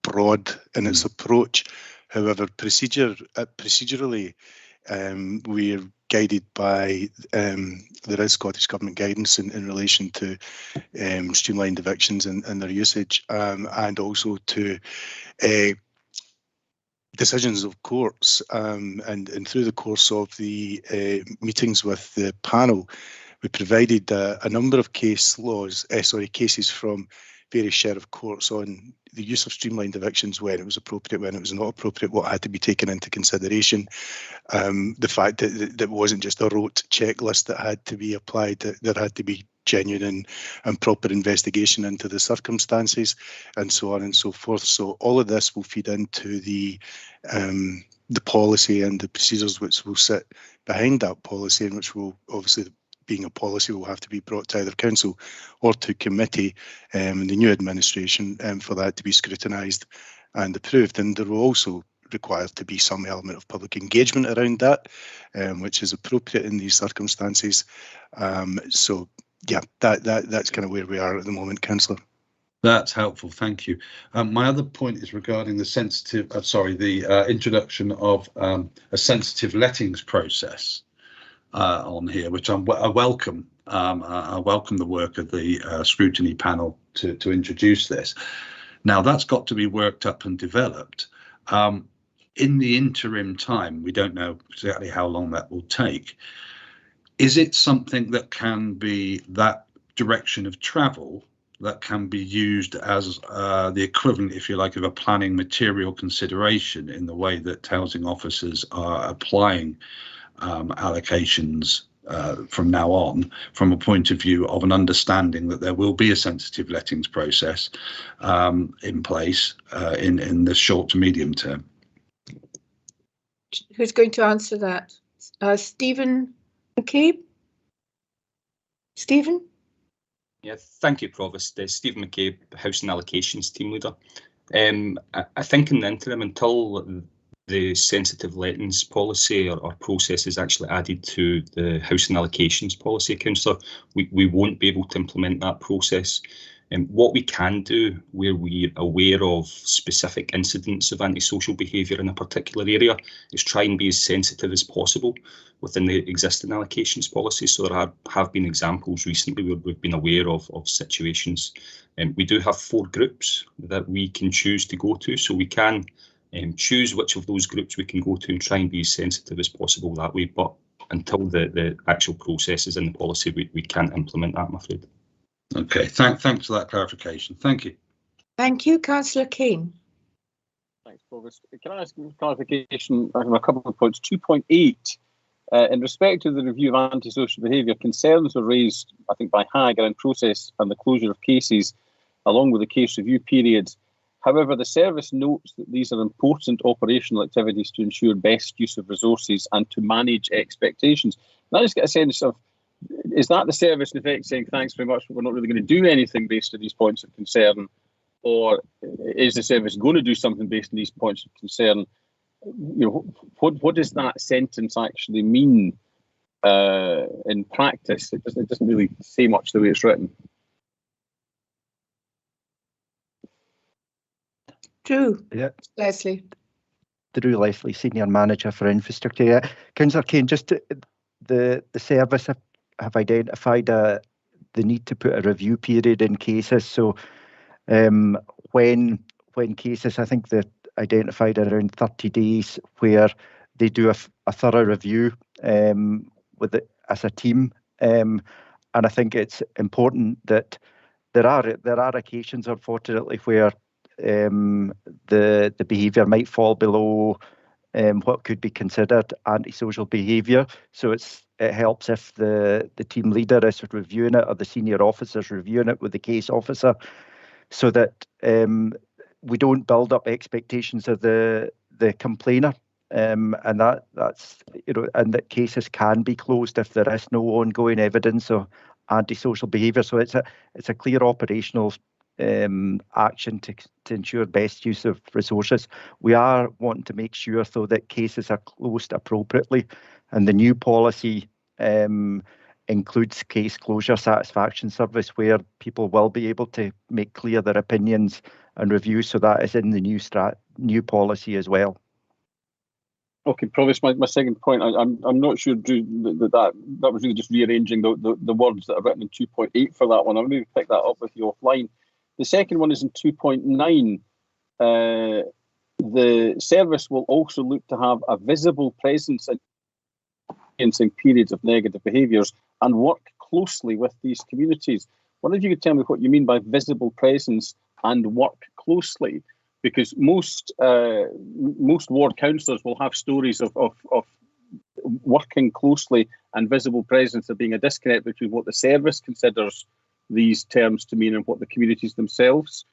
broad in its approach. However, procedurally, we're guided by there is Scottish Government guidance in relation to streamlined evictions and their usage, and also to decisions of courts, and through the course of the meetings with the panel, we provided a number of cases from various sheriff courts on the use of streamlined evictions, when it was appropriate, when it was not appropriate, what had to be taken into consideration. The fact that it wasn't just a rote checklist that had to be applied, that there had to be genuine and proper investigation into the circumstances, and so on and so forth. So all of this will feed into the policy and the procedures which will sit behind that policy, and which will obviously, being a policy, will have to be brought to either council or to committee in the new administration for that to be scrutinised and approved. And there will also require to be some element of public engagement around that, which is appropriate in these circumstances. So yeah, that's kind of where we are at the moment, Councillor. That's helpful, thank you. My other point is regarding the introduction of a sensitive lettings process on here, which I welcome. I welcome the work of the scrutiny panel to introduce this. Now, that's got to be worked up and developed. In the interim time, we don't know exactly how long that will take. Is it something that can be that direction of travel that can be used as the equivalent, if you like, of a planning material consideration in the way that housing officers are applying allocations from now on, from a point of view of an understanding that there will be a sensitive lettings process in place in the short to medium term? Who's going to answer that? Stephen McCabe? Stephen? Yeah, thank you, Provost. Stephen McCabe, Housing Allocations Team Leader. I think in the interim, until the sensitive lettings policy or process is actually added to the housing allocations policy, Councillor, we won't be able to implement that process. What we can do where we're aware of specific incidents of antisocial behaviour in a particular area is try and be as sensitive as possible within the existing allocations policy. So there have been examples recently where we've been aware of situations. We do have 4 groups that we can choose to go to, so we can choose which of those groups we can go to and try and be as sensitive as possible that way. But until the actual process is in the policy, we can't implement that, I'm afraid. Okay, thanks for that clarification. Thank you. Thank you, Councillor Kane. Thanks, Provost. Can I ask clarification on a couple of points? 2.8, in respect to the review of antisocial behaviour, concerns were raised, I think, by HAG around process and the closure of cases, along with the case review periods. However, the service notes that these are important operational activities to ensure best use of resources and to manage expectations. Can I just get a sense of, is that the service in effect saying thanks very much, but we're not really going to do anything based on these points of concern? Or is the service going to do something based on these points of concern? What does that sentence actually mean in practice? It doesn't really say much the way it's written. Drew. Yeah. Leslie. Drew Leslie, Senior Manager for Infrastructure. Yeah. Councillor Kane, just the service have identified the need to put a review period in cases. So when cases, I think they're identified around 30 days, where they do a thorough review with it as a team. And I think it's important that there are occasions, unfortunately, where the behaviour might fall below what could be considered antisocial behaviour. So it helps if the team leader is reviewing it or the senior officers reviewing it with the case officer, so that we don't build up expectations of the complainer, and that's and that cases can be closed if there is no ongoing evidence of antisocial behaviour. So it's a clear operational action to ensure best use of resources. We are wanting to make sure, though, that cases are closed appropriately, and the new policy includes case closure satisfaction service, where people will be able to make clear their opinions and reviews. So that is in the new policy as well. Okay, Provost, my second point, I'm not sure, Drew, that was really just rearranging the words that are written in 2.8 for that one. I'll maybe pick that up with you offline. The second one is in 2.9. The service will also look to have a visible presence in periods of negative behaviours and work closely with these communities. I wonder if you could tell me what you mean by visible presence and work closely, because most ward councillors will have stories of working closely and visible presence, there being a disconnect between what the service considers these terms to mean and what the communities themselves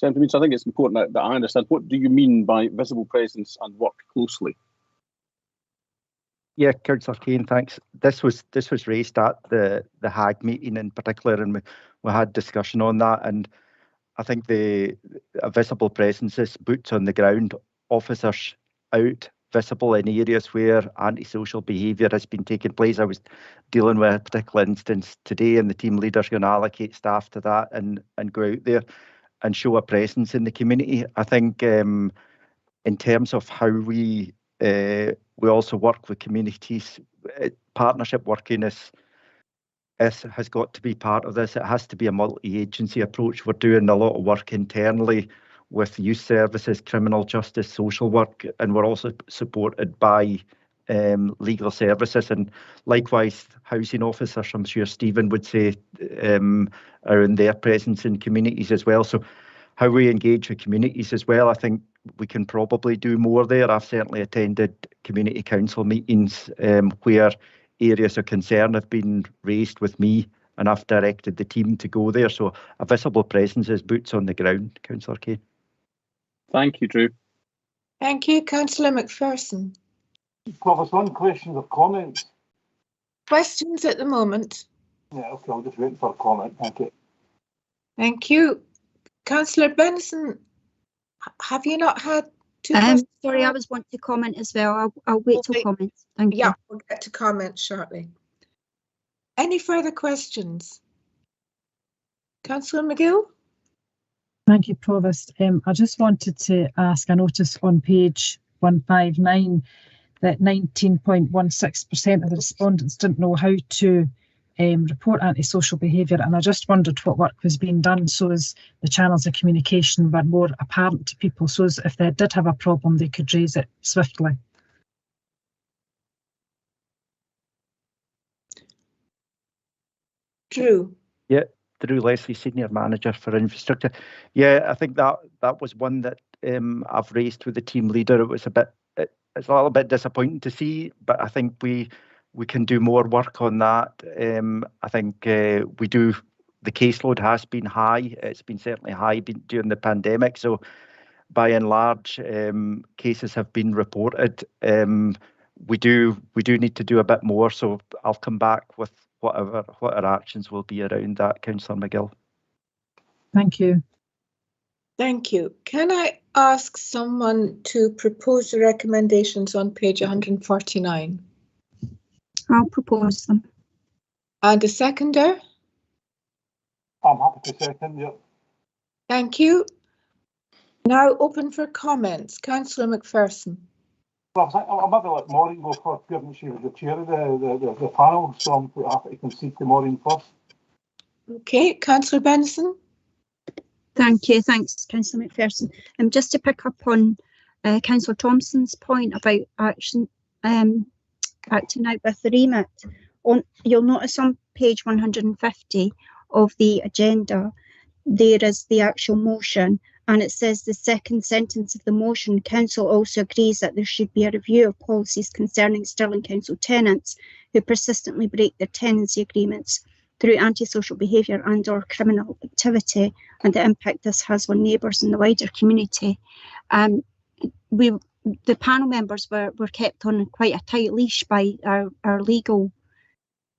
tend to mean. So I think it's important that I understand, what do you mean by visible presence and work closely? Yeah, Councillor Kane, thanks. This was raised at the HAG meeting in particular, and we had discussion on that. And I think a visible presence is boots on the ground, officers out, visible in areas where antisocial behaviour has been taking place. I was dealing with a particular instance today, and the team leader's going to allocate staff to that and go out there and show a presence in the community. I think in terms of how we also work with communities, partnership working has got to be part of this. It has to be a multi-agency approach. We're doing a lot of work internally with youth services, criminal justice, social work, and we're also supported by legal services, and likewise housing officers, I'm sure Stephen would say, are in their presence in communities as well. So how we engage with communities as well, I think we can probably do more there. I've certainly attended community council meetings where areas of concern have been raised with me, and I've directed the team to go there. So a visible presence is boots on the ground, Councillor Kane. Thank you, Drew. Thank you, Councillor McPherson. Provost, one question or comment? Questions at the moment? Yeah, okay, I'll just wait for a comment. Thank you. Thank you. Councillor Benson, have you not had two questions? Sorry, I was wanting to comment as well. I'll wait till comments. Thank you. Yeah, we'll get to comments shortly. Any further questions? Councillor McGill? Thank you, Provost. I just wanted to ask, I noticed on page 159 that 19.16% of the respondents didn't know how to report antisocial behaviour, and I just wondered what work was being done so as the channels of communication were more apparent to people, so as if they did have a problem they could raise it swiftly. Drew? Yeah, Drew Leslie, Senior Manager for Infrastructure. Yeah, I think that was one that I've raised with the team leader. It was it's a little bit disappointing to see, but I think we can do more work on that. I think we do. The caseload has been high. It's been certainly high during the pandemic. So by and large, cases have been reported. We do need to do a bit more. So I'll come back with what our actions will be around that, Councillor McGill. Thank you. Thank you. Can I ask someone to propose the recommendations on page 149? I'll propose them. And a seconder? I'm happy to second, yeah. Thank you. Now open for comments. Councillor McPherson. Well, I'll maybe let Maureen go first, given she was the chair of the panel, so I'm quite happy to concede to Maureen first. Okay, Councillor Benson. Thank you. Thanks, Councillor McPherson. Just to pick up on Councillor Thompson's point about acting out with the remit, you'll notice on page 150 of the agenda, there is the actual motion, and it says the second sentence of the motion, Council also agrees that there should be a review of policies concerning Stirling Council tenants who persistently break their tenancy agreements through antisocial behaviour and or criminal activity, and the impact this has on neighbours and the wider community. The panel members were kept on quite a tight leash by our legal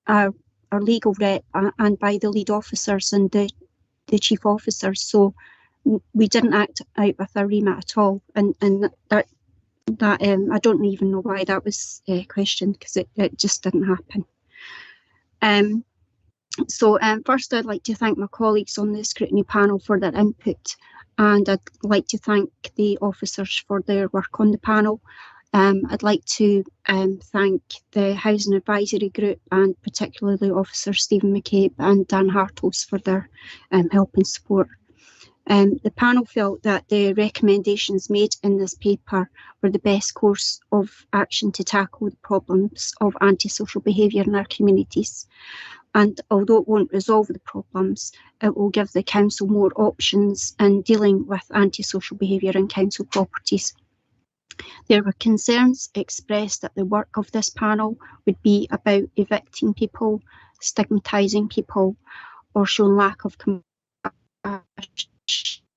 rep and by the lead officers and the chief officers, so we didn't act out with our remit at all, and that I don't even know why that was questioned, because it just didn't happen. So first I'd like to thank my colleagues on the scrutiny panel for their input, and I'd like to thank the officers for their work on the panel. I'd like to thank the Housing Advisory Group, and particularly Officer Stephen McCabe and Dan Hartles for their help and support. The panel felt that the recommendations made in this paper were the best course of action to tackle the problems of antisocial behaviour in our communities. And although it won't resolve the problems, it will give the council more options in dealing with antisocial behaviour in council properties. There were concerns expressed that the work of this panel would be about evicting people, stigmatising people, or showing lack of compassion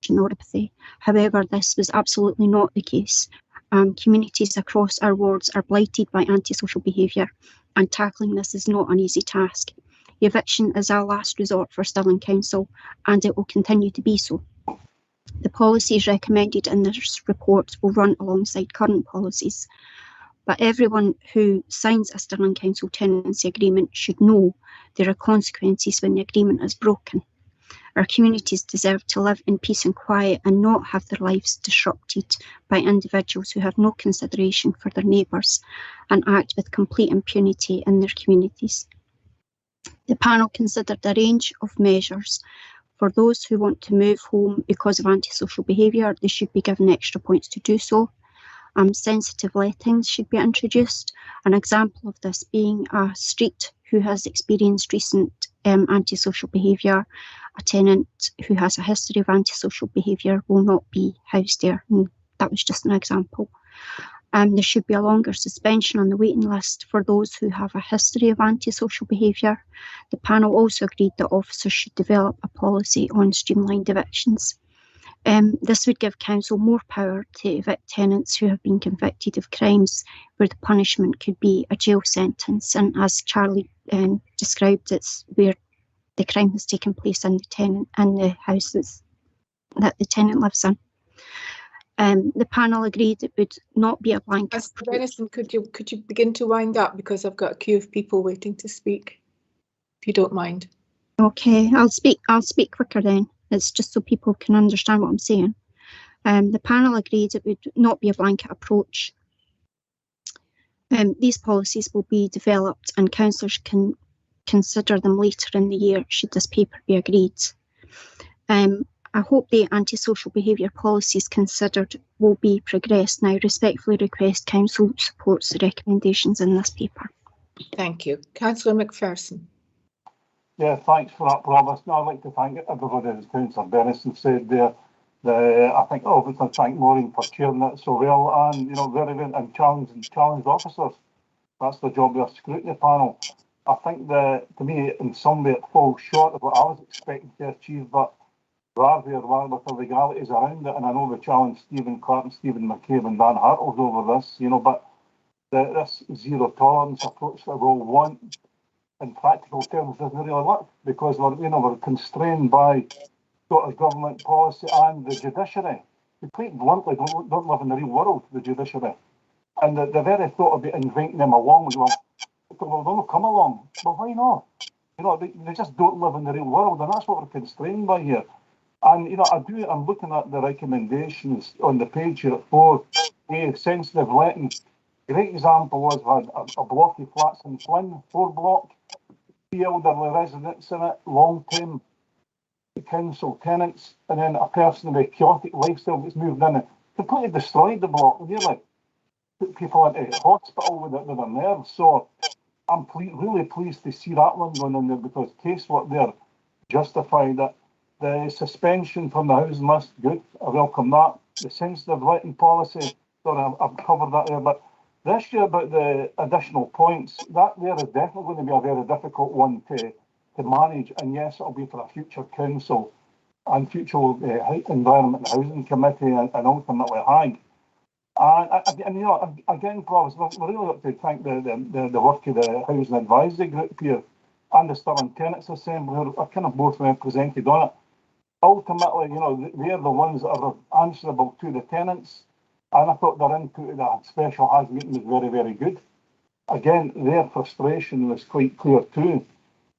or empathy. However, this was absolutely not the case. Communities across our wards are blighted by antisocial behaviour, and tackling this is not an easy task. Eviction is our last resort for Stirling Council, and it will continue to be so. The policies recommended in this report will run alongside current policies, but everyone who signs a Stirling Council tenancy agreement should know there are consequences when the agreement is broken. Our communities deserve to live in peace and quiet and not have their lives disrupted by individuals who have no consideration for their neighbours and act with complete impunity in their communities. The panel considered a range of measures. For those who want to move home because of antisocial behaviour, they should be given extra points to do so. Sensitive lettings should be introduced. An example of this being a street who has experienced recent antisocial behaviour. A tenant who has a history of antisocial behaviour will not be housed there. And that was just an example. There should be a longer suspension on the waiting list for those who have a history of antisocial behaviour. The panel also agreed that officers should develop a policy on streamlined evictions. This would give council more power to evict tenants who have been convicted of crimes where the punishment could be a jail sentence, and as Charlie described, it's where the crime has taken place in the houses that the tenant lives in. The panel agreed it would not be a blanket. Mr. Benison, could you begin to wind up, because I've got a queue of people waiting to speak, if you don't mind. Okay, I'll speak quicker then. It's just so people can understand what I'm saying. The panel agreed it would not be a blanket approach. These policies will be developed and councillors can consider them later in the year should this paper be agreed. I hope the antisocial behaviour policies considered will be progressed. Now, respectfully request Council supports the recommendations in this paper. Thank you. Councillor McPherson. Yeah, thanks for that, Provost. No, I'd like to thank everybody, as Councillor Denison said there. I think obviously thank Maureen for chairing it so well, and very good, and challenged officers. That's the job of the scrutiny panel. I think to me, in some way, it falls short of what I was expecting to achieve, but rather with the legalities around it. And I know we challenged Stephen Clark and Stephen McCabe and Dan Hartles over this, but this zero tolerance approach that we all want in practical terms doesn't really work, because we're constrained by sort of government policy and the judiciary. We quite bluntly don't live in the real world, the judiciary. And the very thought of inviting them along, they'll come along. Well, why not? They just don't live in the real world, and that's what we're constrained by here. And I'm looking at the recommendations on the page here at 4A, sensitive letting. Great example was we had a block of flats in Flynn, 4 block, 3 elderly residents in it, long-term council tenants, and then a person with a chaotic lifestyle that's moved in and completely destroyed the block, really put people into hospital with their nerves. So I'm really pleased to see that one going in there, because casework there justified it. The suspension from the housing list, good. I welcome that. The sensitive letting policy, sorry, I've covered that there. But the issue about the additional points, that there is definitely going to be a very difficult one to manage. And yes, it'll be for a future council and future Environment and Housing Committee and ultimately HAG. And again, Provost, we really like to thank the work of the Housing Advisory Group here and the Stirling Tenants Assembly, who are kind of both represented on it. Ultimately, they're the ones that are answerable to the tenants, and I thought their input at that special HAG meeting was very, very good. Again, their frustration was quite clear too,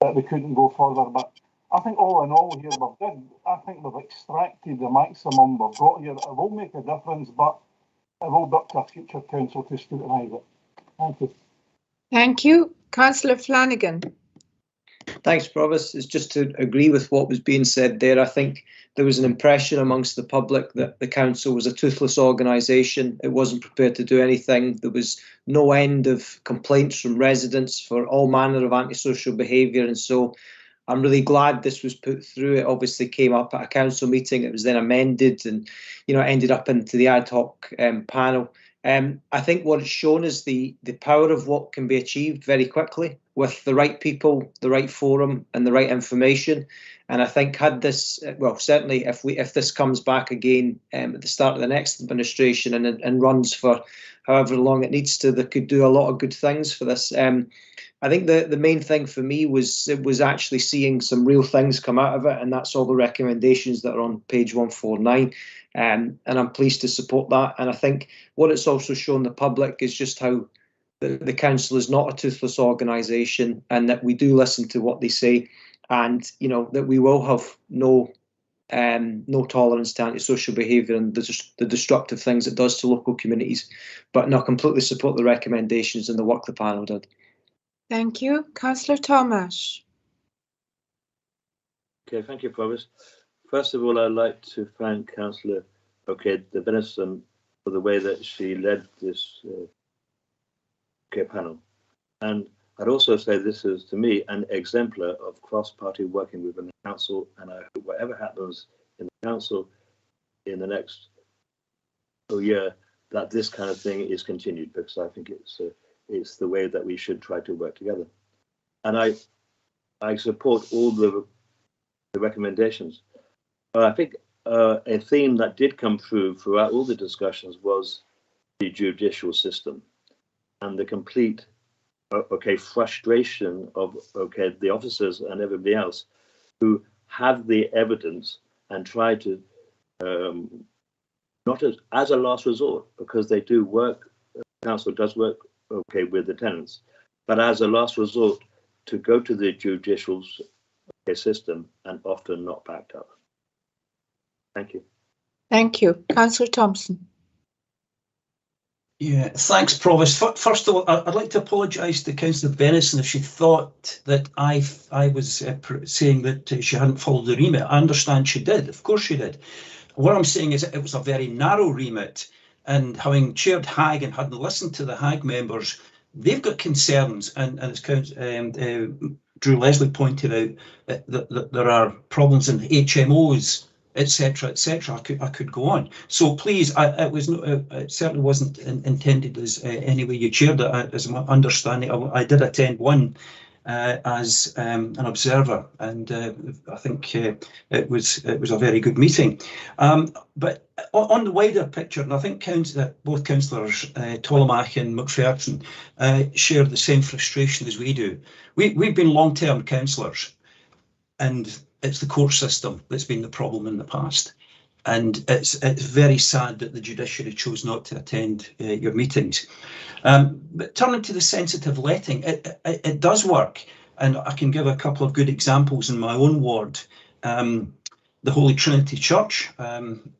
that we couldn't go further. But I think all in all here, we've extracted the maximum we've got here. It will make a difference, but it will be up to a future council to scrutinise it. Thank you. Thank you. Councillor Flanagan. Thanks, Provost. It's just to agree with what was being said there. I think there was an impression amongst the public that the council was a toothless organisation. It wasn't prepared to do anything. There was no end of complaints from residents for all manner of antisocial behaviour, and so I'm really glad this was put through. It obviously came up at a council meeting. It was then amended and, ended up into the ad hoc panel. I think what it's shown is the power of what can be achieved very quickly with the right people, the right forum and the right information. And I think had this, well, certainly if this comes back again at the start of the next administration and runs for however long it needs to, that could do a lot of good things for this. I think the main thing for me was actually seeing some real things come out of it, and that's all the recommendations that are on page 149. And I'm pleased to support that. And I think what it's also shown the public is just how the council is not a toothless organisation, and that we do listen to what they say, and that we will have no tolerance to antisocial behaviour and the destructive things it does to local communities. But no, completely support the recommendations and the work the panel did. Thank you. Councillor Thomas. Okay, thank you, Provost. First of all, I'd like to thank Councillor de Venison for the way that she led this panel. And I'd also say this is, to me, an exemplar of cross-party working within the council, and I hope whatever happens in the council in the next year, that this kind of thing is continued, because I think it's the way that we should try to work together. And I support all the recommendations. I think a theme that did come throughout all the discussions was the judicial system and the complete frustration of the officers and everybody else who have the evidence and try to not as a last resort, because they do work, the council does work with the tenants, but as a last resort to go to the judicial a system and often not backed up. Thank you. Thank you. Councillor Thompson. Yeah, thanks, Provost. First of all, I'd like to apologise to Councillor Benison if she thought that I was saying that she hadn't followed the remit. I understand she did. Of course she did. What I'm saying is it was a very narrow remit, and having chaired HAG and hadn't listened to the HAG members, they've got concerns, and as Drew Leslie pointed out, that there are problems in HMOs, etc., etc. I could go on. So please, it certainly wasn't intended as any way you chaired it. As my understanding, I did attend one as an observer, and I think it was a very good meeting. But on the wider picture, and I think both councillors Tollemache and McPherson share the same frustration as we do. We've been long-term councillors, and it's the court system that's been the problem in the past. And it's very sad that the judiciary chose not to attend your meetings. But turning to the sensitive letting, it does work. And I can give a couple of good examples in my own ward. The Holy Trinity Church,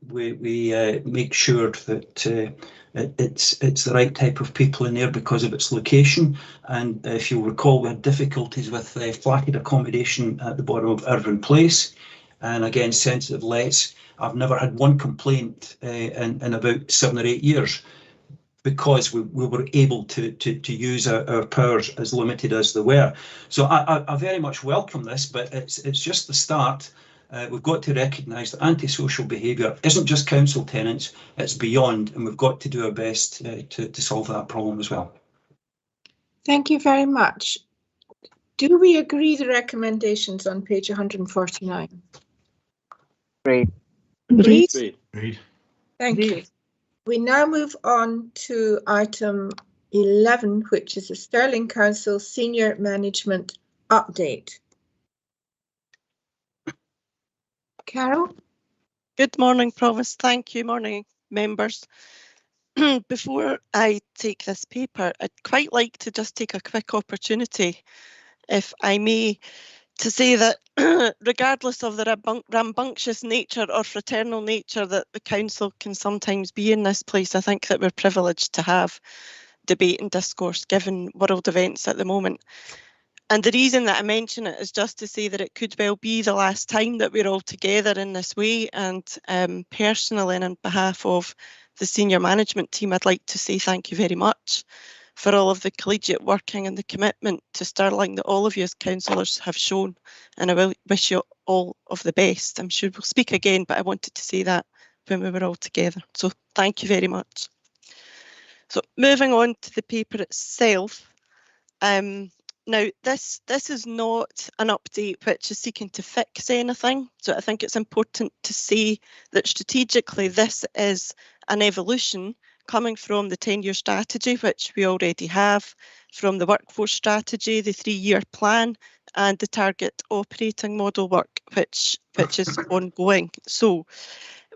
we make sure that it's the right type of people in there because of its location. And if you'll recall, we had difficulties with flatted accommodation at the bottom of Irvine Place. And again, sensitive lets. I've never had one complaint in about 7 or 8 years, because we were able to use our powers as limited as they were. So I very much welcome this, but it's just the start. We've got to recognise that antisocial behaviour isn't just council tenants, it's beyond, and we've got to do our best to solve that problem as well. Thank you very much. Do we agree the recommendations on page 149? Agreed. Agreed? Agreed. Thank you. We now move on to item 11, which is the Stirling Council Senior Management Update. Carol? Good morning, Provost. Thank you. Morning, members. Before I take this paper, I'd quite like to just take a quick opportunity, if I may, to say that regardless of the rambunctious nature or fraternal nature that the council can sometimes be in this place, I think that we're privileged to have debate and discourse given world events at the moment. And the reason that I mention it is just to say that it could well be the last time that we're all together in this way. And personally, and on behalf of the senior management team, I'd like to say thank you very much for all of the collegiate working and the commitment to Stirling that all of you as councillors have shown. And I will wish you all of the best. I'm sure we'll speak again, but I wanted to say that when we were all together. So thank you very much. So moving on to the paper itself. Now, this is not an update which is seeking to fix anything. So I think it's important to say that strategically this is an evolution coming from the 10-year strategy, which we already have, from the workforce strategy, the 3-year plan, and the target operating model work, which is ongoing. So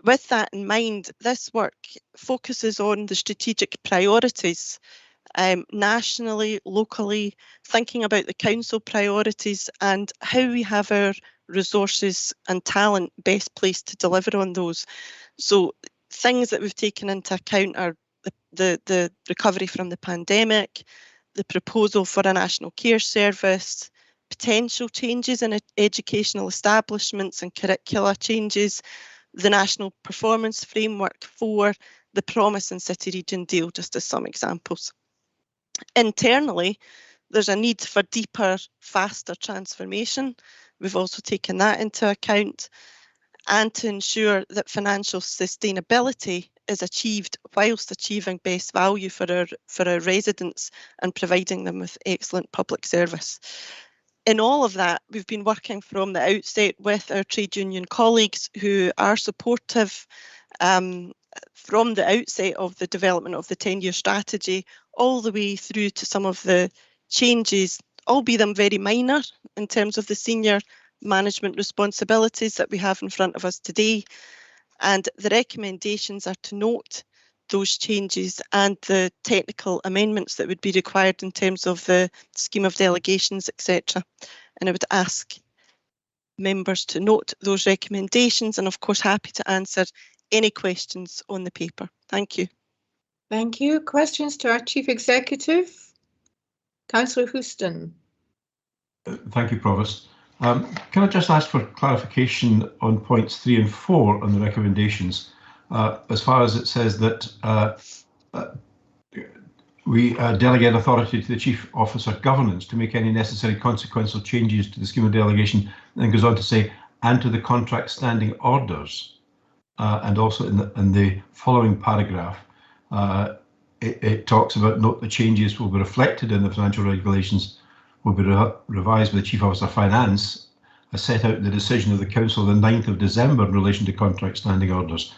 with that in mind, this work focuses on the strategic priorities nationally, locally, thinking about the council priorities and how we have our resources and talent best placed to deliver on those. So things that we've taken into account are the recovery from the pandemic, the proposal for a national care service, potential changes in educational establishments and curricula changes, the national performance framework for the Promise and City Region deal, just as some examples. Internally, there's a need for deeper, faster transformation. We've also taken that into account, and to ensure that financial sustainability is achieved whilst achieving best value for our residents and providing them with excellent public service. In all of that, we've been working from the outset with our trade union colleagues who are supportive from the outset of the development of the 10-year strategy all the way through to some of the changes, albeit them very minor in terms of the senior management responsibilities that we have in front of us today. And the recommendations are to note those changes and the technical amendments that would be required in terms of the scheme of delegations, etc. And I would ask members to note those recommendations, and of course happy to answer any questions on the paper. Thank you. Thank you. Questions to our Chief Executive? Councillor Houston. Thank you, Provost. Can I just ask for clarification on points 3 and 4 on the recommendations, as far as it says that we delegate authority to the Chief Officer Governance to make any necessary consequential changes to the scheme of delegation, and then goes on to say, and to the contract standing orders. And also in the following paragraph, it talks about, note the changes will be reflected in the financial regulations, will be revised by the Chief Officer Finance, as set out in the decision of the Council on the 9th of December in relation to contract standing orders.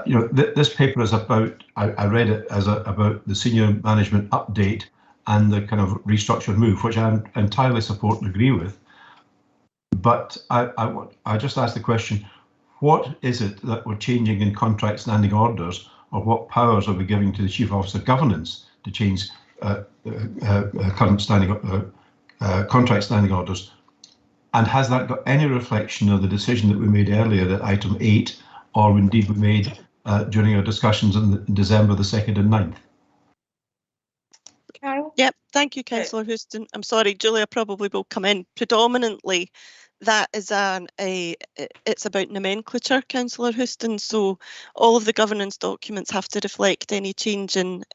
You know, this paper is about, I read it as about the senior management update and the kind of restructured move, which I entirely support and agree with. But I just asked the question, what is it that we're changing in contract standing orders, or what powers are we giving to the Chief Officer Governance to change current standing contract standing orders? And has that got any reflection of the decision that we made earlier at item 8, or indeed we made during our discussions in December the 2nd and 9th? Carol? Yep, thank you, Councillor Houston. I'm sorry, Julia probably will come in. Predominantly, that is it's about nomenclature, Councillor Houston. So all of the governance documents have to reflect any change in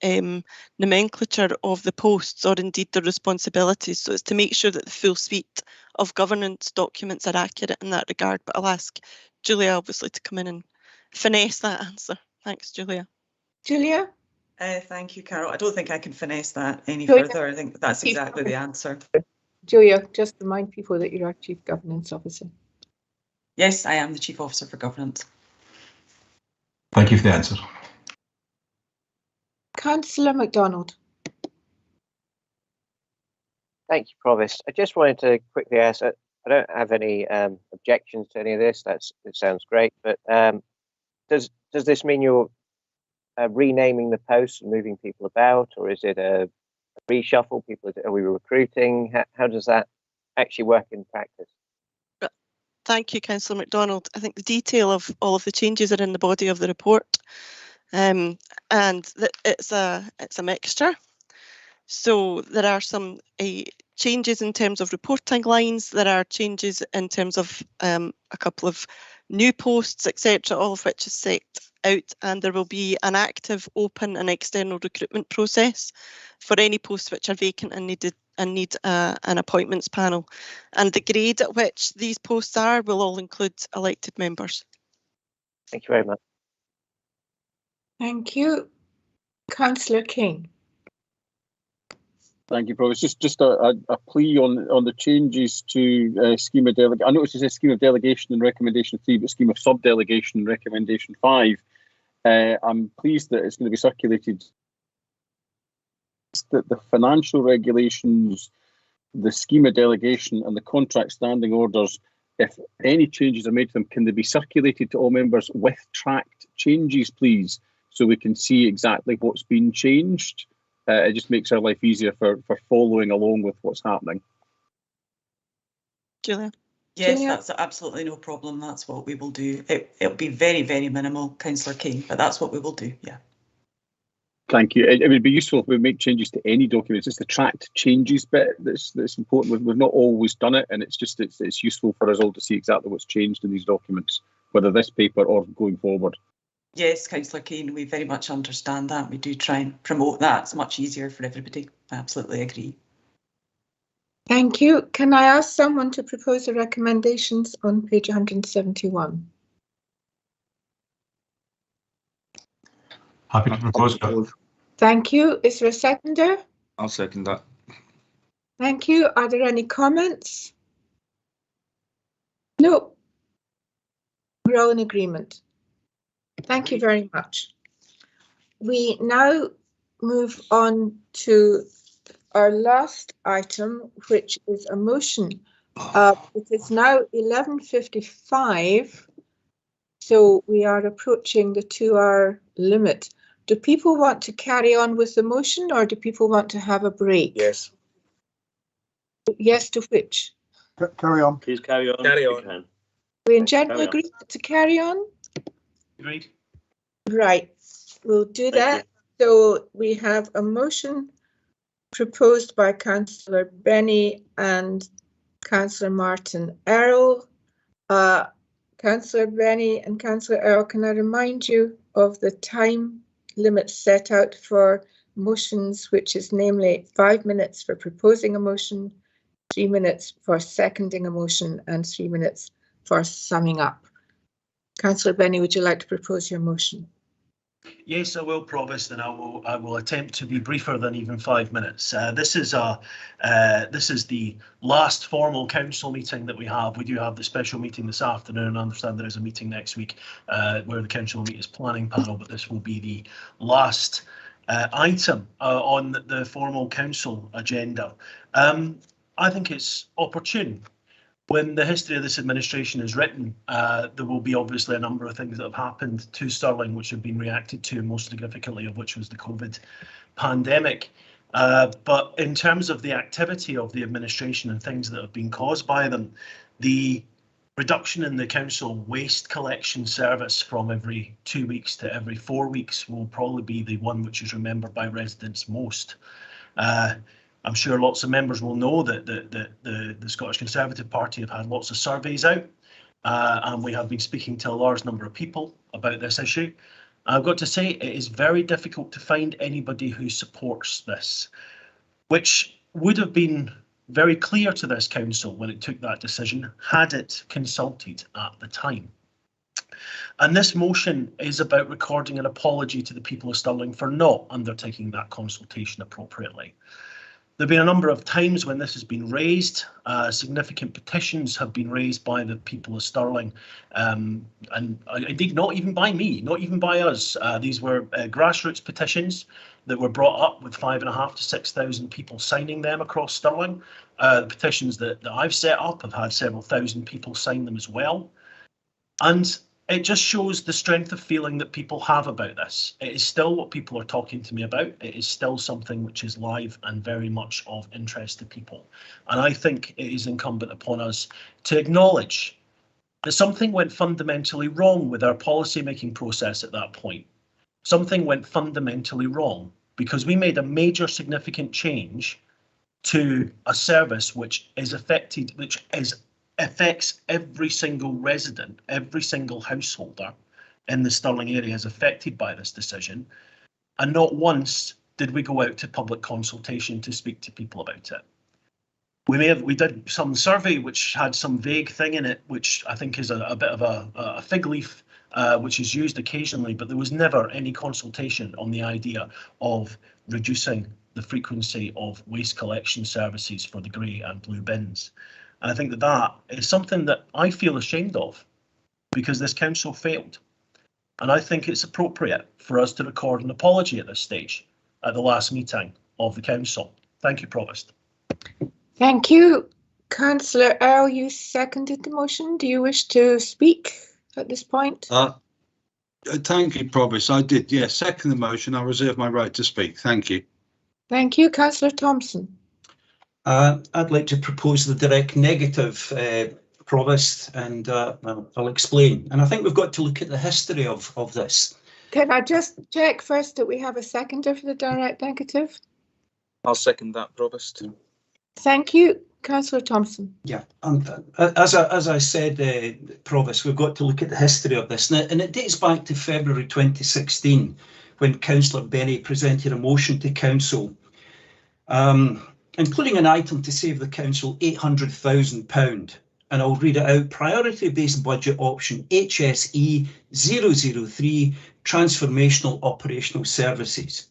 nomenclature of the posts, or indeed the responsibilities. So it's to make sure that the full suite of governance documents are accurate in that regard. But I'll ask Julia obviously to come in and finesse that answer. Thanks, Julia. Julia? Thank you, Carol. I don't think I can finesse that any further. I think that's exactly the answer. Julia, just remind people that you're our Chief Governance Officer. Yes, I am the Chief Officer for Governance. Thank you for the answer. Councillor MacDonald. Thank you, Provost. I just wanted to quickly ask, I don't have any objections to any of this. It sounds great, but does this mean you're renaming the posts and moving people about, or is it a reshuffle? Are we recruiting? How does that actually work in practice? Thank you, Councillor MacDonald. I think the detail of all of the changes are in the body of the report, and it's a mixture. So there are some changes in terms of reporting lines. There are changes in terms of a couple of new posts, etc., all of which is set out, and there will be an active, open and external recruitment process for any posts which are vacant and need an appointments panel. And the grade at which these posts are will all include elected members. Thank you very much. Thank you. Councillor King. Thank you, Provost. Just a plea on the changes to scheme of delegation. I noticed it says scheme of delegation and recommendation 3, but scheme of sub-delegation and recommendation 5. I'm pleased that it's going to be circulated. That the financial regulations, the scheme of delegation and the contract standing orders, if any changes are made to them, can they be circulated to all members with tracked changes, please, so we can see exactly what's been changed? It just makes our life easier for following along with what's happening. Julia? Yes, that's absolutely no problem. That's what we will do. It'll be very, very minimal, Councillor King, but that's what we will do, yeah. Thank you. It would be useful if we make changes to any documents. It's the tracked changes bit that's important. We've not always done it, and it's useful for us all to see exactly what's changed in these documents, whether this paper or going forward. Yes, Councillor Kane, we very much understand that. We do try and promote that. It's much easier for everybody. I absolutely agree. Thank you. Can I ask someone to propose the recommendations on page 171? Happy to propose. Thank you. Is there a seconder? I'll second that. Thank you. Are there any comments? No. We're all in agreement. Thank you very much. We now move on to our last item, which is a motion. It is now 11:55, so we are approaching the 2-hour limit. Do people want to carry on with the motion, or do people want to have a break? Yes. Yes to which? Carry on. Please carry on. Carry if you on. can. We in general Carry on. agree to carry on? Agreed. Right, we'll do Thank that. So we have a motion proposed by Councillor Benny and Councillor Martin Errol. Councillor Benny and Councillor Errol, can I remind you of the time limit set out for motions, which is namely 5 minutes for proposing a motion, 3 minutes for seconding a motion, and 3 minutes for summing up. Councillor Benny, would you like to propose your motion? Yes, I will, Provost, and I will attempt to be briefer than even 5 minutes. This is the last formal council meeting that we have. We do have the special meeting this afternoon. I understand there is a meeting next week where the council will meet as planning panel, but this will be the last item on the formal council agenda. I think it's opportune. When the history of this administration is written, there will be obviously a number of things that have happened to Stirling which have been reacted to, most significantly of which was the COVID pandemic. But in terms of the activity of the administration and things that have been caused by them, the reduction in the council waste collection service from every 2 weeks to every 4 weeks will probably be the one which is remembered by residents most. I'm sure lots of members will know that the Scottish Conservative Party have had lots of surveys out, and we have been speaking to a large number of people about this issue. I've got to say it is very difficult to find anybody who supports this, which would have been very clear to this council when it took that decision, had it consulted at the time. And this motion is about recording an apology to the people of Stirling for not undertaking that consultation appropriately. There have been a number of times when this has been raised. Significant petitions have been raised by the people of Stirling, and indeed not even by me, not even by us. These were grassroots petitions that were brought up with 5,500 to 6,000 people signing them across Stirling. The petitions that I've set up have had several thousand people sign them as well. And it just shows the strength of feeling that people have about this. It is still what people are talking to me about. It is still something which is live and very much of interest to people. And I think it is incumbent upon us to acknowledge that something went fundamentally wrong with our policy-making process at that point. Something went fundamentally wrong because we made a major significant change to a service which is affected, affects every single resident, every single householder in the Stirling area is affected by this decision. And not once did we go out to public consultation to speak to people about it. We did some survey which had some vague thing in it, which I think is a bit of a fig leaf, which is used occasionally, but there was never any consultation on the idea of reducing the frequency of waste collection services for the grey and blue bins. And I think that that is something that I feel ashamed of because this council failed. And I think it's appropriate for us to record an apology at this stage at the last meeting of the council. Thank you, Provost. Thank you. Councillor Earl, you seconded the motion. Do you wish to speak at this point? Thank you, Provost. I did, yes, second the motion. I reserve my right to speak. Thank you. Thank you. Councillor Thompson. I'd like to propose the direct negative, Provost, and I'll explain. And I think we've got to look at the history of this. Can I just check first that we have a seconder for the direct negative? I'll second that, Provost. Thank you. Councillor Thompson. Yeah, as I said, Provost, we've got to look at the history of this. And it dates back to February 2016, when Councillor Benny presented a motion to Council, including an item to save the council £800,000. And I'll read it out. Priority-based budget option HSE 003 Transformational Operational Services.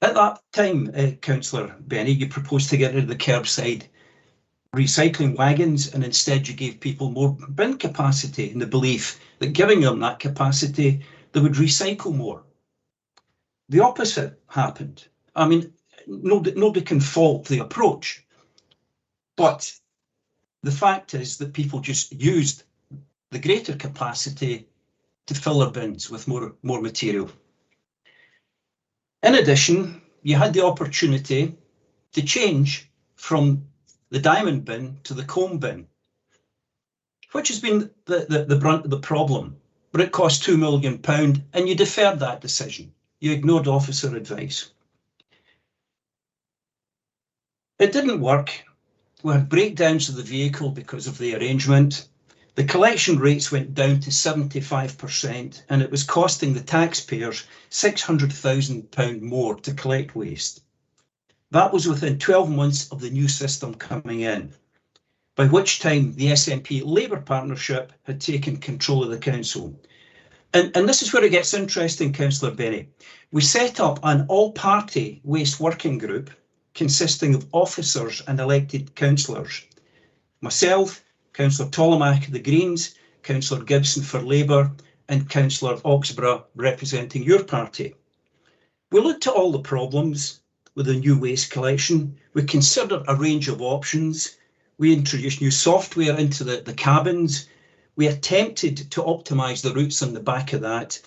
At that time, Councillor Benny, you proposed to get rid of the curbside recycling wagons, and instead you gave people more bin capacity in the belief that giving them that capacity, they would recycle more. The opposite happened. I mean, nobody can fault the approach, but the fact is that people just used the greater capacity to fill their bins with more material. In addition, you had the opportunity to change from the diamond bin to the comb bin. Which has been the brunt of the problem? But it cost £2 million and you deferred that decision. You ignored officer advice. It didn't work. We had breakdowns of the vehicle because of the arrangement. The collection rates went down to 75% and it was costing the taxpayers £600,000 more to collect waste. That was within 12 months of the new system coming in, by which time the SNP Labour partnership had taken control of the council. And this is where it gets interesting, Councillor Benny. We set up an all-party waste working group consisting of officers and elected councillors. Myself, Councillor Tollemache of the Greens, Councillor Gibson for Labour, and Councillor Oxborough representing your party. We looked at all the problems with the new waste collection. We considered a range of options. We introduced new software into the cabins. We attempted to optimise the routes on the back of that,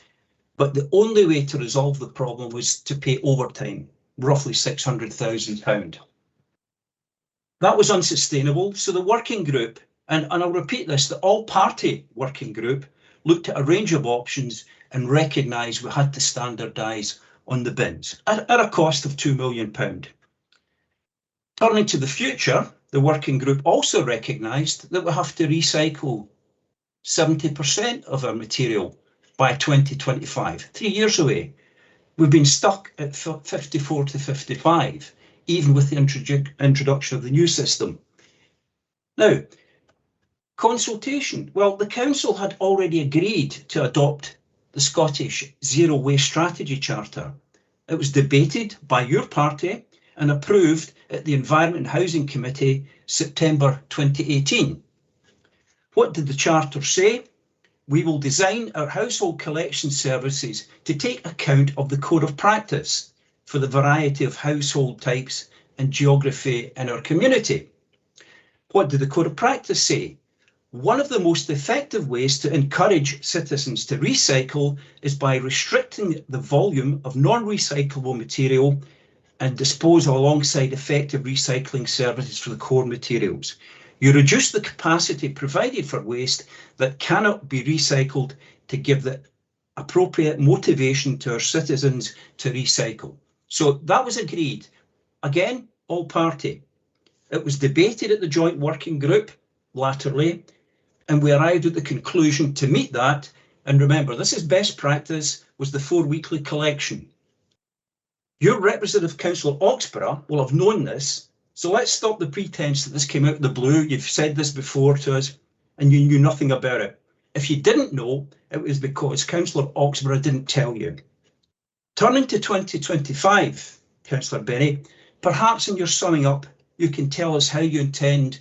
but the only way to resolve the problem was to pay overtime, roughly £600,000. That was unsustainable, so the working group, and I'll repeat this, the all-party working group looked at a range of options and recognised we had to standardise on the bins at a cost of £2 million. Turning to the future, the working group also recognised that we have to recycle 70% of our material by 2025, 3 years away. We've been stuck at 54 to 55, even with the introduction of the new system. Now, consultation. Well, the council had already agreed to adopt the Scottish Zero Waste Strategy Charter. It was debated by your party and approved at the Environment and Housing Committee, September 2018. What did the Charter say? We will design our household collection services to take account of the code of practice for the variety of household types and geography in our community. What did the code of practice say? One of the most effective ways to encourage citizens to recycle is by restricting the volume of non-recyclable material and disposal alongside effective recycling services for the core materials. You reduce the capacity provided for waste that cannot be recycled to give the appropriate motivation to our citizens to recycle. So that was agreed. Again, all party. It was debated at the joint working group latterly, and we arrived at the conclusion to meet that. And remember, this is best practice, was the 4 weekly collection. Your representative, Councillor Oxborough, will have known this. So let's stop the pretense that this came out of the blue. You've said this before to us and you knew nothing about it. If you didn't know, it was because Councillor Oxborough didn't tell you. Turning to 2025, Councillor Benny, perhaps in your summing up, you can tell us how you intend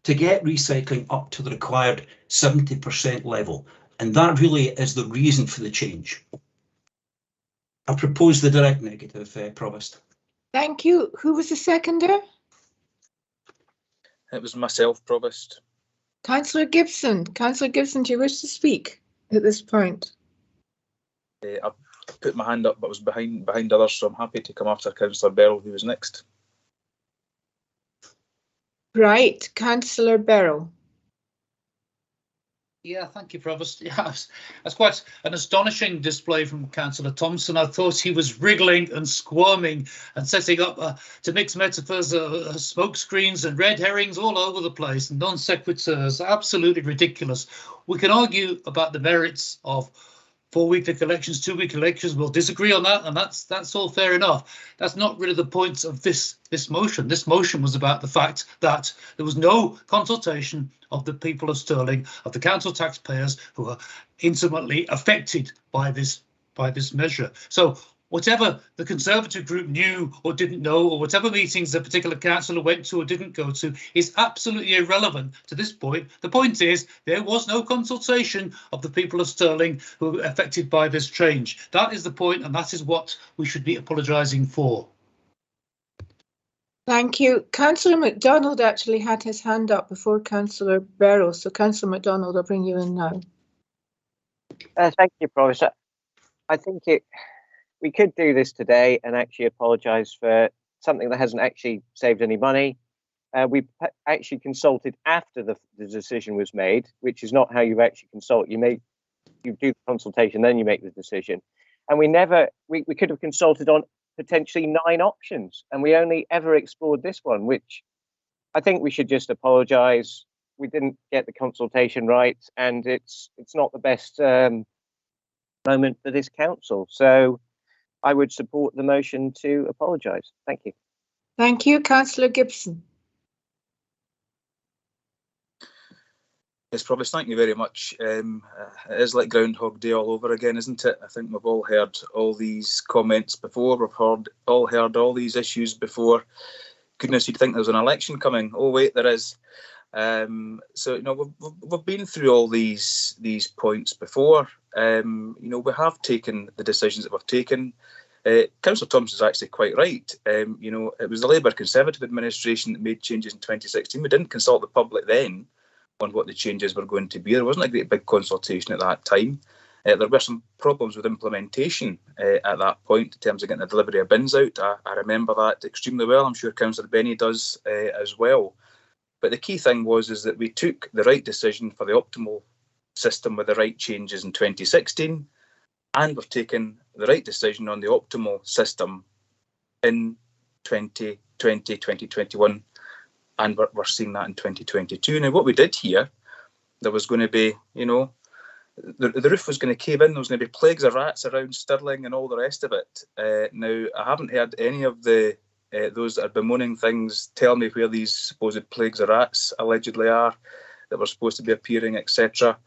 to get recycling up to the required 70% level. And that really is the reason for the change. I propose the direct negative, Provost. Thank you. Who was the seconder? It was myself, Provost. Councillor Gibson. Councillor Gibson, do you wish to speak at this point? I put my hand up, but was behind others, so I'm happy to come after Councillor Beryl, who was next. Right, Councillor Beryl. Yeah, thank you, Provost. Yeah, that's quite an astonishing display from Councillor Thompson. I thought he was wriggling and squirming and setting up, to mix metaphors, smoke screens and red herrings all over the place, and non sequiturs. Absolutely ridiculous. We can argue about the merits of 4-weekly collections, 2-week collections. We'll disagree on that, and that's all fair enough. That's not really the point of this motion. This motion was about the fact that there was no consultation of the people of Stirling, of the council taxpayers who are intimately affected by this measure. So whatever the Conservative group knew or didn't know, or whatever meetings the particular councillor went to or didn't go to, is absolutely irrelevant to this point. The point is there was no consultation of the people of Stirling who were affected by this change. That is the point, and that is what we should be apologising for. Thank you. Councillor MacDonald actually had his hand up before Councillor Beryl, so Councillor MacDonald, I'll bring you in now. Thank you, Provost. I think we could do this today and actually apologise for something that hasn't actually saved any money. We actually consulted after the decision was made, which is not how you actually consult. You do the consultation, then you make the decision. And we could have consulted on potentially 9 options, and we only ever explored this one, which I think we should just apologise. We didn't get the consultation right, and it's not the best moment for this council. So I would support the motion to apologise. Thank you. Thank you, Councillor Gibson. Yes, Provost, thank you very much. It is like Groundhog Day all over again, isn't it? I think we've all heard all these comments before. We've all heard all these issues before. Goodness, you'd think there's an election coming. Oh wait, there is. So you know, we've been through all these points before. You know, we have taken the decisions that we've taken. Councillor Thompson is actually quite right. You know, it was the Labour Conservative administration that made changes in 2016. We didn't consult the public then on what the changes were going to be. There wasn't a great big consultation at that time. There were some problems with implementation at that point in terms of getting the delivery of bins out. I remember that extremely well. I'm sure Councillor Benny does as well. But the key thing is that we took the right decision for the optimal system with the right changes in 2016, and we've taken the right decision on the optimal system in 2020, 2021. And we're seeing that in 2022. Now, what we did here, there was going to be, you know, the roof was going to cave in. There was going to be plagues of rats around Stirling and all the rest of it. Now, I haven't heard any of those that are bemoaning things tell me where these supposed plagues of rats allegedly are that were supposed to be appearing, etc.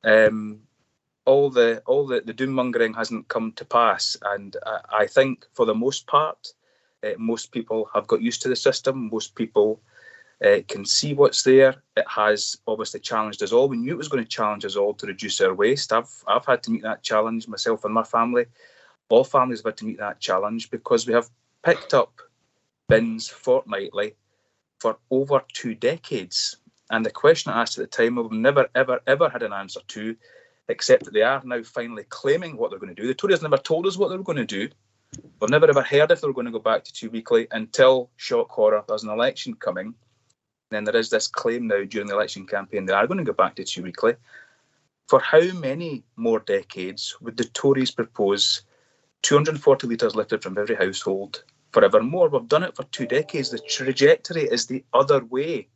All the doom mongering hasn't come to pass, and I think for the most part, most people have got used to the system. Most people can see what's there. It has obviously challenged us all. We knew it was going to challenge us all to reduce our waste. I've had to meet that challenge, myself and my family. All families have had to meet that challenge because we have picked up bins fortnightly for over 2 decades. And the question I asked at the time, we've never, ever, ever had an answer to, except that they are now finally claiming what they're going to do. The Tories never told us what they were going to do. We've never ever heard if they were going to go back to 2 weekly until, shock horror, there's an election coming. Then there is this claim now during the election campaign they are going to go back to 2 weekly. For how many more decades would the Tories propose 240 litres lifted from every household forevermore? We've done it for 2 decades. The trajectory is the other way.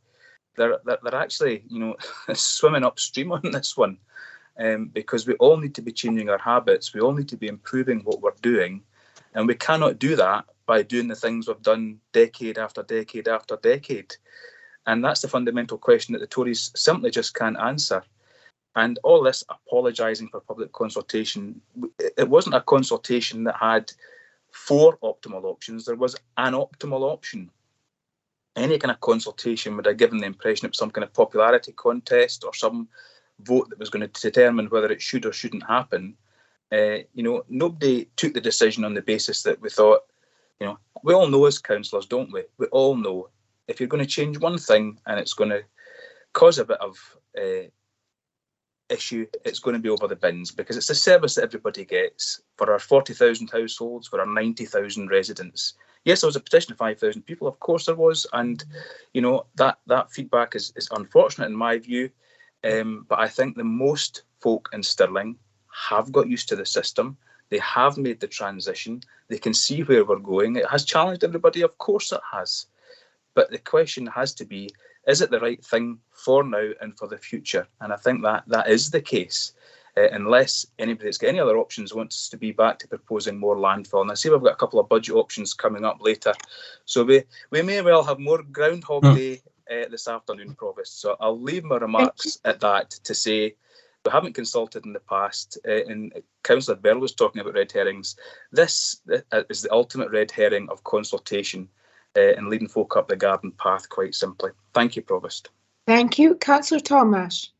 They're actually, you know, swimming upstream on this one, because we all need to be changing our habits. We all need to be improving what we're doing, and we cannot do that by doing the things we've done decade after decade after decade. And that's the fundamental question that the Tories simply just can't answer. And all this apologising for public consultation, it wasn't a consultation that had 4 optimal options. There was an optimal option. Any kind of consultation would have given the impression of some kind of popularity contest or some vote that was going to determine whether it should or shouldn't happen. You know, nobody took the decision on the basis that we thought, you know, we all know as councillors, don't we? We all know if you're going to change one thing and it's going to cause a bit of issue, it's going to be over the bins, because it's a service that everybody gets for our 40,000 households, for our 90,000 residents. Yes, there was a petition of 5,000 people, of course there was, and you know that feedback is unfortunate in my view, but I think the most folk in Stirling have got used to the system. They have made the transition. They can see where we're going. It has challenged everybody, of course it has. But the question has to be, is it the right thing for now and for the future? And I think that is the case, unless anybody that's got any other options wants to be back to proposing more landfill. And I see we've got a couple of budget options coming up later. So we may well have more Groundhog Day this afternoon, Provost. So I'll leave my remarks at that to say we haven't consulted in the past. And Councillor Bell was talking about red herrings. This is the ultimate red herring of consultation. And leading folk up the garden path, quite simply. Thank you, Provost. Thank you. Councillor Thomas.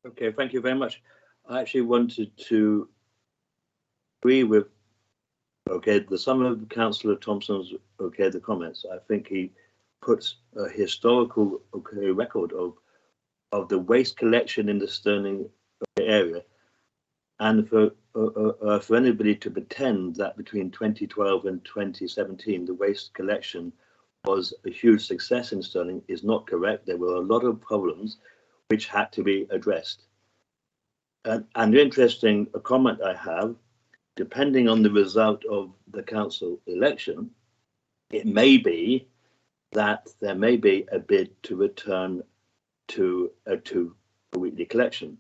Okay, thank you very much. I actually wanted to agree with, some of Councillor Thompson's, the comments. I think he puts a historical, record of the waste collection in the Stirling area. And for for anybody to pretend that between 2012 and 2017 the waste collection was a huge success in Stirling is not correct. There were a lot of problems which had to be addressed. And an interesting comment I have, depending on the result of the council election, it may be that there may be a bid to return to a weekly collection.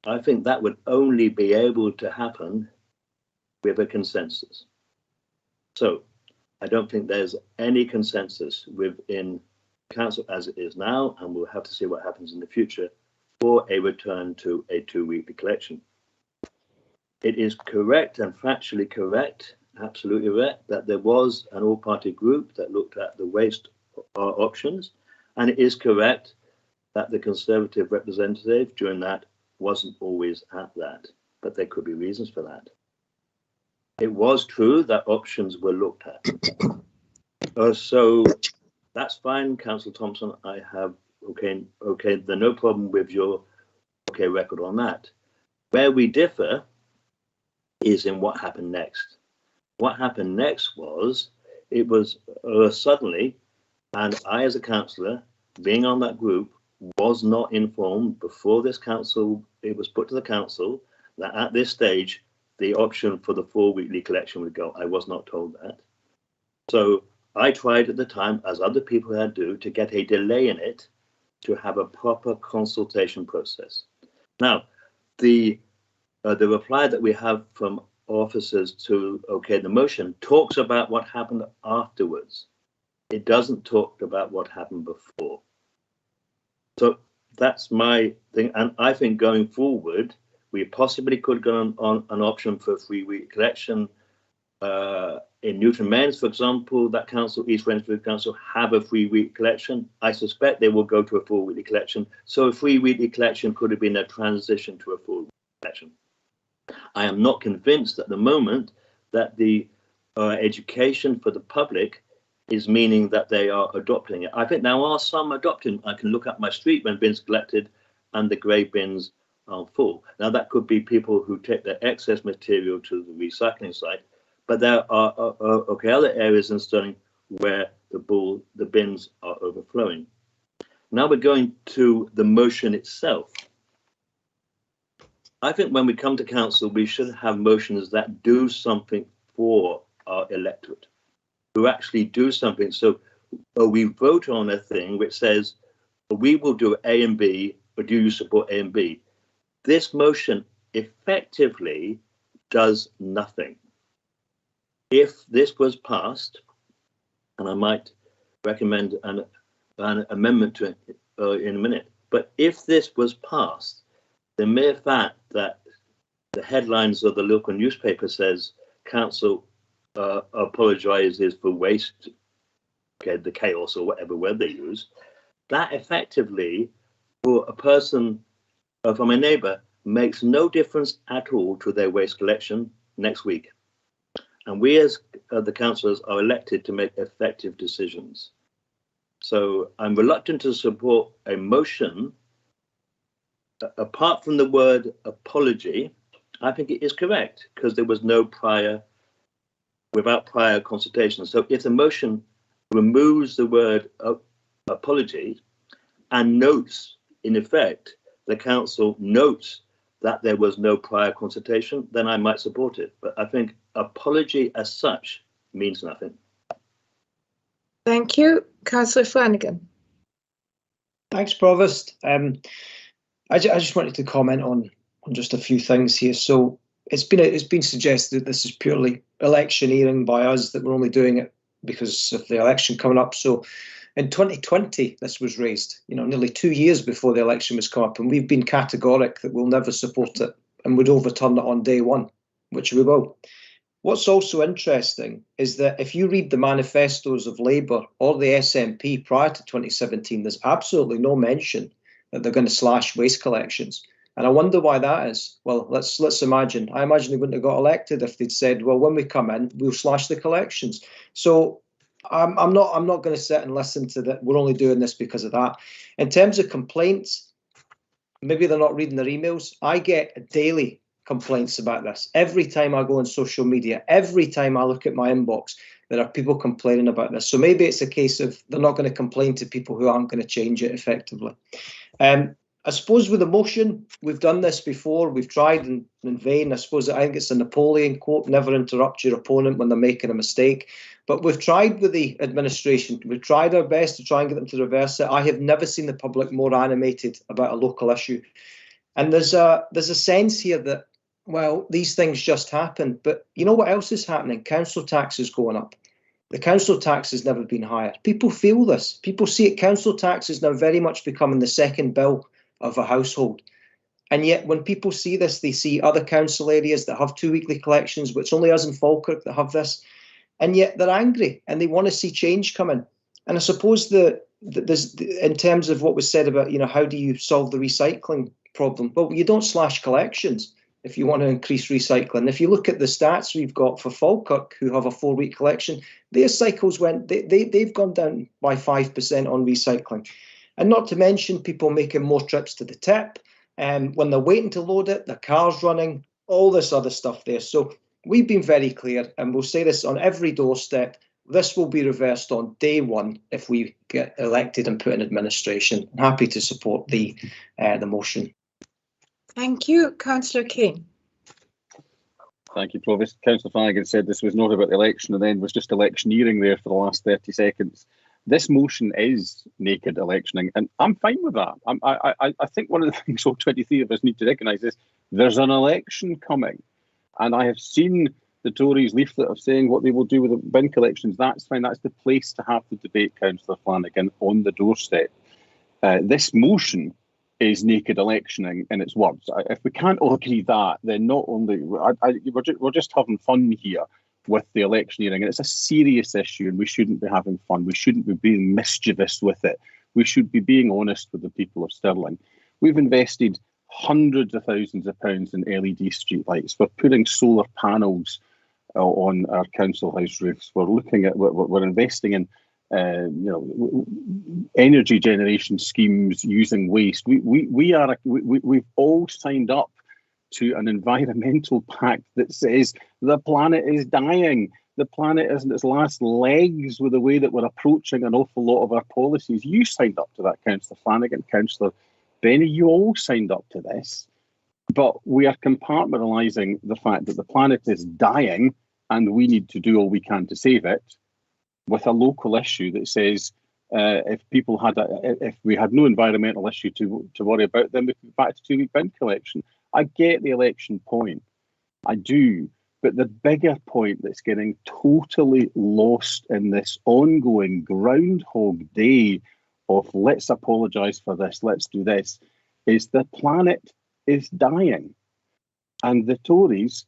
I think that would only be able to happen with a consensus. So I don't think there's any consensus within council as it is now, and we'll have to see what happens in the future for a return to a 2-weekly collection. It is correct and factually correct, absolutely correct, that there was an all-party group that looked at the waste options, and it is correct that the Conservative representative during that wasn't always at that, but there could be reasons for that. It was true that options were looked at. So that's fine, Councillor Thompson. I have okay. There's no problem with your record on that. Where we differ is in what happened next. What happened next was it was suddenly, and I as a councillor, being on that group, was not informed before this council, it was put to the council that at this stage, the option for the 4-weekly collection would go. I was not told that. So I tried at the time, as other people had do, to get a delay in it to have a proper consultation process. Now, the reply that we have from officers to the motion talks about what happened afterwards. It doesn't talk about what happened before. So that's my thing, and I think going forward, we possibly could go on an option for a 3-week collection. In Newton Mains, for example, that council, East Wensbury Council, have a 3-week collection. I suspect they will go to a 4-weekly collection. So a 3-weekly collection could have been a transition to a 4-week collection. I am not convinced at the moment that the education for the public is meaning that they are adopting it. I think there are some adopting. I can look at my street when bins collected and the grey bins are full. Now that could be people who take their excess material to the recycling site, but there are other areas in Stirling where the bins are overflowing. Now we're going to the motion itself. I think when we come to council, we should have motions that do something for our electorate, who actually do something. So we vote on a thing which says, we will do A and B, or do you support A and B? This motion effectively does nothing. If this was passed, and I might recommend an amendment to it in a minute, but if this was passed, the mere fact that the headlines of the local newspaper says council apologizes for waste, the chaos or whatever word they use, that effectively for a person, from a neighbour, makes no difference at all to their waste collection next week. And we as the councillors are elected to make effective decisions. So I'm reluctant to support a motion. Apart from the word apology, I think it is correct because there was no without prior consultation. So if the motion removes the word apology and notes, in effect, the council notes that there was no prior consultation, then I might support it. But I think apology as such means nothing. Thank you. Councillor Flanagan. Thanks, Provost. I just wanted to comment on just a few things here. So it's been suggested that this is purely electioneering by us, that we're only doing it because of the election coming up. So in 2020, this was raised, nearly 2 years before the election was come up, and we've been categoric that we'll never support it and would overturn it on day one, which we will. What's also interesting is that if you read the manifestos of Labour or the SNP prior to 2017, there's absolutely no mention that they're going to slash waste collections. And I wonder why that is. Well, let's imagine. I imagine they wouldn't have got elected if they'd said, well, when we come in, we'll slash the collections. So I'm not going to sit and listen to that. We're only doing this because of that. In terms of complaints, maybe they're not reading their emails. I get daily complaints about this. Every time I go on social media, every time I look at my inbox, there are people complaining about this. So maybe it's a case of they're not going to complain to people who aren't going to change it effectively. I suppose with the motion, we've done this before. We've tried in vain. I think it's a Napoleon quote, never interrupt your opponent when they're making a mistake. But we've tried with the administration. We've tried our best to try and get them to reverse it. I have never seen the public more animated about a local issue. And there's a sense here that, well, these things just happen. But you know what else is happening? Council tax is going up. The council tax has never been higher. People feel this. People see it. Council tax is now very much becoming the second bill of a household. And yet when people see this, they see other council areas that have 2 weekly collections, which only us in Falkirk that have this. And yet they're angry and they want to see change coming. And I suppose there's, in terms of what was said about, how do you solve the recycling problem? Well, you don't slash collections if you want to increase recycling. If you look at the stats we've got for Falkirk, who have a 4-week collection, their cycles they've gone down by 5% on recycling. And not to mention people making more trips to the tip. When they're waiting to load it, the car's running, all this other stuff there. So we've been very clear, and we'll say this on every doorstep. This will be reversed on day one if we get elected and put in administration. I'm happy to support the motion. Thank you. Councillor King. Thank you, Provost. Councillor Flanagan said this was not about the election and then was just electioneering there for the last 30 seconds. This motion is naked electioning, and I'm fine with that. I think one of the things all 23 of us need to recognise is there's an election coming. And I have seen the Tories leaflet of saying what they will do with the bin collections. That's fine. That's the place to have the debate, Councillor Flanagan, on the doorstep. This motion is naked electioning in its words. If we can't all agree that, then not only we're just having fun here with the electioneering, and it's a serious issue, and we shouldn't be having fun. We shouldn't be being mischievous with it. We should be being honest with the people of Stirling. We've invested hundreds of thousands of pounds in LED streetlights. We're putting solar panels on our council house roofs. We're investing in energy generation schemes using waste. We've all signed up to an environmental pact that says the planet is dying. The planet is in its last legs with the way that we're approaching an awful lot of our policies. You signed up to that, Councillor Flanagan, Councillor Benny, you all signed up to this. But we are compartmentalising the fact that the planet is dying and we need to do all we can to save it with a local issue that says if we had no environmental issue to worry about, then we could go back to 2-week bin collection. I get the election point, I do, but the bigger point that's getting totally lost in this ongoing Groundhog Day of let's apologise for this, let's do this, is the planet is dying. And the Tories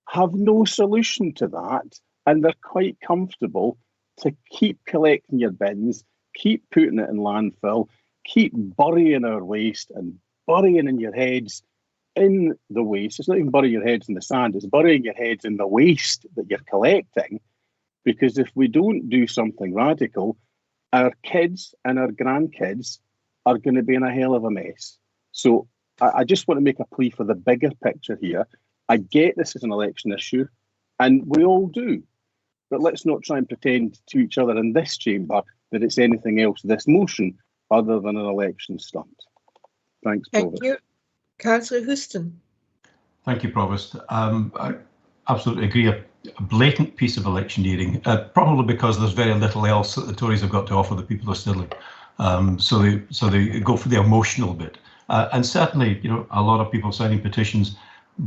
have no solution to that, and they're quite comfortable to keep collecting your bins, keep putting it in landfill, keep burying our waste and burying in your heads in the waste. It's not even burying your heads in the sand, it's burying your heads in the waste that you're collecting. Because if we don't do something radical, our kids and our grandkids are going to be in a hell of a mess. So I just want to make a plea for the bigger picture here. I get this is an election issue, and we all do. But let's not try and pretend to each other in this chamber that it's anything else, this motion, other than an election stunt. Thanks, Provost. Thank you. Councillor Houston. Thank you, Provost. I absolutely agree. A blatant piece of electioneering, probably because there's very little else that the Tories have got to offer the people of Stirling. So they go for the emotional bit. And certainly, a lot of people signing petitions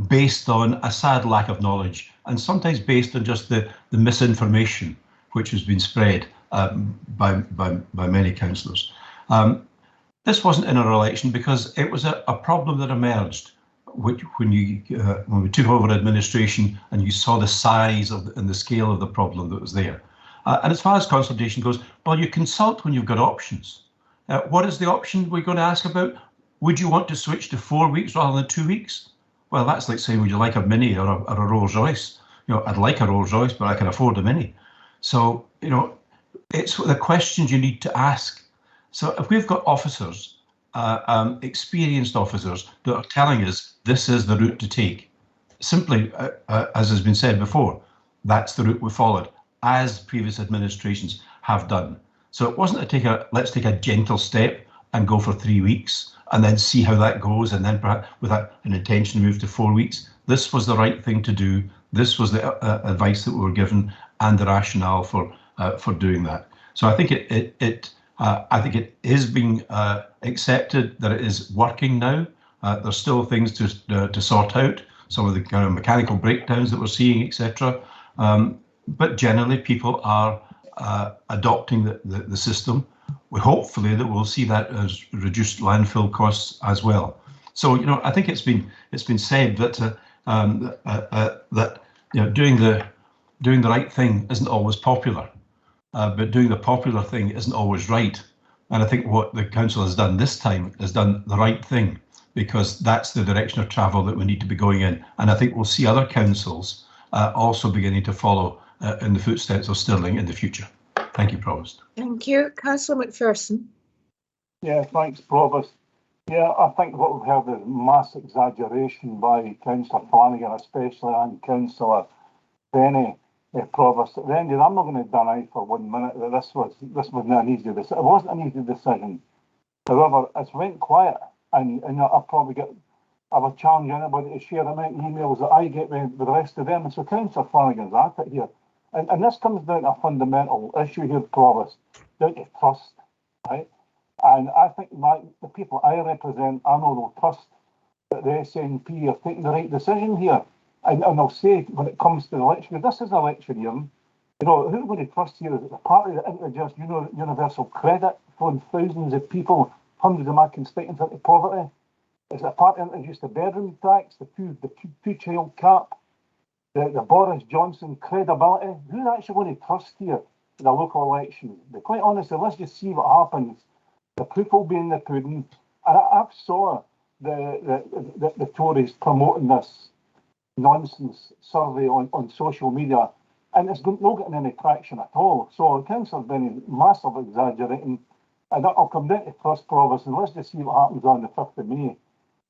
based on a sad lack of knowledge, and sometimes based on just the misinformation which has been spread by many councillors. This wasn't in our election because it was a problem that emerged when we took over administration and you saw the size and the scale of the problem that was there. And as far as consultation goes, well, you consult when you've got options. What is the option we're going to ask about? Would you want to switch to 4 weeks rather than 2 weeks? Well, that's like saying, would you like a Mini or a Rolls Royce? I'd like a Rolls Royce, but I can afford a Mini. So, it's the questions you need to ask. So if we've got officers, experienced officers that are telling us this is the route to take, simply, as has been said before, that's the route we followed, as previous administrations have done. So it wasn't let's take a gentle step and go for 3 weeks and then see how that goes, and then perhaps with an intention to move to 4 weeks. This was the right thing to do. This was the advice that we were given and the rationale for doing that. So I think it is being accepted that it is working now. There's still things to sort out, some of the kind of mechanical breakdowns that we're seeing, etc. But generally, people are adopting the system. Hopefully that we'll see that as reduced landfill costs as well. So I think it's been said that that doing the right thing isn't always popular, but doing the popular thing isn't always right. And I think what the council has done this time is done the right thing, because that's the direction of travel that we need to be going in. And I think we'll see other councils also beginning to follow in the footsteps of Stirling in the future. Thank you, Provost. Thank you. Councillor McPherson. Yeah, thanks, Provost. Yeah, I think what we've heard is mass exaggeration by Councillor Flanagan, especially, and Councillor Benny, Provost. At the end of it, I'm not going to deny for 1 minute that this was not an easy decision. It wasn't an easy decision. However, it's went quiet, and I would challenge anybody to share the amount of emails that I get with the rest of them. And so Councillor Flanagan's at it here. And this comes down to a fundamental issue here, Provost, down to trust, right? And I think the people I represent, I know they'll trust that the SNP are taking the right decision here. And I'll say, when it comes to the election, this is an election year. Who would trust here? Is it the party that introduced universal credit, throwing thousands of people, hundreds of my constituents into poverty? Is it a party that introduced the bedroom tax, the two-child cap, the Boris Johnson credibility? Who's actually going to trust here in the local elections? But quite honestly, let's just see what happens. The proof will be in the pudding. And I saw the Tories promoting this nonsense survey on social media, and it's not getting any traction at all. So Councillor's been massively exaggerating, and I'll come down to trust, Provost, and let's just see what happens on the 5th of May.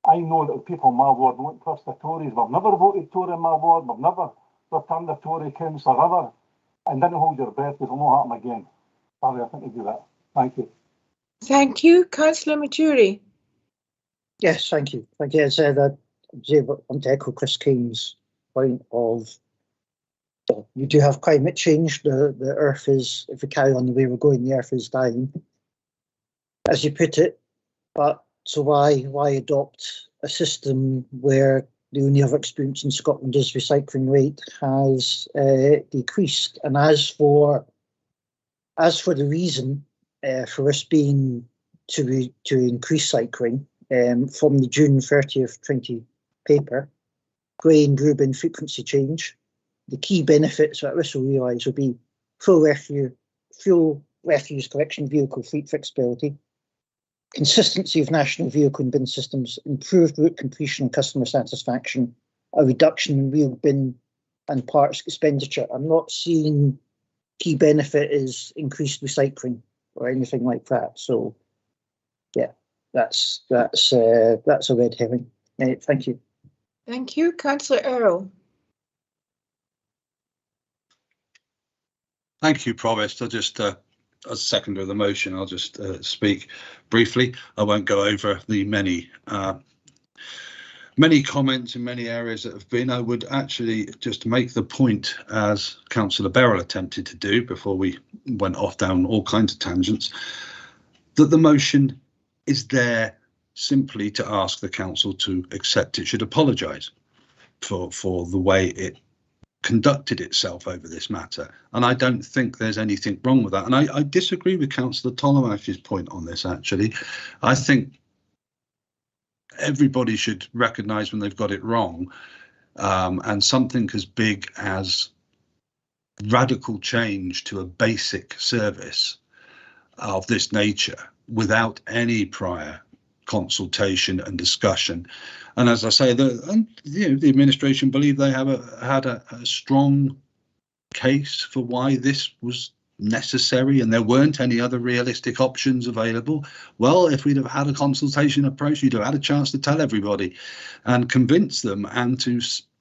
I know that the people in my ward won't trust the Tories. We've never voted Tory in my ward. We've never returned a Tory councillor ever. And didn't hold your breath, because it won't happen again. Sorry, I think you do that. Thank you. Thank you. Councillor Maturi. Yes, thank you. Like I said, I want to echo Chris King's point of, well, we do have climate change. The earth is, if we carry on the way we're going, the earth is dying, as you put it. But so why adopt a system where the only other experience in Scotland is recycling rate has decreased? And as for the reason for us being to increase cycling, from the June 30th 20 paper, grey and blue bin frequency change, the key benefits that this will realise will be full refuse collection vehicle fleet flexibility, consistency of national vehicle and bin systems, improved route completion and customer satisfaction, a reduction in wheel bin and parts expenditure. I'm not seeing key benefit is increased recycling or anything like that. So, yeah, that's a red herring. Thank you. Thank you, Councillor Errol. Thank you, Provost. I'll just, as seconder of the motion, I'll just speak briefly. I won't go over the many comments in many areas that have been. I would actually just make the point, as Councillor Beryl attempted to do before we went off down all kinds of tangents, that the motion is there simply to ask the council to accept it should apologise for the way it conducted itself over this matter. And I don't think there's anything wrong with that. And I disagree with Councillor Tolomash's point on this, actually. I think everybody should recognise when they've got it wrong, and something as big as radical change to a basic service of this nature without any prior consultation and discussion. And as I say, the administration believe they have had a strong case for why this was necessary, and there weren't any other realistic options available. Well, if we'd have had a consultation approach, you'd have had a chance to tell everybody and convince them and to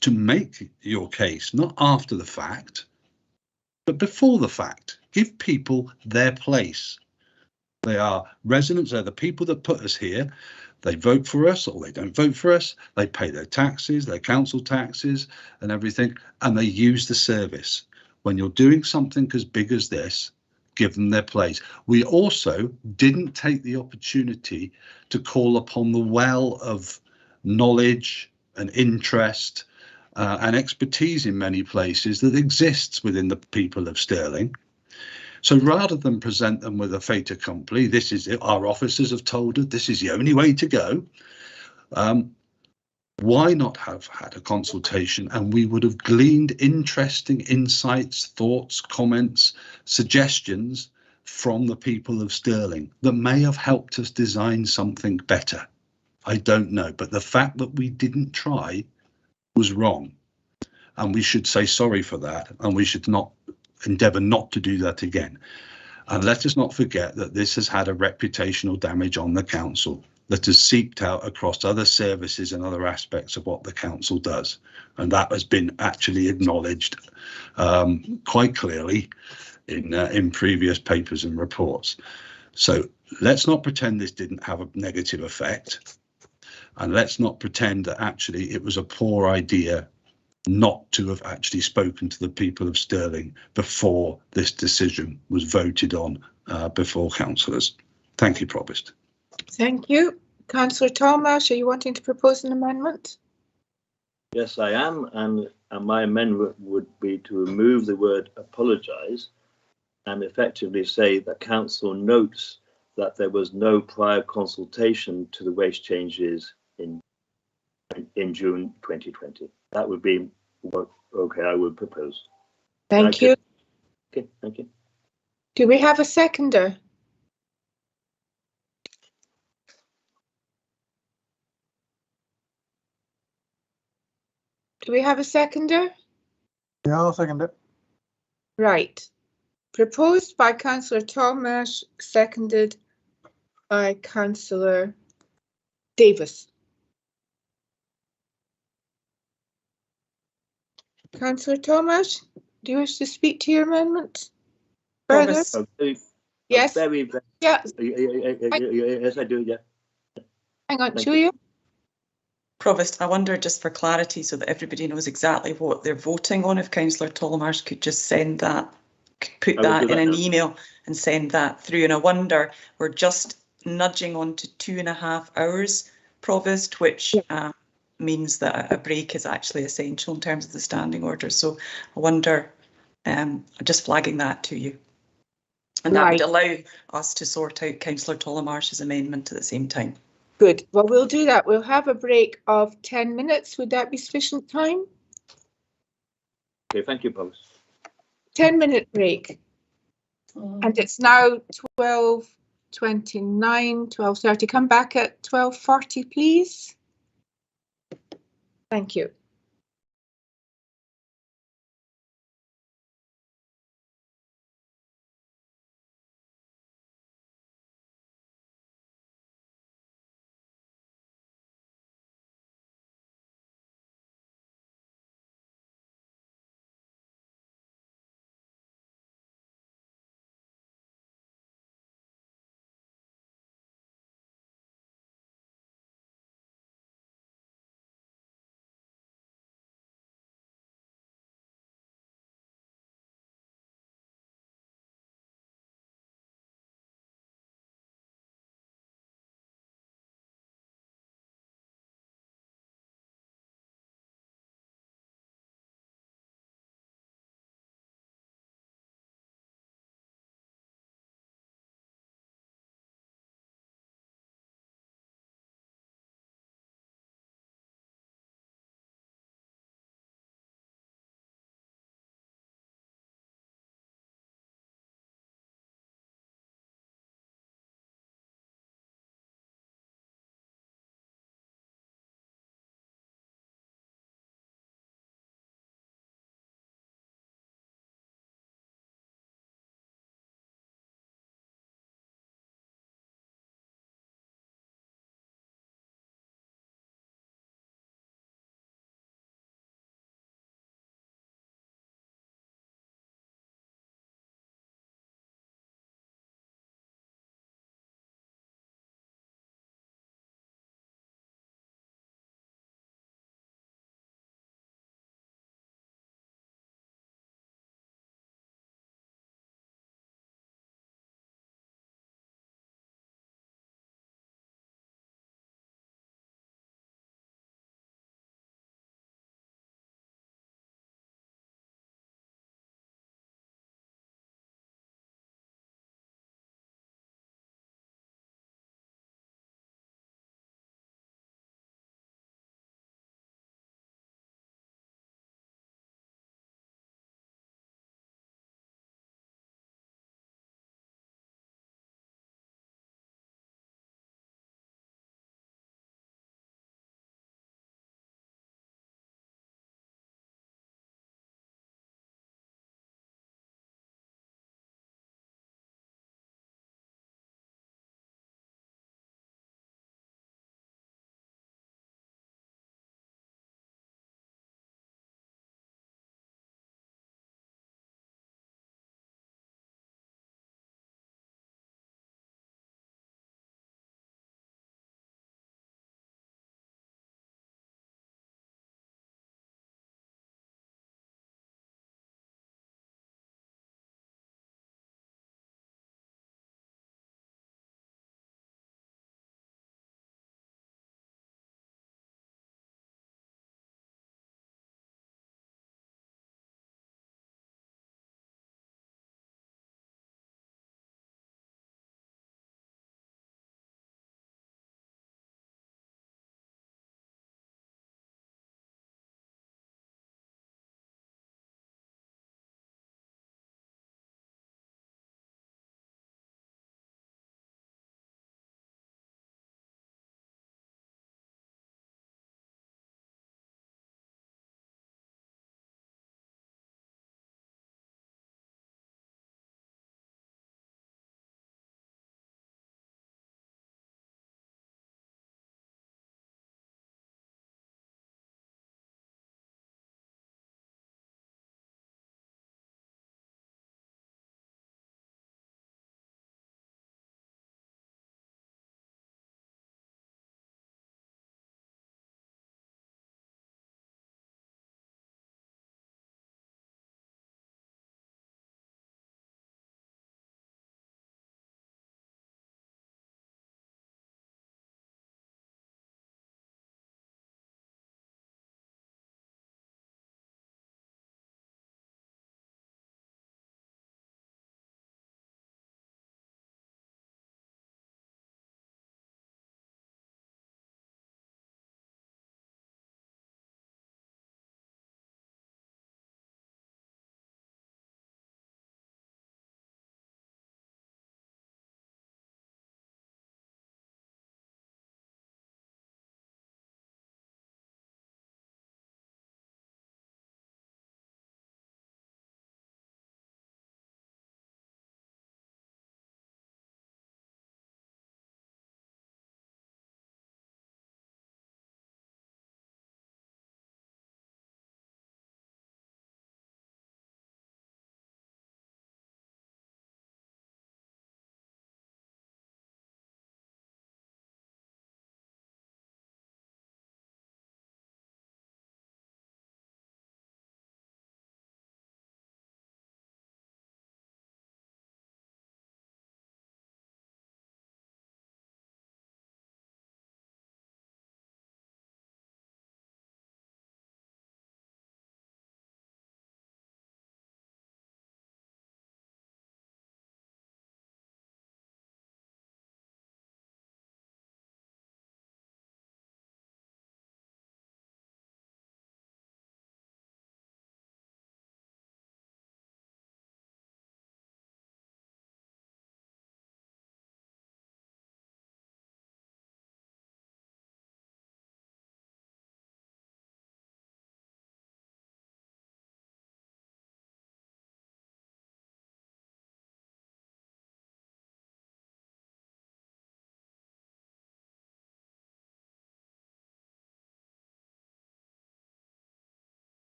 to make your case, not after the fact, but before the fact. Give people their place. They are residents, they're the people that put us here. They vote for us or they don't vote for us. They pay their taxes, their council taxes and everything, and they use the service. When you're doing something as big as this, give them their place. We also didn't take the opportunity to call upon the well of knowledge and interest and expertise in many places that exists within the people of Stirling. So rather than present them with a fait accompli, this is it, our officers have told us this is the only way to go. Why not have had a consultation, and we would have gleaned interesting insights, thoughts, comments, suggestions from the people of Stirling that may have helped us design something better. I don't know, but the fact that we didn't try was wrong, and we should say sorry for that, and we should not endeavour not to do that again. And let us not forget that this has had a reputational damage on the council that has seeped out across other services and other aspects of what the council does, and that has been actually acknowledged quite clearly in previous papers and reports. So let's not pretend this didn't have a negative effect, and let's not pretend that actually it was a poor idea not to have actually spoken to the people of Stirling before this decision was voted on before councillors. Thank you, Provost. Thank you. Councillor Talmash, are you wanting to propose an amendment? Yes, I am, and my amendment would be to remove the word apologise and effectively say that council notes that there was no prior consultation to the waste changes in June 2020. That would be what I would propose. Thank you. Okay, thank you. Do we have a seconder? Do we have a seconder? Yeah, I'll second it. Right. Proposed by Councillor Talmash, seconded by Councillor Davis. Councillor Talmash, do you wish to speak to your amendment further? Yes. Very, yeah. Yes, I do, yeah. Hang on, Julia. Provost, I wonder, just for clarity, so that everybody knows exactly what they're voting on, if Councillor Talmash could just send that, put that in an email and send that through. And I wonder, we're just nudging on to 2.5 hours, Provost, which means that a break is actually essential in terms of the standing order. So I wonder, just flagging that to you. And that would allow us to sort out Councillor Talmash's amendment at the same time. Good. Well, we'll do that. We'll have a break of 10 minutes. Would that be sufficient time? Okay, thank you, Provost. 10-minute break. And it's now 12:29, 12:30. Come back at 12:40, please. Thank you.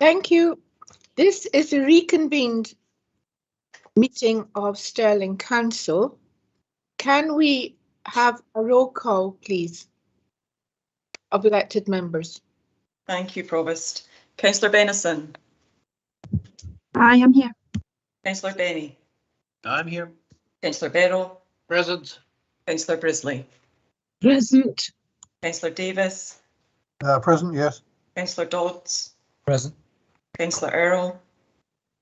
Thank you. This is a reconvened meeting of Stirling Council. Can we have a roll call, please, of elected members? Thank you, Provost. Councillor Benison. I am here. Councillor Benny. I'm here. Councillor Berrell. Present. Councillor Brisley. Present. Councillor Davis. Present, yes. Councillor Dodds. Present. Councillor Earl.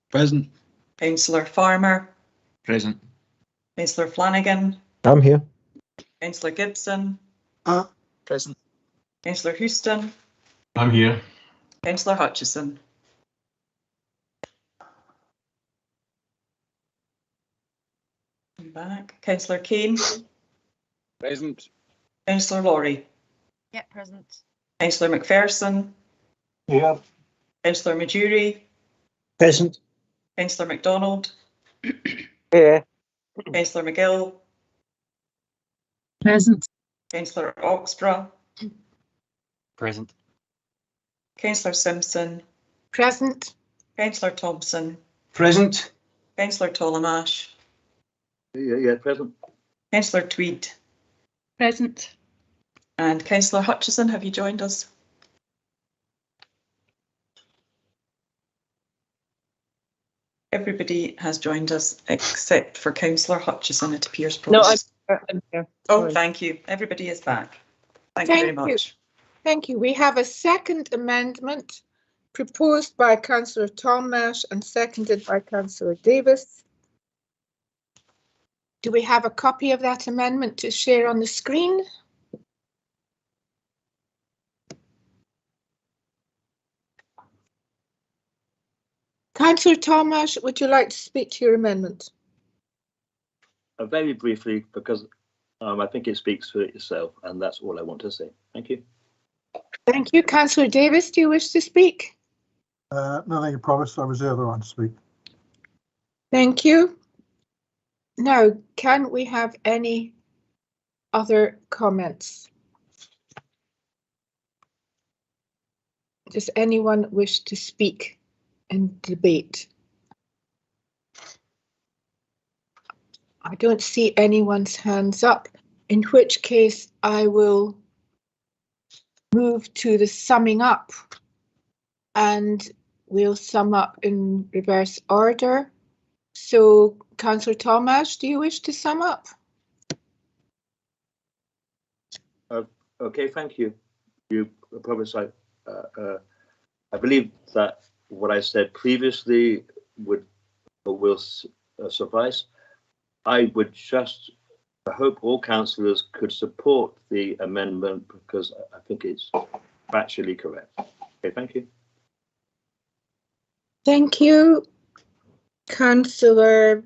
Present. Councillor Farmer. Present. Councillor Flanagan. I'm here. Councillor Gibson. Present. Councillor Houston. I'm here. Councillor Hutchison. Back. Councillor Kane. Present. Councillor Laurie. Yeah, present. Councillor McPherson. Here. Councillor Majuri. Present. Councillor MacDonald. Here. Councillor McGill. Present. Councillor Oxborough. Present. Councillor Simpson. Present. Councillor Thompson. Present. Councillor Tollemache. Yeah, present. Councillor Tweed. Present. And Councillor Hutchison, have you joined us? Everybody has joined us except for Councillor Hutchison, it appears. No, I'm here. Oh, Sorry. thank you. Everybody is back. Thank you very much. Thank you. We have a second amendment proposed by Councillor Tollemache and seconded by Councillor Davis. Do we have a copy of that amendment to share on the screen? Councillor Tollemache, would you like to speak to your amendment? Very briefly, because I think it speaks for itself, and that's all I want to say. Thank you. Thank you. Councillor Davis, do you wish to speak? No, thank you, Provost. I was the other one to speak. Thank you. Now, can we have any other comments? Does anyone wish to speak and debate? I don't see anyone's hands up, in which case I will move to the summing up, and we'll sum up in reverse order. So, Councillor Tollemache, do you wish to sum up? Okay, thank you. You Provost, I believe that what I said previously will suffice. I would just hope all councillors could support the amendment because I think it's factually correct. Okay, thank you. Thank you. Councillor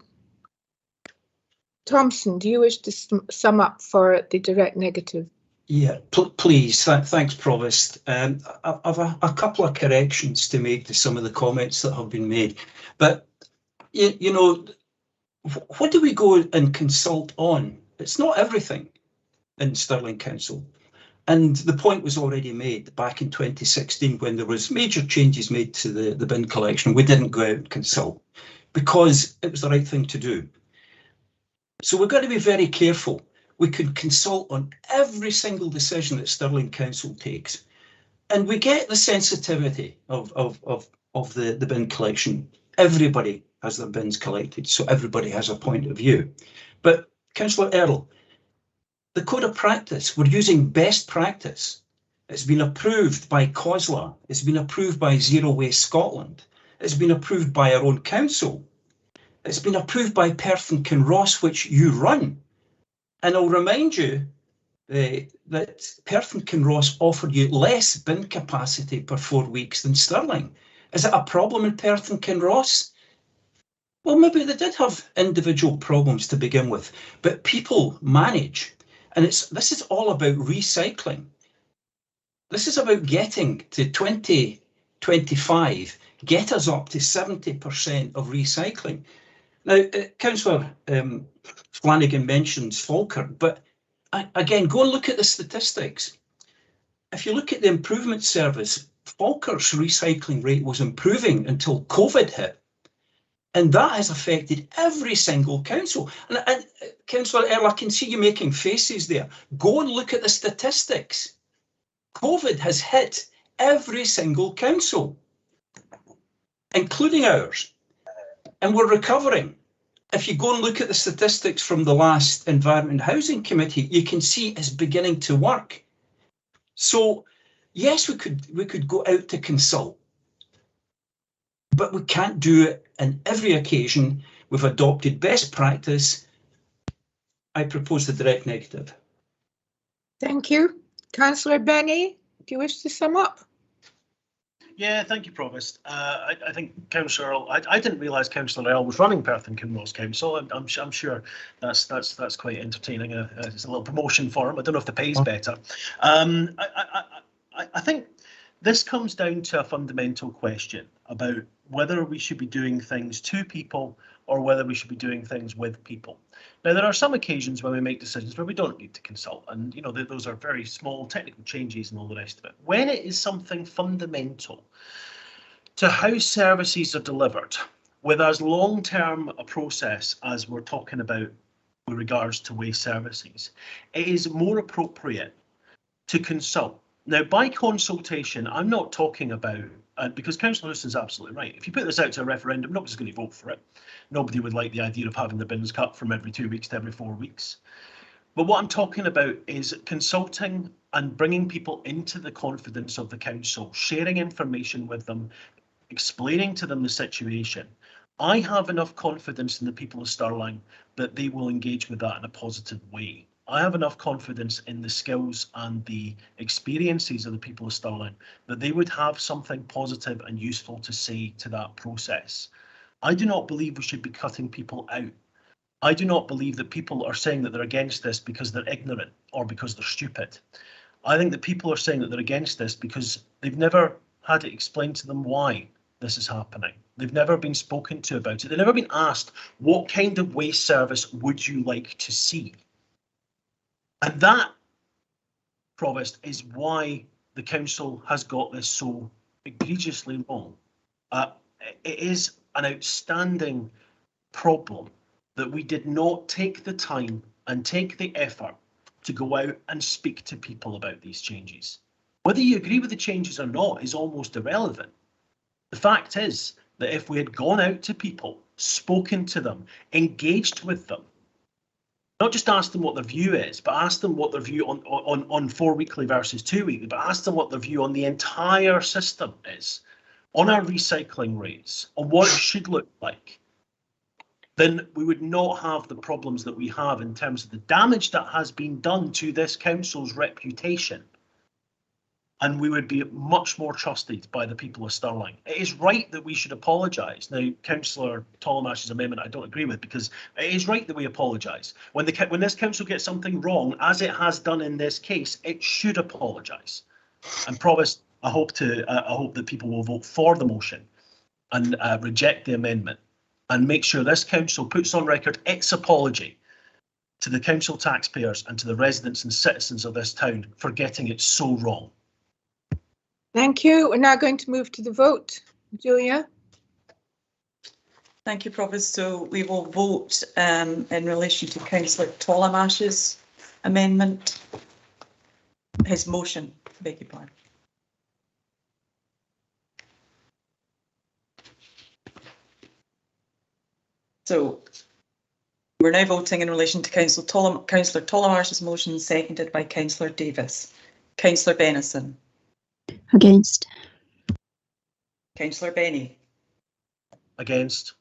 Thompson, do you wish to sum up for the direct negative? Yeah, please. Thanks, Provost. I've a couple of corrections to make to some of the comments that have been made. But, you know, what do we go and consult on? It's not everything in Stirling Council. And the point was already made back in 2016 when there was major changes made to the bin collection. We didn't go out and consult because it was the right thing to do. So we've got to be very careful. We could consult on every single decision that Stirling Council takes. And we get the sensitivity of the bin collection. Everybody has their bins collected, so everybody has a point of view. But Councillor Earl, the code of practice, we're using best practice. It's been approved by COSLA. It's been approved by Zero Waste Scotland. It's been approved by our own council. It's been approved by Perth and Kinross, which you run. And I'll remind you that Perth and Kinross offered you less bin capacity per 4 weeks than Stirling. Is it a problem in Perth and Kinross? Well, maybe they did have individual problems to begin with, but people manage. And this is all about recycling. This is about getting to 2025, get us up to 70% of recycling. Now, Councillor Flanagan mentions Falkirk, but again, go and look at the statistics. If you look at the improvement service, Falkirk's recycling rate was improving until COVID hit. And that has affected every single council. And Councillor Earl, I can see you making faces there. Go and look at the statistics. COVID has hit every single council, including ours. And we're recovering. If you go and look at the statistics from the last Environment and Housing Committee, you can see it's beginning to work. So, yes, we could go out to consult, but we can't do it on every occasion. We've adopted best practice. I propose the direct negative. Thank you. Councillor Benny, do you wish to sum up? Yeah, thank you, Provost. I think Councillor Earl, I didn't realise Councillor Earl was running Perth and Kinross Council. I'm sure that's quite entertaining. It's a little promotion for him. I don't know if the pay's better. I think this comes down to a fundamental question about whether we should be doing things to people or whether we should be doing things with people. Now, there are some occasions when we make decisions where we don't need to consult, and you know those are very small technical changes and all the rest of it. When it is something fundamental to how services are delivered, with as long-term a process as we're talking about with regards to waste services, it is more appropriate to consult. Now, by consultation, I'm not talking about, because Councillor Houston's absolutely right. If you put this out to a referendum, nobody's going to vote for it. Nobody would like the idea of having the bins cut from every 2 weeks to every 4 weeks. But what I'm talking about is consulting and bringing people into the confidence of the council, sharing information with them, explaining to them the situation. I have enough confidence in the people of Stirling that they will engage with that in a positive way. I have enough confidence in the skills and the experiences of the people of Stirling that they would have something positive and useful to say to that process. I do not believe we should be cutting people out. I do not believe that people are saying that they're against this because they're ignorant or because they're stupid. I think that people are saying that they're against this because they've never had it explained to them why this is happening. They've never been spoken to about it. They've never been asked, what kind of waste service would you like to see? And that, Provost, is why the council has got this so egregiously wrong. It is an outstanding problem that we did not take the time and take the effort to go out and speak to people about these changes. Whether you agree with the changes or not is almost irrelevant. The fact is that if we had gone out to people, spoken to them, engaged with them, not just asked them what their view is, but asked them what their view on 4 weekly versus 2 weekly, but asked them what their view on the entire system is, on our recycling rates, on what it should look like, then we would not have the problems that we have in terms of the damage that has been done to this council's reputation. And we would be much more trusted by the people of Stirling. It is right that we should apologise. Now, Councillor Tolomash's amendment I don't agree with, because it is right that we apologise. When this council gets something wrong, as it has done in this case, it should apologise. And Provost, I hope that people will vote for the motion and reject the amendment and make sure this council puts on record its apology to the council taxpayers and to the residents and citizens of this town for getting it so wrong. Thank you. We're now going to move to the vote. Julia? Thank you, Provost. So we will vote in relation to Councillor Tolomash's amendment, his motion, beg your pardon. So we're now voting in relation to Councillor Tolomash's motion, seconded by Councillor Davis. Councillor Benison. Against. Councillor Benny. Against.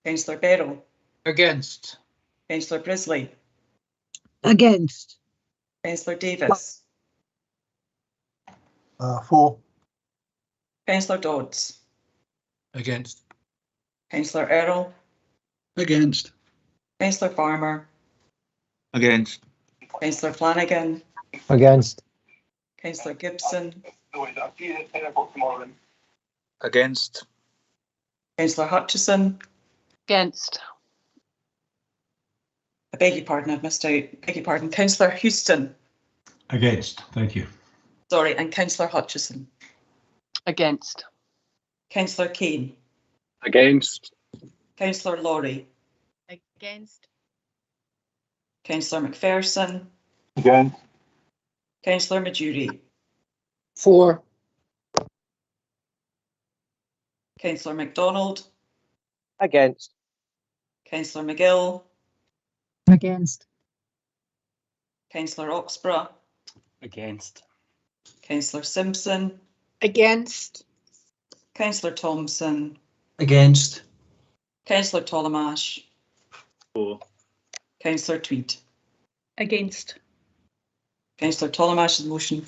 Councillor Beryl. Against. Councillor Brisley. Against. Councillor Davis. For. Councillor Dodds. Against. Councillor Earl. Against. Councillor Farmer. Against. Councillor Flanagan. Against. Councillor Gibson. Against. Councillor Hutchison. Against. I beg your pardon, I've missed out. Beg your pardon. Councillor Houston. Against. Thank you. Sorry, and Councillor Hutchison. Against. Councillor Kane. Against. Councillor Laurie. Against. Councillor McPherson. Against. Councillor Majuri. For. Councillor MacDonald. Against. Councillor McGill. Against. Councillor Oxborough. Against. Councillor Simpson. Against. Councillor Thompson. Against. Councillor Tollemache. For. Councillor Tweed. Against. Councillor Tollemache's motion